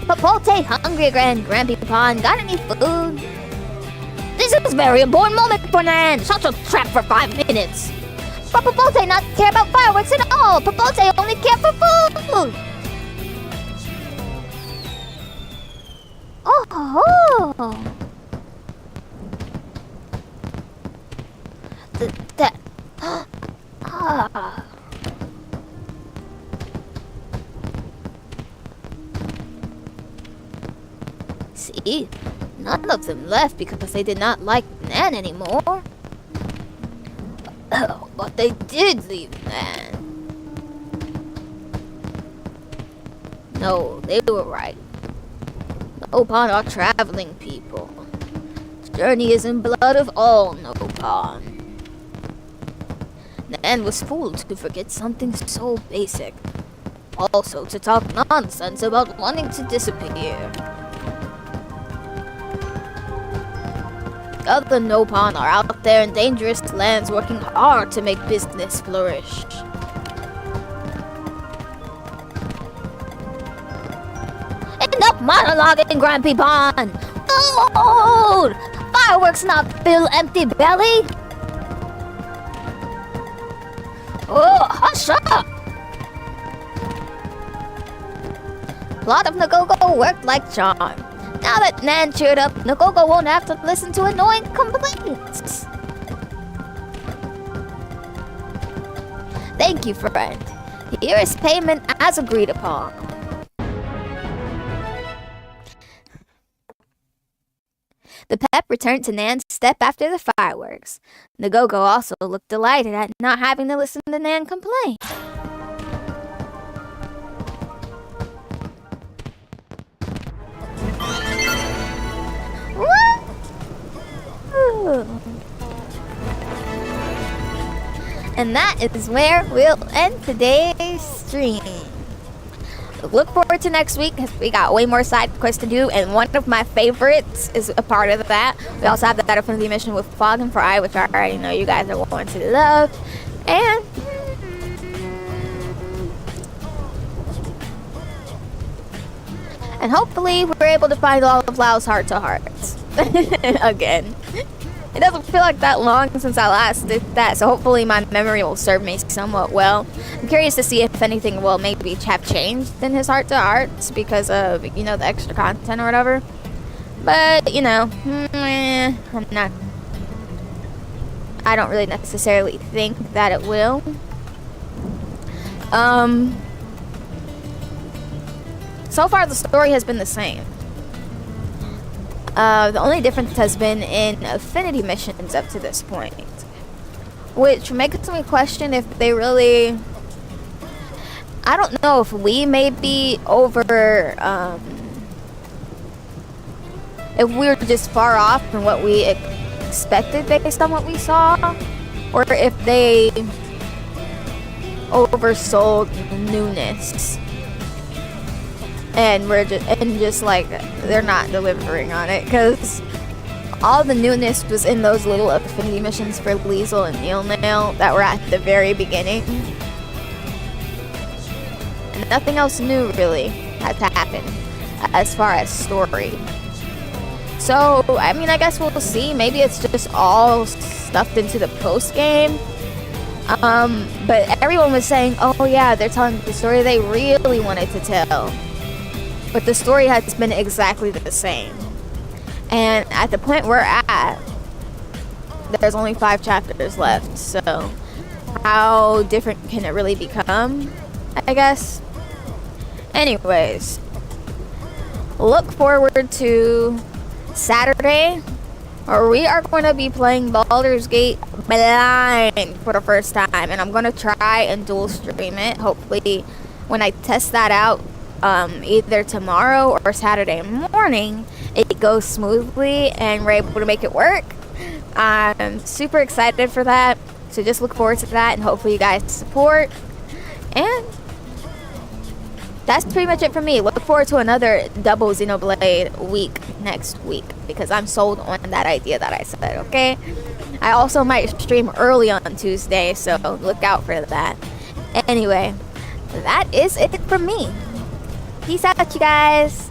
Popote hungry Grandpapon. Got any food? This is a very important moment for Nan. Shut your trap for 5 minutes. But Popote not care about fireworks at all. Popote only care for food. Oh. That. See? None of them left because they did not like Nan anymore. Oh, but they did leave Nan. No, they were right. No Pon are traveling people. Journey is in blood of all No Pon. Nan was fooled to forget something so basic. Also to talk nonsense about wanting to disappear. Other No Pon are out there in dangerous lands working hard to make business flourish. Enough monologuing, Grandpapon! Food! Fireworks not fill empty belly! Oh, hush up! Plot of Nagogo worked like charm. Now that Nan cheered up, Nagogo won't have to listen to annoying complaints. Thank you, friend. Here is payment as agreed upon. The pep returned to Nan's step after the fireworks. Nagogo also looked delighted at not having to listen to Nan complain. Woo! And that is where we'll end today's stream. Look forward to next week because we got way more side quests to do, and one of my favorites is a part of that. We also have that affinity mission with Fog and Fry, which I already know you guys are going to love. And hopefully we're able to find all of Lao's heart-to-hearts again. It doesn't feel like that long since I last did that, so hopefully my memory will serve me somewhat well. I'm curious to see if anything will maybe have changed in his heart-to-hearts because of, you know, the extra content or whatever. But, you know, I don't really necessarily think that it will. So far the story has been the same. The only difference has been in affinity missions up to this point, which makes me question if they really... I don't know if we may be over... if we were just far off from what we expected based on what we saw, or if they oversold newness. And we're just like, they're not delivering on it, because all the newness was in those little affinity missions for Liesel and Nail that were at the very beginning. And nothing else new really had to happen as far as story. So, I mean, I guess we'll see. Maybe it's just all stuffed into the post game. But everyone was saying, oh yeah, they're telling the story they really wanted to tell. But the story has been exactly the same. And at the point we're at, there's only 5 chapters left. So how different can it really become, I guess? Anyways, look forward to Saturday, where we are going to be playing Baldur's Gate blind for the first time. And I'm going to try and dual stream it. Hopefully when I test that out, either tomorrow or Saturday morning, it goes smoothly and we're able to make it work. I'm super excited for that, so just look forward to that, and hopefully you guys support. And that's pretty much it for me. Look forward to another double Xenoblade week next week, because I'm sold on that idea that I said, okay? I also might stream early on Tuesday, so look out for that. Anyway, that is it for me. Peace out, you guys.